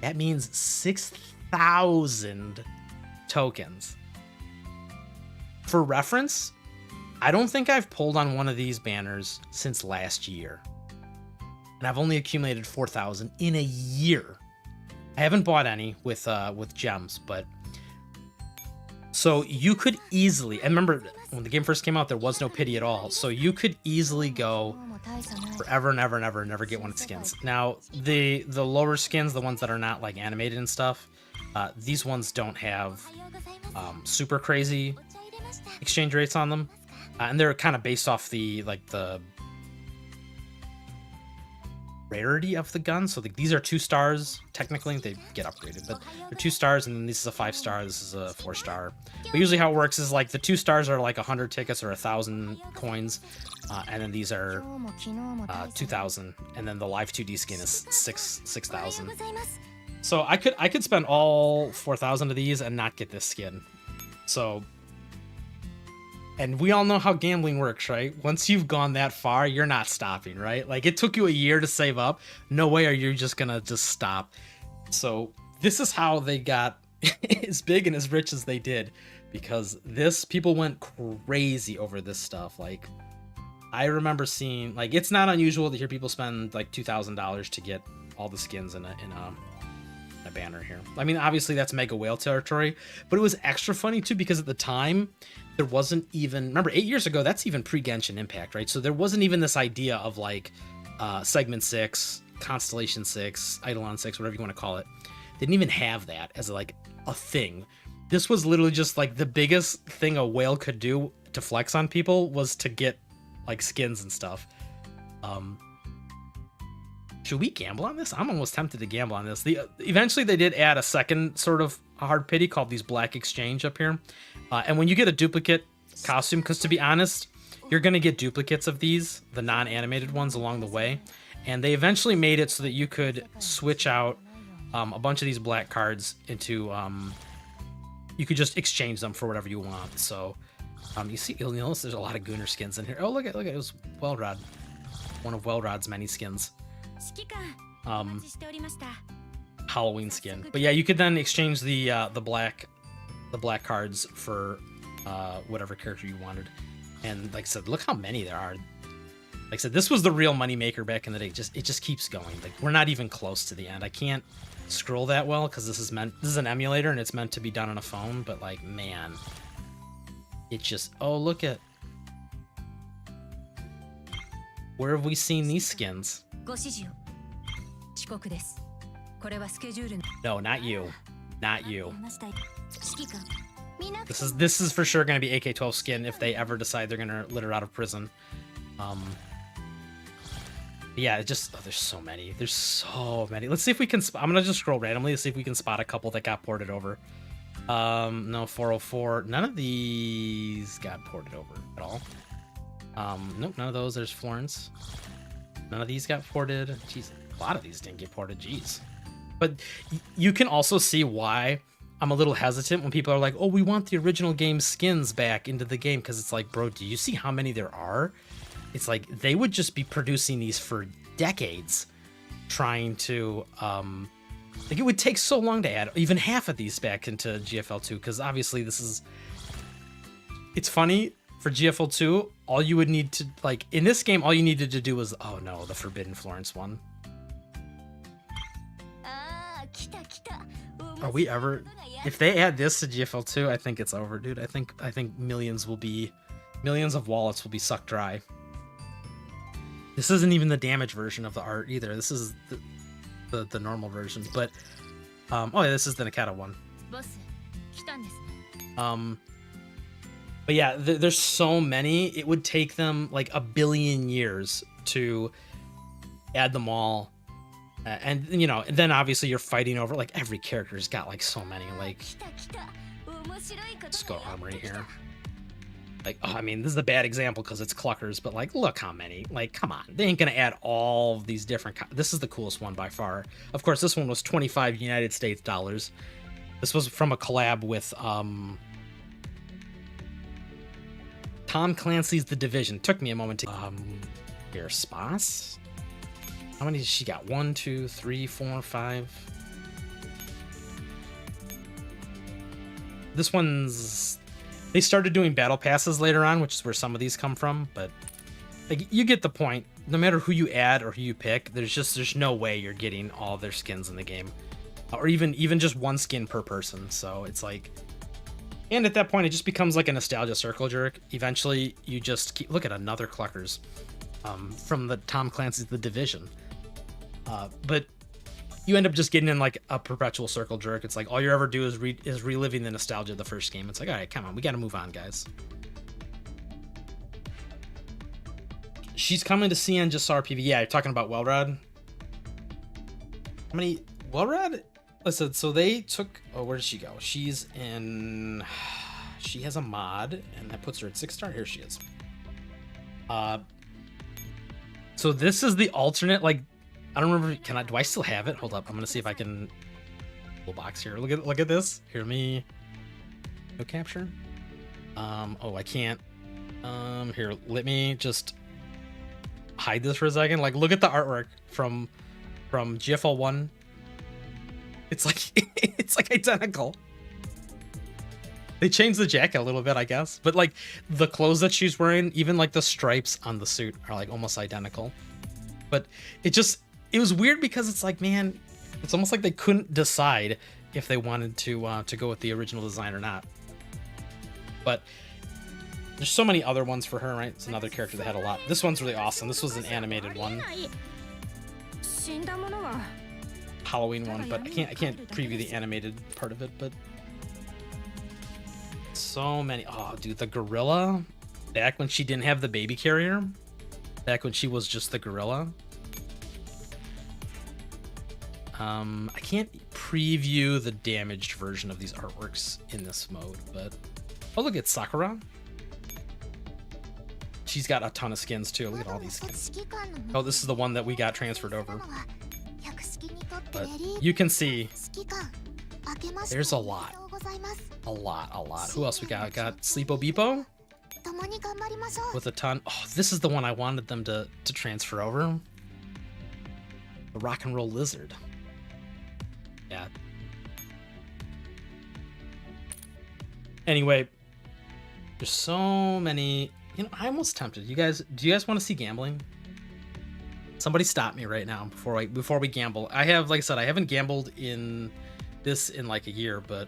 that means 6,000 tokens. For reference, I don't think I've pulled on one of these banners since last year. And I've only accumulated 4,000 in a year. I haven't bought any with gems, but so you could easily, and remember when the game first came out, there was no pity at all. So you could easily go forever and ever and ever and never get one of the skins. Now, the lower skins, the ones that are not like animated and stuff, these ones don't have super crazy exchange rates on them, and they're kind of based off the rarity of the gun. So these are 2 stars. Technically, they get upgraded, but they're 2 stars, and then this is a 5-star. This is a 4-star. But usually, how it works is like the 2 stars are like 100 tickets or 1,000 coins, and then these are 2,000, and then the live 2D skin is 6,000. So I could spend all 4,000 of these and not get this skin. So. And we all know how gambling works, right? Once you've gone that far, you're not stopping, right? Like, it took you a year to save up. No way are you just gonna just stop. So this is how they got as big and as rich as they did, because people went crazy over this stuff. Like, I remember seeing, like, it's not unusual to hear people spend like $2,000 to get all the skins in a banner here. I mean, obviously that's mega whale territory, but it was extra funny too because at the time there wasn't even, remember 8 years ago, that's even pre-Genshin Impact, right? So there wasn't even this idea of like Segment 6, Constellation 6, Eidolon 6, whatever you want to call it. They didn't even have that as like a thing. This was literally just like the biggest thing a whale could do to flex on people was to get like skins and stuff. Should we gamble on this? I'm almost tempted to gamble on this. Eventually they did add a second sort of hard pity called these Black Exchange up here. And when you get a duplicate costume, because to be honest, you're going to get duplicates of these, the non-animated ones along the way. And they eventually made it so that you could switch out a bunch of these black cards into, you could just exchange them for whatever you want. So you see, you'll notice there's a lot of Gooner skins in here. Oh, look at it was Welrod. One of Welrod's many skins. Halloween skin. But yeah, you could then exchange the black cards for whatever character you wanted. And like I said, look how many there are. Like I said, this was the real money maker back in the day. It just keeps going. Like we're not even close to the end. I can't scroll that well because this is an emulator and it's meant to be done on a phone. But like, man, it just, oh, look at, where have we seen these skins? No, not you. Not you. This is for sure going to be AK-12 skin if they ever decide they're going to let her out of prison. Yeah, it just, oh, there's so many. There's so many. Let's see if we can, I'm going to just scroll randomly to see if we can spot a couple that got ported over. No, 404. None of these got ported over at all. Nope, none of those. There's Florence. None of these got ported. Jeez, a lot of these didn't get ported. Jeez. But you can also see why I'm a little hesitant when people are like, oh, we want the original game skins back into the game. Because it's like, bro, do you see how many there are? It's like they would just be producing these for decades trying to... like it would take so long to add even half of these back into GFL2. Because obviously this is... It's funny... For GFL2, all you would need to, like, in this game, all you needed to do was, oh no, the Forbidden Florence one. Are we ever, if they add this to GFL2, I think it's over, dude. I think millions of wallets will be sucked dry. This isn't even the damage version of the art either. This is the normal version, but, oh yeah, this is the Nakata one. But yeah, there's so many. It would take them like a billion years to add them all. And, you know, then obviously you're fighting over, like, every character's got, like, so many, like... Let's go armory here. Like, oh, I mean, this is a bad example because it's Cluckers, but, like, look how many. Like, come on. They ain't gonna add all of these different... This is the coolest one by far. Of course, this one was 25 United States dollars. This was from a collab with, Tom Clancy's The Division. Took me a moment to... Here, Spas? How many does she got? 1, 2, 3, 4, 5. This one's... They started doing battle passes later on, which is where some of these come from, but... Like, you get the point. No matter who you add or who you pick, there's no way you're getting all their skins in the game. Or even just one skin per person, so it's like... And at that point, it just becomes like a nostalgia circle jerk. Eventually, you just keep... Look at another Cluckers from the Tom Clancy's The Division. But you end up just getting in like a perpetual circle jerk. It's like all you ever do is reliving the nostalgia of the first game. It's like, all right, come on, we got to move on, guys. She's coming to CN, just saw her PV. Yeah, you're talking about Welrod. How many... Welrod... Listen, so they took... Oh, where did she go? She's in... She has a mod, and that puts her at 6-star. Here she is. So this is the alternate, like... I don't remember... Do I still have it? Hold up. I'm going to see if I can... Little box here. Look at this. Hear me. No capture. Oh, I can't. Here, let me just... hide this for a second. Like, look at the artwork from GFL1. It's like identical. They changed the jacket a little bit, I guess, but like the clothes that she's wearing, even like the stripes on the suit are like almost identical. But it was weird because it's like, man, it's almost like they couldn't decide if they wanted to go with the original design or not. But there's so many other ones for her, right? It's another character that had a lot. This one's really awesome. This was an animated one. Halloween one, but I can't preview the animated part of it, but So many. Oh, dude, the gorilla. Back when she didn't have the baby carrier. Back when she was just the gorilla. I can't preview the damaged version of these artworks in this mode, but oh, look at Sakura. She's got a ton of skins too. Look at all these skins. Oh, this is the one that we got transferred over. But you can see there's a lot. A lot. Who else we got? We got Sleepo Beepo with a ton. Oh, this is the one I wanted them to transfer over. The Rock and Roll Lizard. Yeah. Anyway, there's so many. You know, I'm almost tempted. Do you guys want to see gambling? Somebody stop me right now before we gamble. I have, like I said, I haven't gambled in this in like a year, but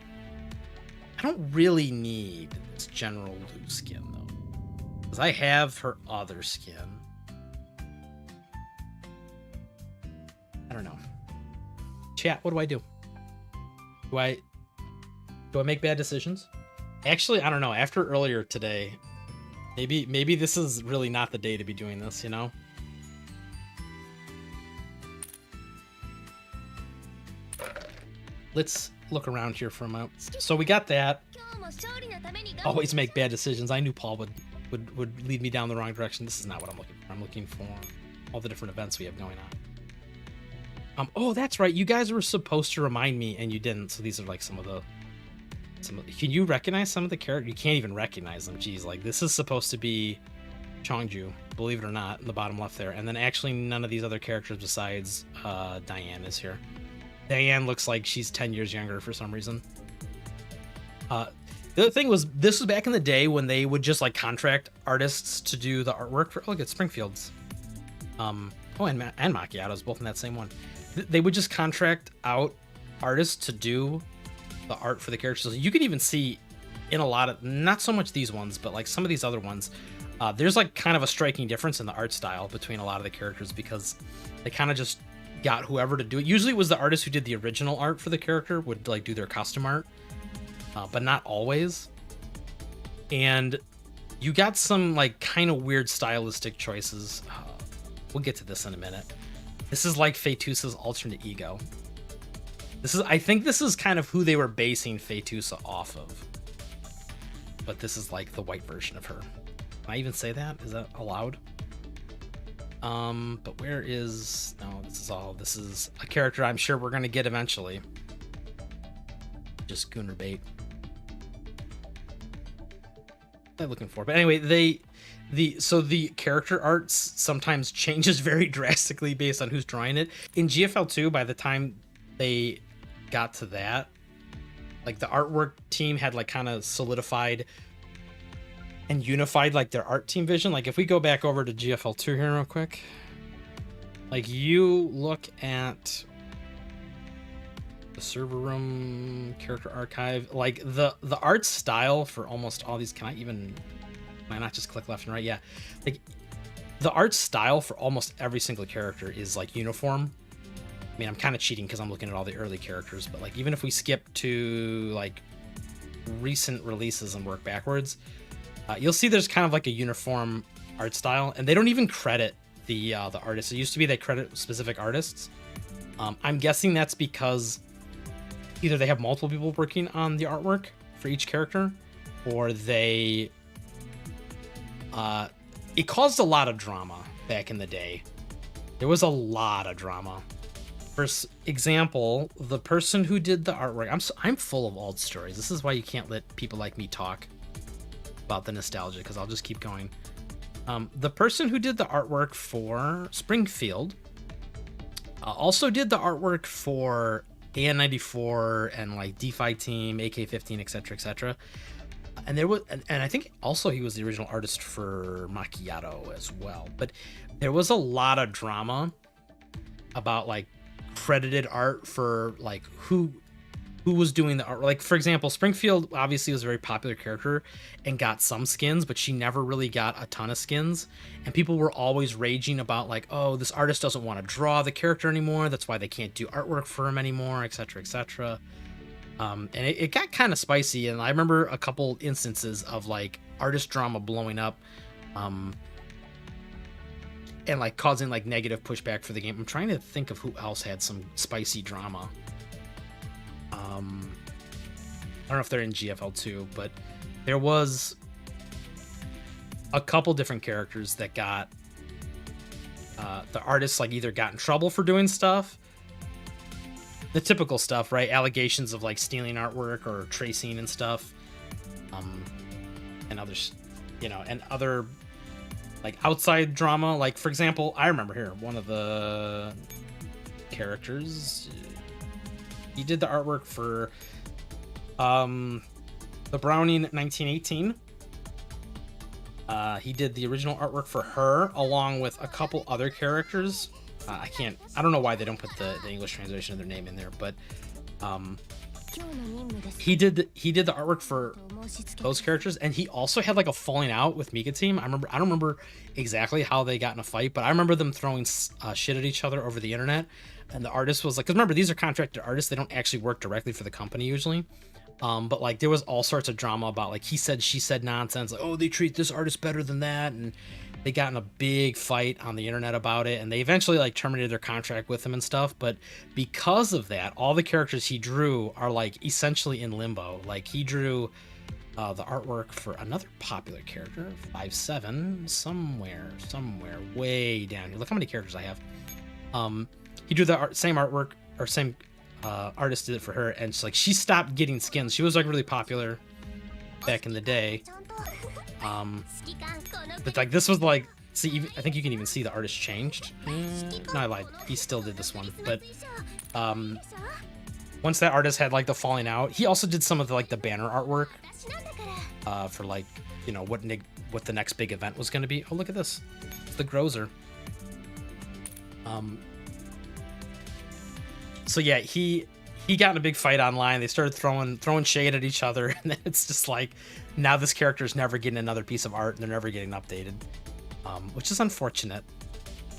I don't really need this General Lu skin though, because I have her other skin. I don't know. Chat, what do I do? Do I make bad decisions? Actually, I don't know. After earlier today, maybe this is really not the day to be doing this, you know? Let's look around here for a moment. So we got that. Always make bad decisions. I knew Paul would lead me down the wrong direction. This is not what I'm looking for. I'm looking for all the different events we have going on. Oh, that's right. You guys were supposed to remind me, and you didn't. So these are like some of the. Can you recognize some of the characters? You can't even recognize them. Jeez, like this is supposed to be Chongju, believe it or not, in the bottom left there. And then actually none of these other characters besides Diane is here. Diane looks like she's 10 years younger for some reason. The other thing was, this was back in the day when they would just like contract artists to do the artwork for. Oh, look at Springfield's. Oh, and Macchiato's both in that same one. They would just contract out artists to do the art for the characters. So you can even see in a lot of, not so much these ones, but like some of these other ones, there's like kind of a striking difference in the art style between a lot of the characters, because they kind of just got whoever to do it. Usually it was the artist who did the original art for the character would like do their custom art, but not always. And you got some like kind of weird stylistic choices. We'll get to this in a minute. This is like Fetusa's alternate ego. I think this is kind of who they were basing Fetusa off of. But this is like the white version of her. Can I even say that? Is that allowed? But where is... No, this is a character I'm sure we're going to get eventually. Just Gunner bait. What am I looking for? But anyway, so the character art sometimes changes very drastically based on who's drawing it. In GFL2, by the time they got to that, like the artwork team had like kind of solidified and unified like their art team vision. Like if we go back over to GFL2 here real quick, like you look at the server room character archive, like the art style for almost all these. Can I not just click left and right? Yeah, like the art style for almost every single character is like uniform. I mean, I'm kind of cheating because I'm looking at all the early characters, but like even if we skip to like recent releases and work backwards, you'll see there's kind of like a uniform art style, and they don't even credit the artists. It used to be they credit specific artists. I'm guessing that's because either they have multiple people working on the artwork for each character, or they it caused a lot of drama back in the day. There was a lot of drama. For example, the person who did the artwork, I'm full of old stories. This is why you can't let people like me talk about the nostalgia, because I'll just keep going. The person who did the artwork for Springfield also did the artwork for AN94 and like DeFi Team, AK-15, etc., etc. And there was, and I think also he was the original artist for Macchiato as well. But there was a lot of drama about like credited art for like who was doing the art. Like for example, Springfield obviously was a very popular character and got some skins, but she never really got a ton of skins, and people were always raging about like, oh, this artist doesn't want to draw the character anymore, that's why they can't do artwork for him anymore, etc., etc. And it got kind of spicy, and I remember a couple instances of like artist drama blowing up, and like causing like negative pushback for the game. I'm trying to think of who else had some spicy drama. I don't know if they're in GFL2, but there was a couple different characters that got the artists like either got in trouble for doing stuff, the typical stuff, right? Allegations of like stealing artwork or tracing and stuff, and others, and other like outside drama. Like for example, I remember here one of the characters, he did the artwork for the Browning 1918. He did the original artwork for her along with a couple other characters. I don't know why they don't put the English translation of their name in there, but he did the artwork for those characters, and he also had like a falling out with Mika Team. I don't remember exactly how they got in a fight, but I remember them throwing shit at each other over the internet, and the artist was like, because remember, these are contracted artists, they don't actually work directly for the company usually. But like there was all sorts of drama about like he said she said nonsense, like, oh, they treat this artist better than that, and they got in a big fight on the internet about it, and they eventually like terminated their contract with him and stuff. But because of that, all the characters he drew are like essentially in limbo. Like he drew the artwork for another popular character, 5-7, somewhere way down here. Look how many characters I have. He drew the same artwork, or same artist did it for her, and like she stopped getting skins. She was like really popular back in the day, but like this was like, see, I think you can even see the artist changed. No, I lied, he still did this one, but once that artist had like the falling out, he also did some of the like the banner artwork for like what the next big event was going to be. Oh, look at this, it's the Grozer. So yeah, he got in a big fight online. They started throwing shade at each other, and then it's just like now this character is never getting another piece of art, and they're never getting updated, which is unfortunate.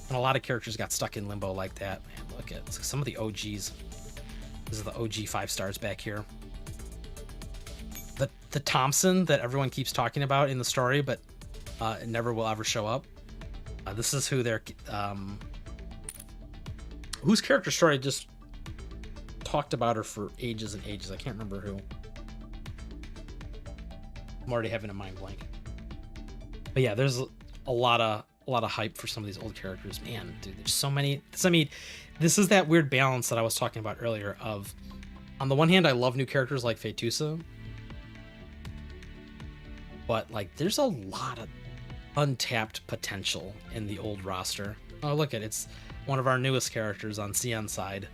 And a lot of characters got stuck in limbo like that. Man, look at some of the OGs. This is the OG 5 stars back here. The Thompson that everyone keeps talking about in the story, but it never will ever show up. This is who they're whose character story just talked about her for ages and ages. I can't remember who. I'm already having a mind blank. But yeah, there's a lot of hype for some of these old characters. Man, dude, there's so many. I mean, this is that weird balance that I was talking about earlier of, on the one hand, I love new characters like Fetusa, but like there's a lot of untapped potential in the old roster. Oh, look at it's one of our newest characters on CN side,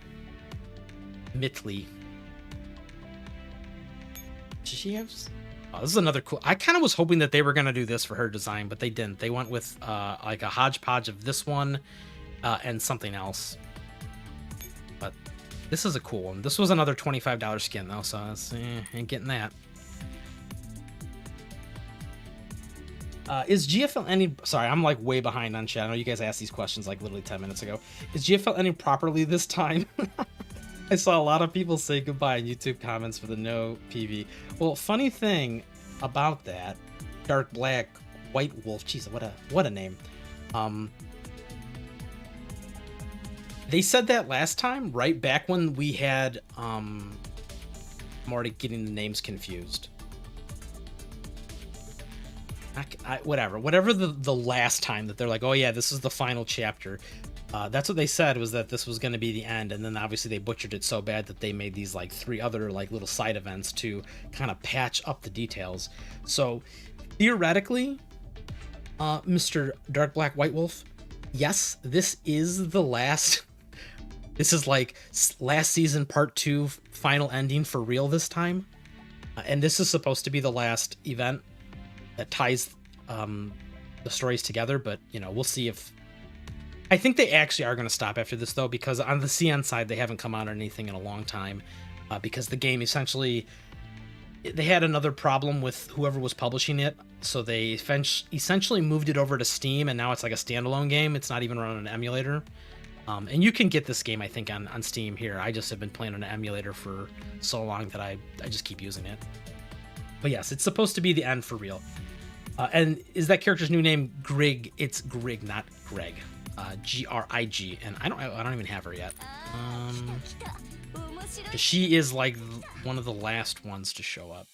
Mitli. Does she have? Oh, this is another cool. I kind of was hoping that they were gonna do this for her design, but they didn't. They went with like a hodgepodge of this one and something else. But this is a cool one. This was another $25 skin though, so ain't getting that. Is GFL ending? Sorry, I'm like way behind on chat. I know you guys asked these questions like literally 10 minutes ago. Is GFL ending properly this time? I saw a lot of people say goodbye in YouTube comments for the no PV. Well, funny thing about that, Dark Black White Wolf. Jeez, what a name. They said that last time, right back when we had I'm already getting the names confused. Whatever the last time that they're like, oh yeah, this is the final chapter. That's what they said, was that this was going to be the end, and then obviously they butchered it so bad that they made these like 3 other like little side events to kind of patch up the details. So theoretically, Mr. Dark Black White Wolf, yes, this is the last. This is like last season part 2 final ending for real this time, and this is supposed to be the last event that ties the stories together. But we'll see if. I think they actually are going to stop after this, though, because on the CN side, they haven't come out on anything in a long time, because the game essentially, they had another problem with whoever was publishing it, so they essentially moved it over to Steam, and now it's like a standalone game. It's not even run on an emulator. And you can get this game, I think, on Steam here. I just have been playing on an emulator for so long that I just keep using it. But yes, it's supposed to be the end for real. And is that character's new name Grig? It's Grig, not Greg. Grig, and I don't even have her yet. 'Cause she is like one of the last ones to show up.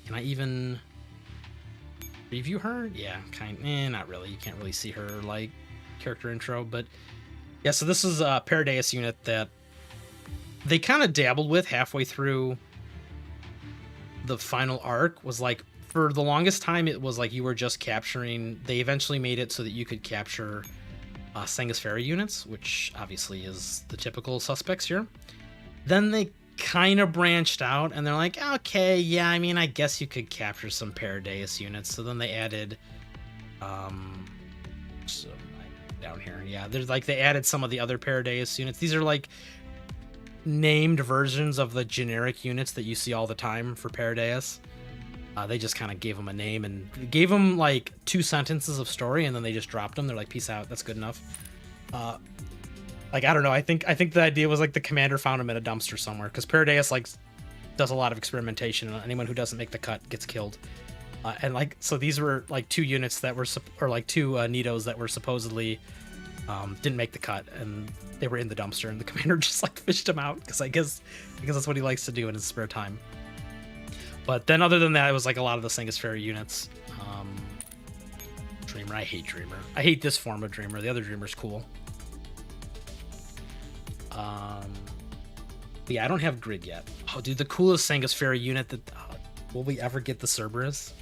Can I even preview her? Yeah, not really. You can't really see her like character intro, but yeah. So this is a Paradeus unit that they kind of dabbled with halfway through the final arc. Was like, for the longest time, it was like you were just capturing. They eventually made it so that you could capture Sangus Ferry units, which obviously is the typical suspects here. Then they kind of branched out, and they're like, okay, yeah, I mean, I guess you could capture some Paradeus units. So then they added, so down here, yeah, there's like they added some of the other Paradeus units. These are like named versions of the generic units that you see all the time for Paradeus. They just kind of gave them a name and gave them like 2 sentences of story, and then they just dropped them. They're like, peace out, that's good enough. Like, I don't know, I think the idea was like the commander found them in a dumpster somewhere, because Paradeus like does a lot of experimentation, and anyone who doesn't make the cut gets killed. And like, so these were like 2 units that were, or like 2 Nidos that were supposedly didn't make the cut, and they were in the dumpster, and the commander just like fished them out, because I guess that's what he likes to do in his spare time. But then other than that, it was like a lot of the Sangus Ferry units. Dreamer, I hate Dreamer. I hate this form of Dreamer. The other Dreamer's cool. Yeah, I don't have Grid yet. Oh, dude, the coolest Sangus Ferry unit that... will we ever get the Cerberus?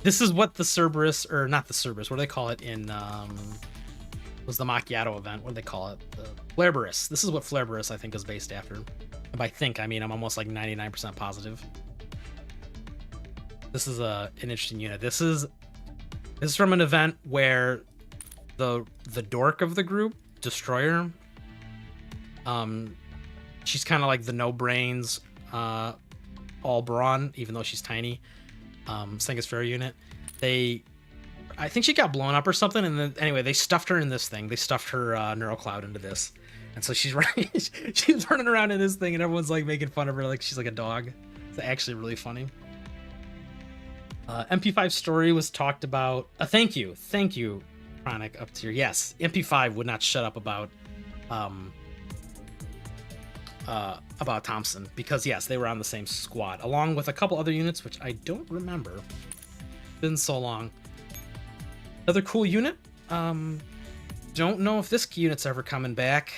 This is what the Cerberus, or not the Cerberus, what do they call it in... was the Macchiato event. What do they call it? The Flareburus. This is what Flareburus, I think, is based after. And by think, I mean I'm almost like 99% positive. This is an interesting unit. This is from an event where the dork of the group, Destroyer, she's kind of like the no brains all brawn, even though she's tiny. Sangus Ferry unit. I think she got blown up or something, and then anyway they stuffed her in this thing. They stuffed her Neurocloud into this, and so she's running. She's running around in this thing, and everyone's like making fun of her like she's like a dog. It's actually really funny. MP5 story was talked about. Thank you, Chronic up tier. Yes, MP5 would not shut up about Thompson, because yes, they were on the same squad along with a couple other units, which I don't remember. It's been so long. Another cool unit. Don't know if this unit's ever coming back.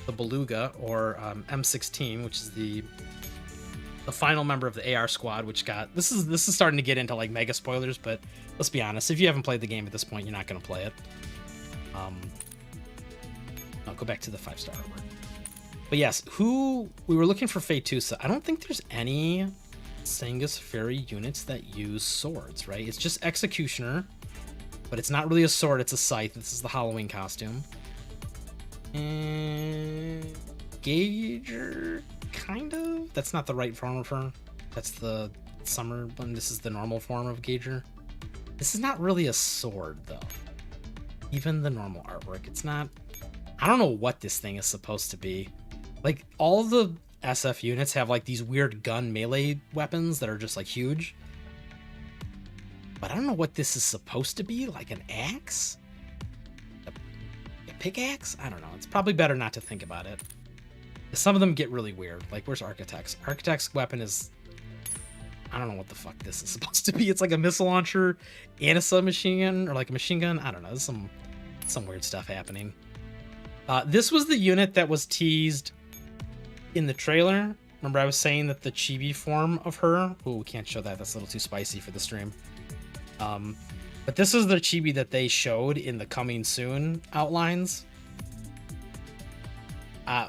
The Beluga, or M16, which is the final member of the AR squad, which got this is starting to get into like mega spoilers, but let's be honest, if you haven't played the game at this point, you're not going to play it. I'll go back to the 5-star armor. But yes, we were looking for Fetusa. I don't think there's any Sangus Ferry units that use swords, right? It's just Executioner, but it's not really a sword, it's a scythe. This is the Halloween costume. And Gauger, kind of? That's not the right form of her. That's the summer one. This is the normal form of Gauger. This is not really a sword, though. Even the normal artwork, it's not... I don't know what this thing is supposed to be. Like, all the SF units have, like, these weird gun melee weapons that are just, like, huge. But I don't know what this is supposed to be. Like, an axe? A pickaxe? I don't know. It's probably better not to think about it. Some of them get really weird. Like, where's Architect's? Architect's weapon is... I don't know what the fuck this is supposed to be. It's like a missile launcher and a submachine gun, or like a machine gun. I don't know. There's some weird stuff happening. This was the unit that was teased in the trailer. Remember I was saying that the chibi form of her... Oh, we can't show that. That's a little too spicy for the stream. But this is the chibi that they showed in the coming soon outlines.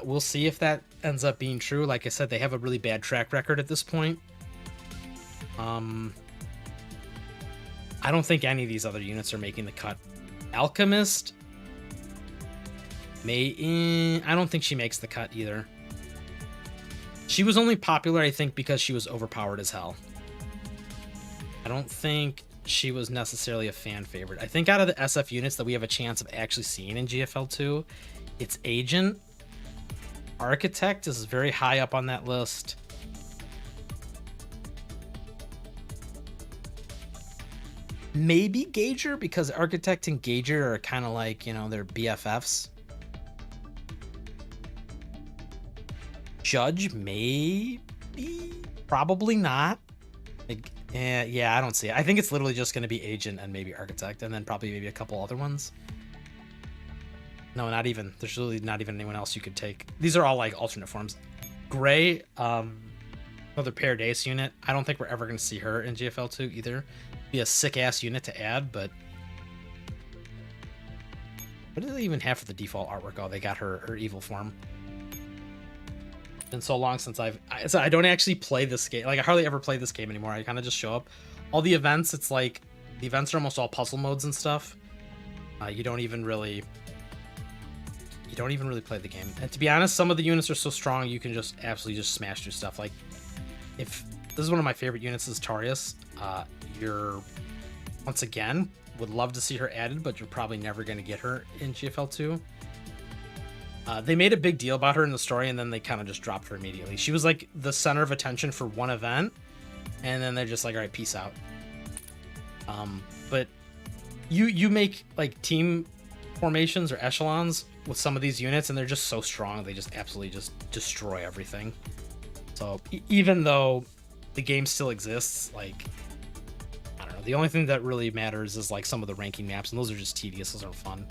We'll see if that ends up being true. Like I said, they have a really bad track record at this point. I don't think any of these other units are making the cut. Alchemist... I don't think she makes the cut either. She was only popular, I think, because she was overpowered as hell. I don't think she was necessarily a fan favorite. I think out of the SF units that we have a chance of actually seeing in GFL2, it's Agent. Architect is very high up on that list. Maybe Gauger, because Architect and Gauger are kind of like, you know, they're BFFs. Judge, maybe, probably not. Like, yeah, I don't see it. I think it's literally just going to be Agent and maybe Architect, and then probably maybe a couple other ones. No, not even. There's really not even anyone else you could take. These are all like alternate forms. Gray, another paired ace unit. I don't think we're ever going to see her in GFL2 either. Be a sick ass unit to add, but what do they even have for the default artwork? Oh, they got her evil form. Been so long since I don't actually play this game. Like, I hardly ever play this game anymore. I kind of just show up. All the events, it's like the events are almost all puzzle modes and stuff. You don't even really play the game. And to be honest, some of the units are so strong you can just absolutely just smash through stuff. Like, if this is one of my favorite units is Tarius. You're once again would love to see her added, but you're probably never going to get her in GFL2. They made a big deal about her in the story, and then they kind of just dropped her immediately. She was like the center of attention for one event, and then they're just like, all right, peace out. But you make like team formations or echelons with some of these units, and they're just so strong, they just absolutely just destroy everything. So even though the game still exists, like, I don't know, the only thing that really matters is like some of the ranking maps, and those are just tedious, those aren't fun.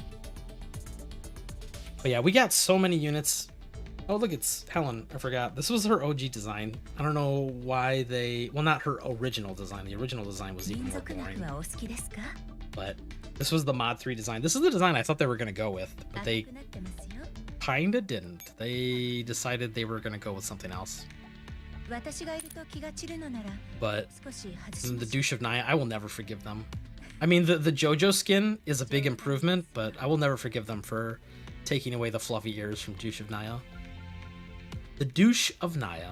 But yeah, we got so many units. Oh, look, it's Helen. I forgot. This was her OG design. I don't know why they... Well, not her original design. The original design was even more boring. But this was the Mod 3 design. This is the design I thought they were going to go with, but they kind of didn't. They decided they were going to go with something else. But the douche of Naya, I will never forgive them. I mean, the JoJo skin is a big improvement, but I will never forgive them for taking away the fluffy ears from Douche of Naya. The Douche of Naya.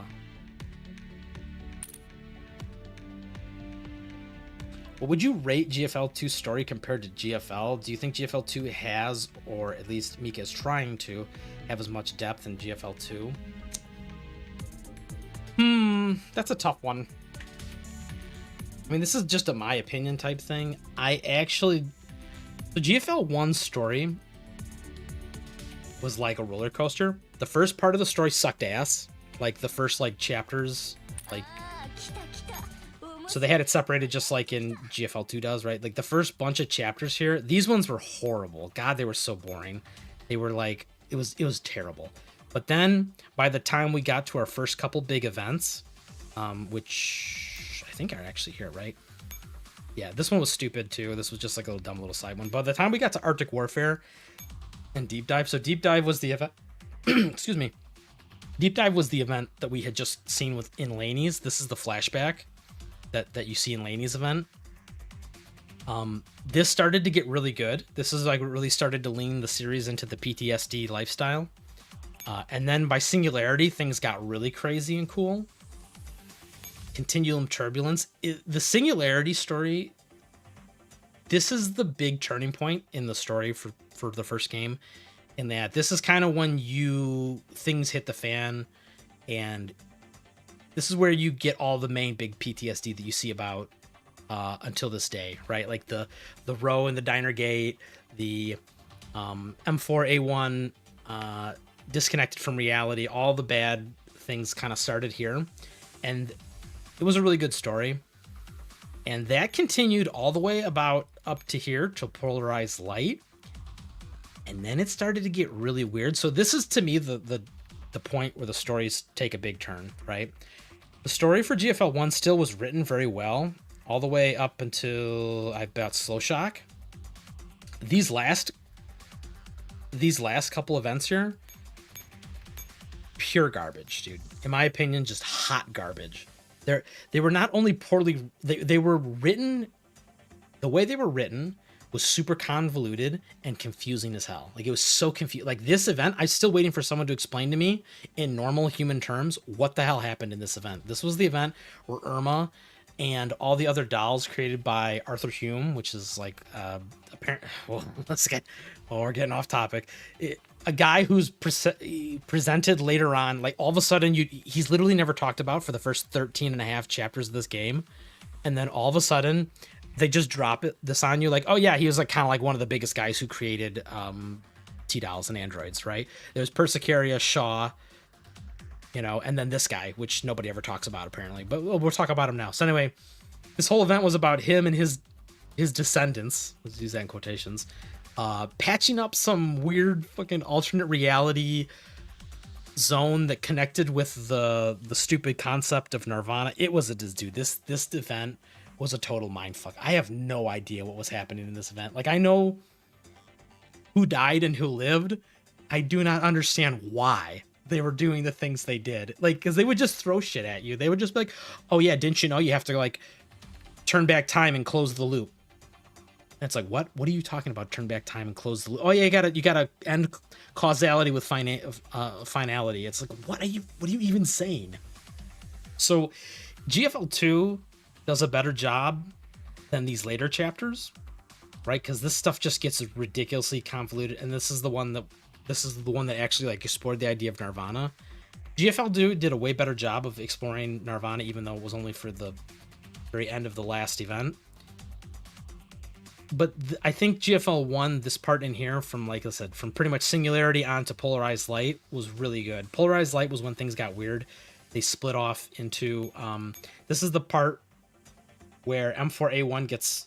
What would you rate GFL2's story compared to GFL? Do you think GFL2 has, or at least Mika is trying to, have as much depth in GFL2? That's a tough one. I mean, this is just a my opinion type thing. The GFL1 story was like a roller coaster. The first part of the story sucked ass. Like the first like chapters, like, so they had it separated just like in GFL2 does, right? Like the first bunch of chapters here, these ones were horrible. God, they were so boring. They were like, it was terrible. But then by the time we got to our first couple big events, which I think are actually here, right? Yeah, this one was stupid too. This was just like a little dumb little side one. By the time we got to Arctic Warfare and Deep Dive, so Deep Dive was the event. Excuse me. Deep Dive was the event that we had just seen in Laney's. This is the flashback that you see in Laney's event. This started to get really good. This is like what really started to lean the series into the PTSD lifestyle. And then by Singularity, things got really crazy and cool. Continuum Turbulence. The Singularity story, this is the big turning point in the story for the first game. In that this is kind of when things hit the fan, and this is where you get all the main big PTSD that you see about until this day, right? Like the row in the diner gate, the M4A1 disconnected from reality, all the bad things kind of started here, and it was a really good story, and that continued all the way about up to here to Polarized Light. And then it started to get really weird. So this is, to me, the point where the stories take a big turn, right? The story for GFL1 still was written very well, all the way up until about Slow Shock. These last couple events here, pure garbage, dude. In my opinion, just hot garbage. They were not only poorly, they were written, the way they were written was super convoluted and confusing as hell. Like, it was so confused. Like, this event, I'm still waiting for someone to explain to me in normal human terms what the hell happened in this event. This was the event where Irma and all the other dolls created by Arthur Hume, which is like apparent. Well, we're getting off topic. A guy who's presented later on, like all of a sudden he's literally never talked about for the first 13 and a half chapters of this game, and then all of a sudden they just drop this on you, like, oh yeah, he was like kind of like one of the biggest guys who created T-dolls and androids, right? There's Persicaria, Shaw, you know, and then this guy, which nobody ever talks about apparently, but we'll talk about him now. So anyway, this whole event was about him and his descendants, let's use that in quotations, patching up some weird fucking alternate reality zone that connected with the stupid concept of Nirvana. It was this event was a total mindfuck. I have no idea what was happening in this event. Like, I know who died and who lived. I do not understand why they were doing the things they did. Like, because they would just throw shit at you. They would just be like, oh yeah, didn't you know you have to like turn back time and close the loop? And it's like, what are you talking about? Turn back time and close the loop? Oh yeah, you gotta end causality with finality. It's like, what are you even saying? So GFL2 does a better job than these later chapters, right? Because this stuff just gets ridiculously convoluted, and this is the one that actually like explored the idea of Nirvana. GFL2 did a way better job of exploring Nirvana, even though it was only for the very end of the last event. But I think GFL1, this part in here, from, like I said, from pretty much Singularity on to Polarized Light, was really good. Polarized Light was when things got weird. They split off into this is the part where M4A1 gets,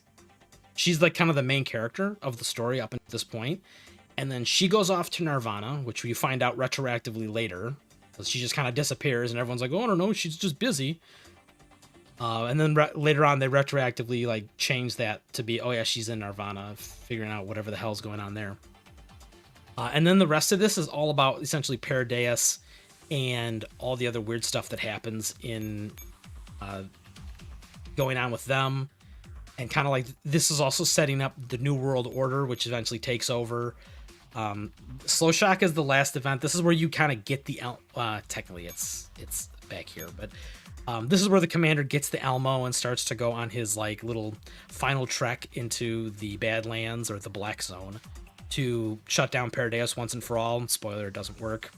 she's like kind of the main character of the story up until this point, and then she goes off to Nirvana, which we find out retroactively later, because she just kind of disappears and everyone's like, oh, I don't know, she's just busy. And then later on they retroactively like change that to be, oh yeah, she's in Nirvana figuring out whatever the hell's going on there. And then the rest of this is all about essentially Paradeus and all the other weird stuff that happens in going on with them, and kind of like this is also setting up the New World Order, which eventually takes over. Slow Shock is the last event. This is where you kind of get the technically it's back here, but this is where the commander gets the Elmo and starts to go on his like little final trek into the Badlands or the Black Zone to shut down Paradeus once and for all. Spoiler, it doesn't work.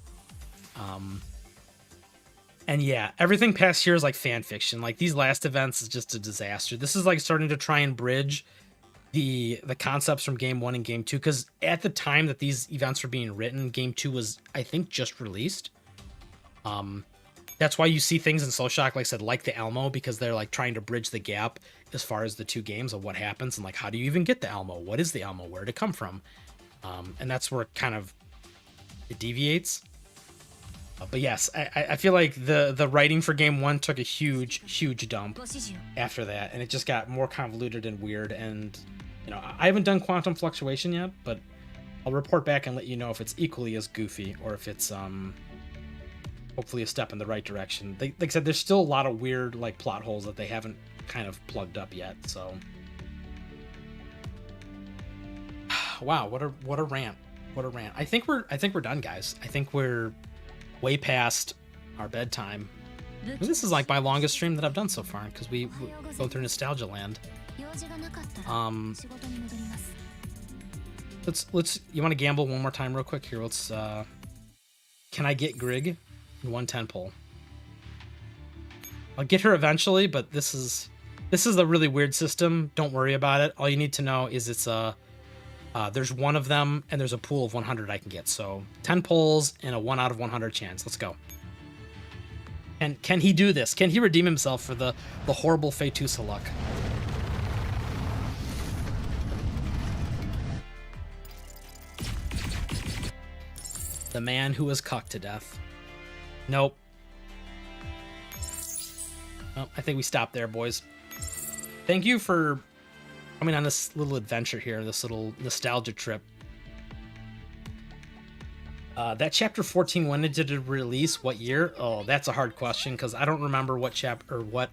And yeah, everything past here is like fan fiction. Like these last events is just a disaster. This is like starting to try and bridge the concepts from game 1 and game 2, because at the time that these events were being written, game 2 was, I think, just released. That's why you see things in Slow Shock, like I said, like the Elmo, because they're like trying to bridge the gap as far as the two games of what happens and like how do you even get the Elmo? What is the Elmo? Where did it come from? And that's where kind of it deviates. But yes, I feel like the writing for game 1 took a huge dump after that, and it just got more convoluted and weird. And you know, I haven't done Quantum Fluctuation yet, but I'll report back and let you know if it's equally as goofy or if it's hopefully a step in the right direction. Like I said, there's still a lot of weird like plot holes that they haven't kind of plugged up yet. So wow, what a rant. I think we're done, guys. I think we're way past our bedtime. This is like my longest stream that I've done so far, because we go through nostalgia land. Let's you want to gamble one more time real quick here? Let's can I get Grig in 110 pull? I'll get her eventually, but this is a really weird system. Don't worry about it. All you need to know is it's there's one of them, and there's a pool of 100 I can get. So 10 pulls and a 1 out of 100 chance. Let's go. And can he do this? Can he redeem himself for the horrible Fetusa luck? The man who was cucked to death. Nope. Well, I think we stopped there, boys. Thank you for coming on this little adventure here, this little nostalgia trip. That chapter 14, when did it release? What year? Oh, that's a hard question, because I don't remember what chapter or what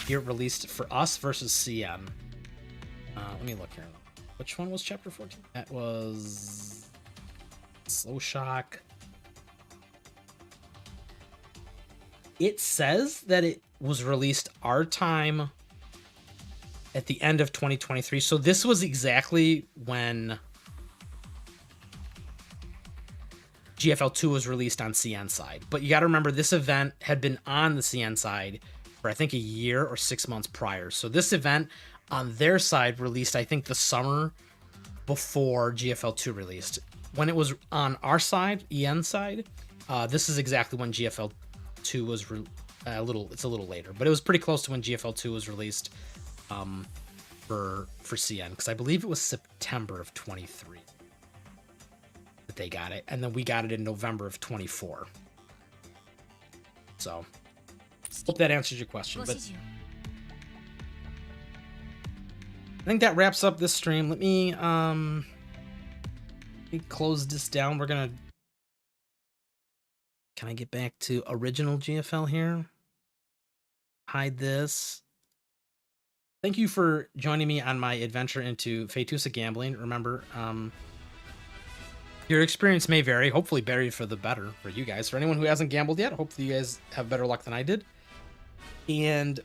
year it released for us versus CM. Let me look here. Which one was chapter 14? That was Slow Shock. It says that it was released our time at the end of 2023. So this was exactly when GFL2 was released on CN side. But you got to remember, this event had been on the CN side for I think a year or 6 months prior. So this event on their side released, I think, the summer before GFL2 released. When it was on our side, EN side, this is exactly when GFL2 was it's a little later, but it was pretty close to when GFL2 was released for CN, because I believe it was September of 23 that they got it, and then we got it in November of 24. So hope that answers your question. But I think that wraps up this stream. Let me close this down. Can I get back to original GFL here? Hide this. Thank you for joining me on my adventure into Fetusa gambling. Remember, your experience may vary, hopefully vary for the better for you guys. For anyone who hasn't gambled yet, hopefully you guys have better luck than I did. And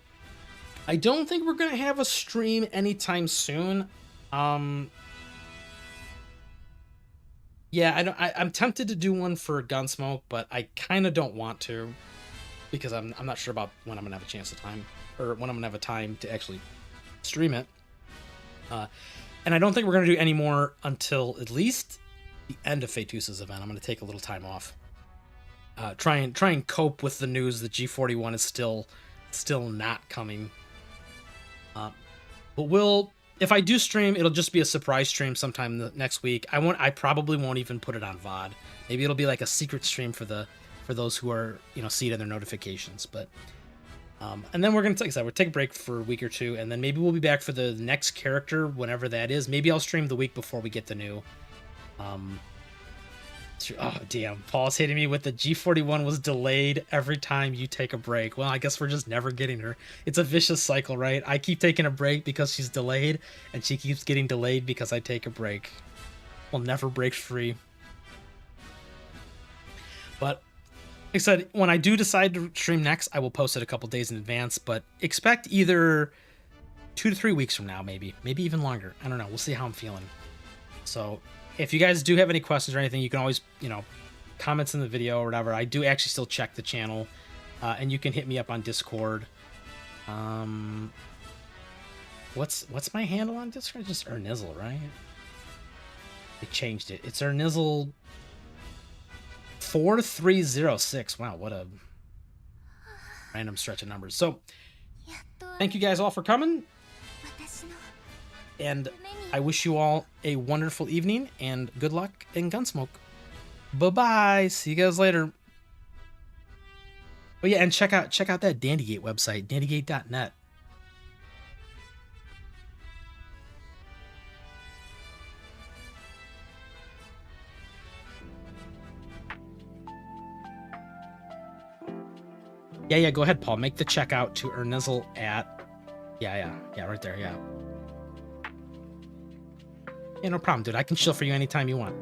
I don't think we're going to have a stream anytime soon. Yeah, I'm tempted to do one for Gunsmoke, but I kind of don't want to, because I'm not sure about when I'm gonna have a chance of time, or when I'm gonna have a time to actually stream it. And I don't think we're gonna do any more until at least the end of Fetusa's event. I'm gonna take a little time off. Try and cope with the news that G41 is still not coming. But if I do stream, it'll just be a surprise stream sometime next week. I probably won't even put it on VOD. Maybe it'll be like a secret stream for those who are, see it in their notifications. But and then we're gonna we'll take a break for a week or two, and then maybe we'll be back for the next character, whenever that is. Maybe I'll stream the week before we get the new. Oh damn, Paul's hitting me with the G41 was delayed every time you take a break. Well, I guess we're just never getting her. It's a vicious cycle, right? I keep taking a break because she's delayed, and she keeps getting delayed because I take a break. We'll never break free. But like I said, when I do decide to stream next, I will post it a couple days in advance, but expect either 2 to 3 weeks from now, maybe even longer. I don't know. We'll see how I'm feeling. So if you guys do have any questions or anything, you can always, comments in the video or whatever. I do actually still check the channel, and you can hit me up on Discord. What's my handle on Discord? Just Ernizzle, right? They changed it. It's Ernizzle 4306. Wow, what a random stretch of numbers. So thank you guys all for coming, and I wish you all a wonderful evening and good luck in Gunsmoke. Bye-bye. See you guys later. Oh yeah, and check out that Dandygate website, dandygate.net. Yeah, go ahead, Paul. Make the checkout to Ernizzle at... Yeah, right there, yeah. Yeah, no problem, dude. I can chill for you anytime you want.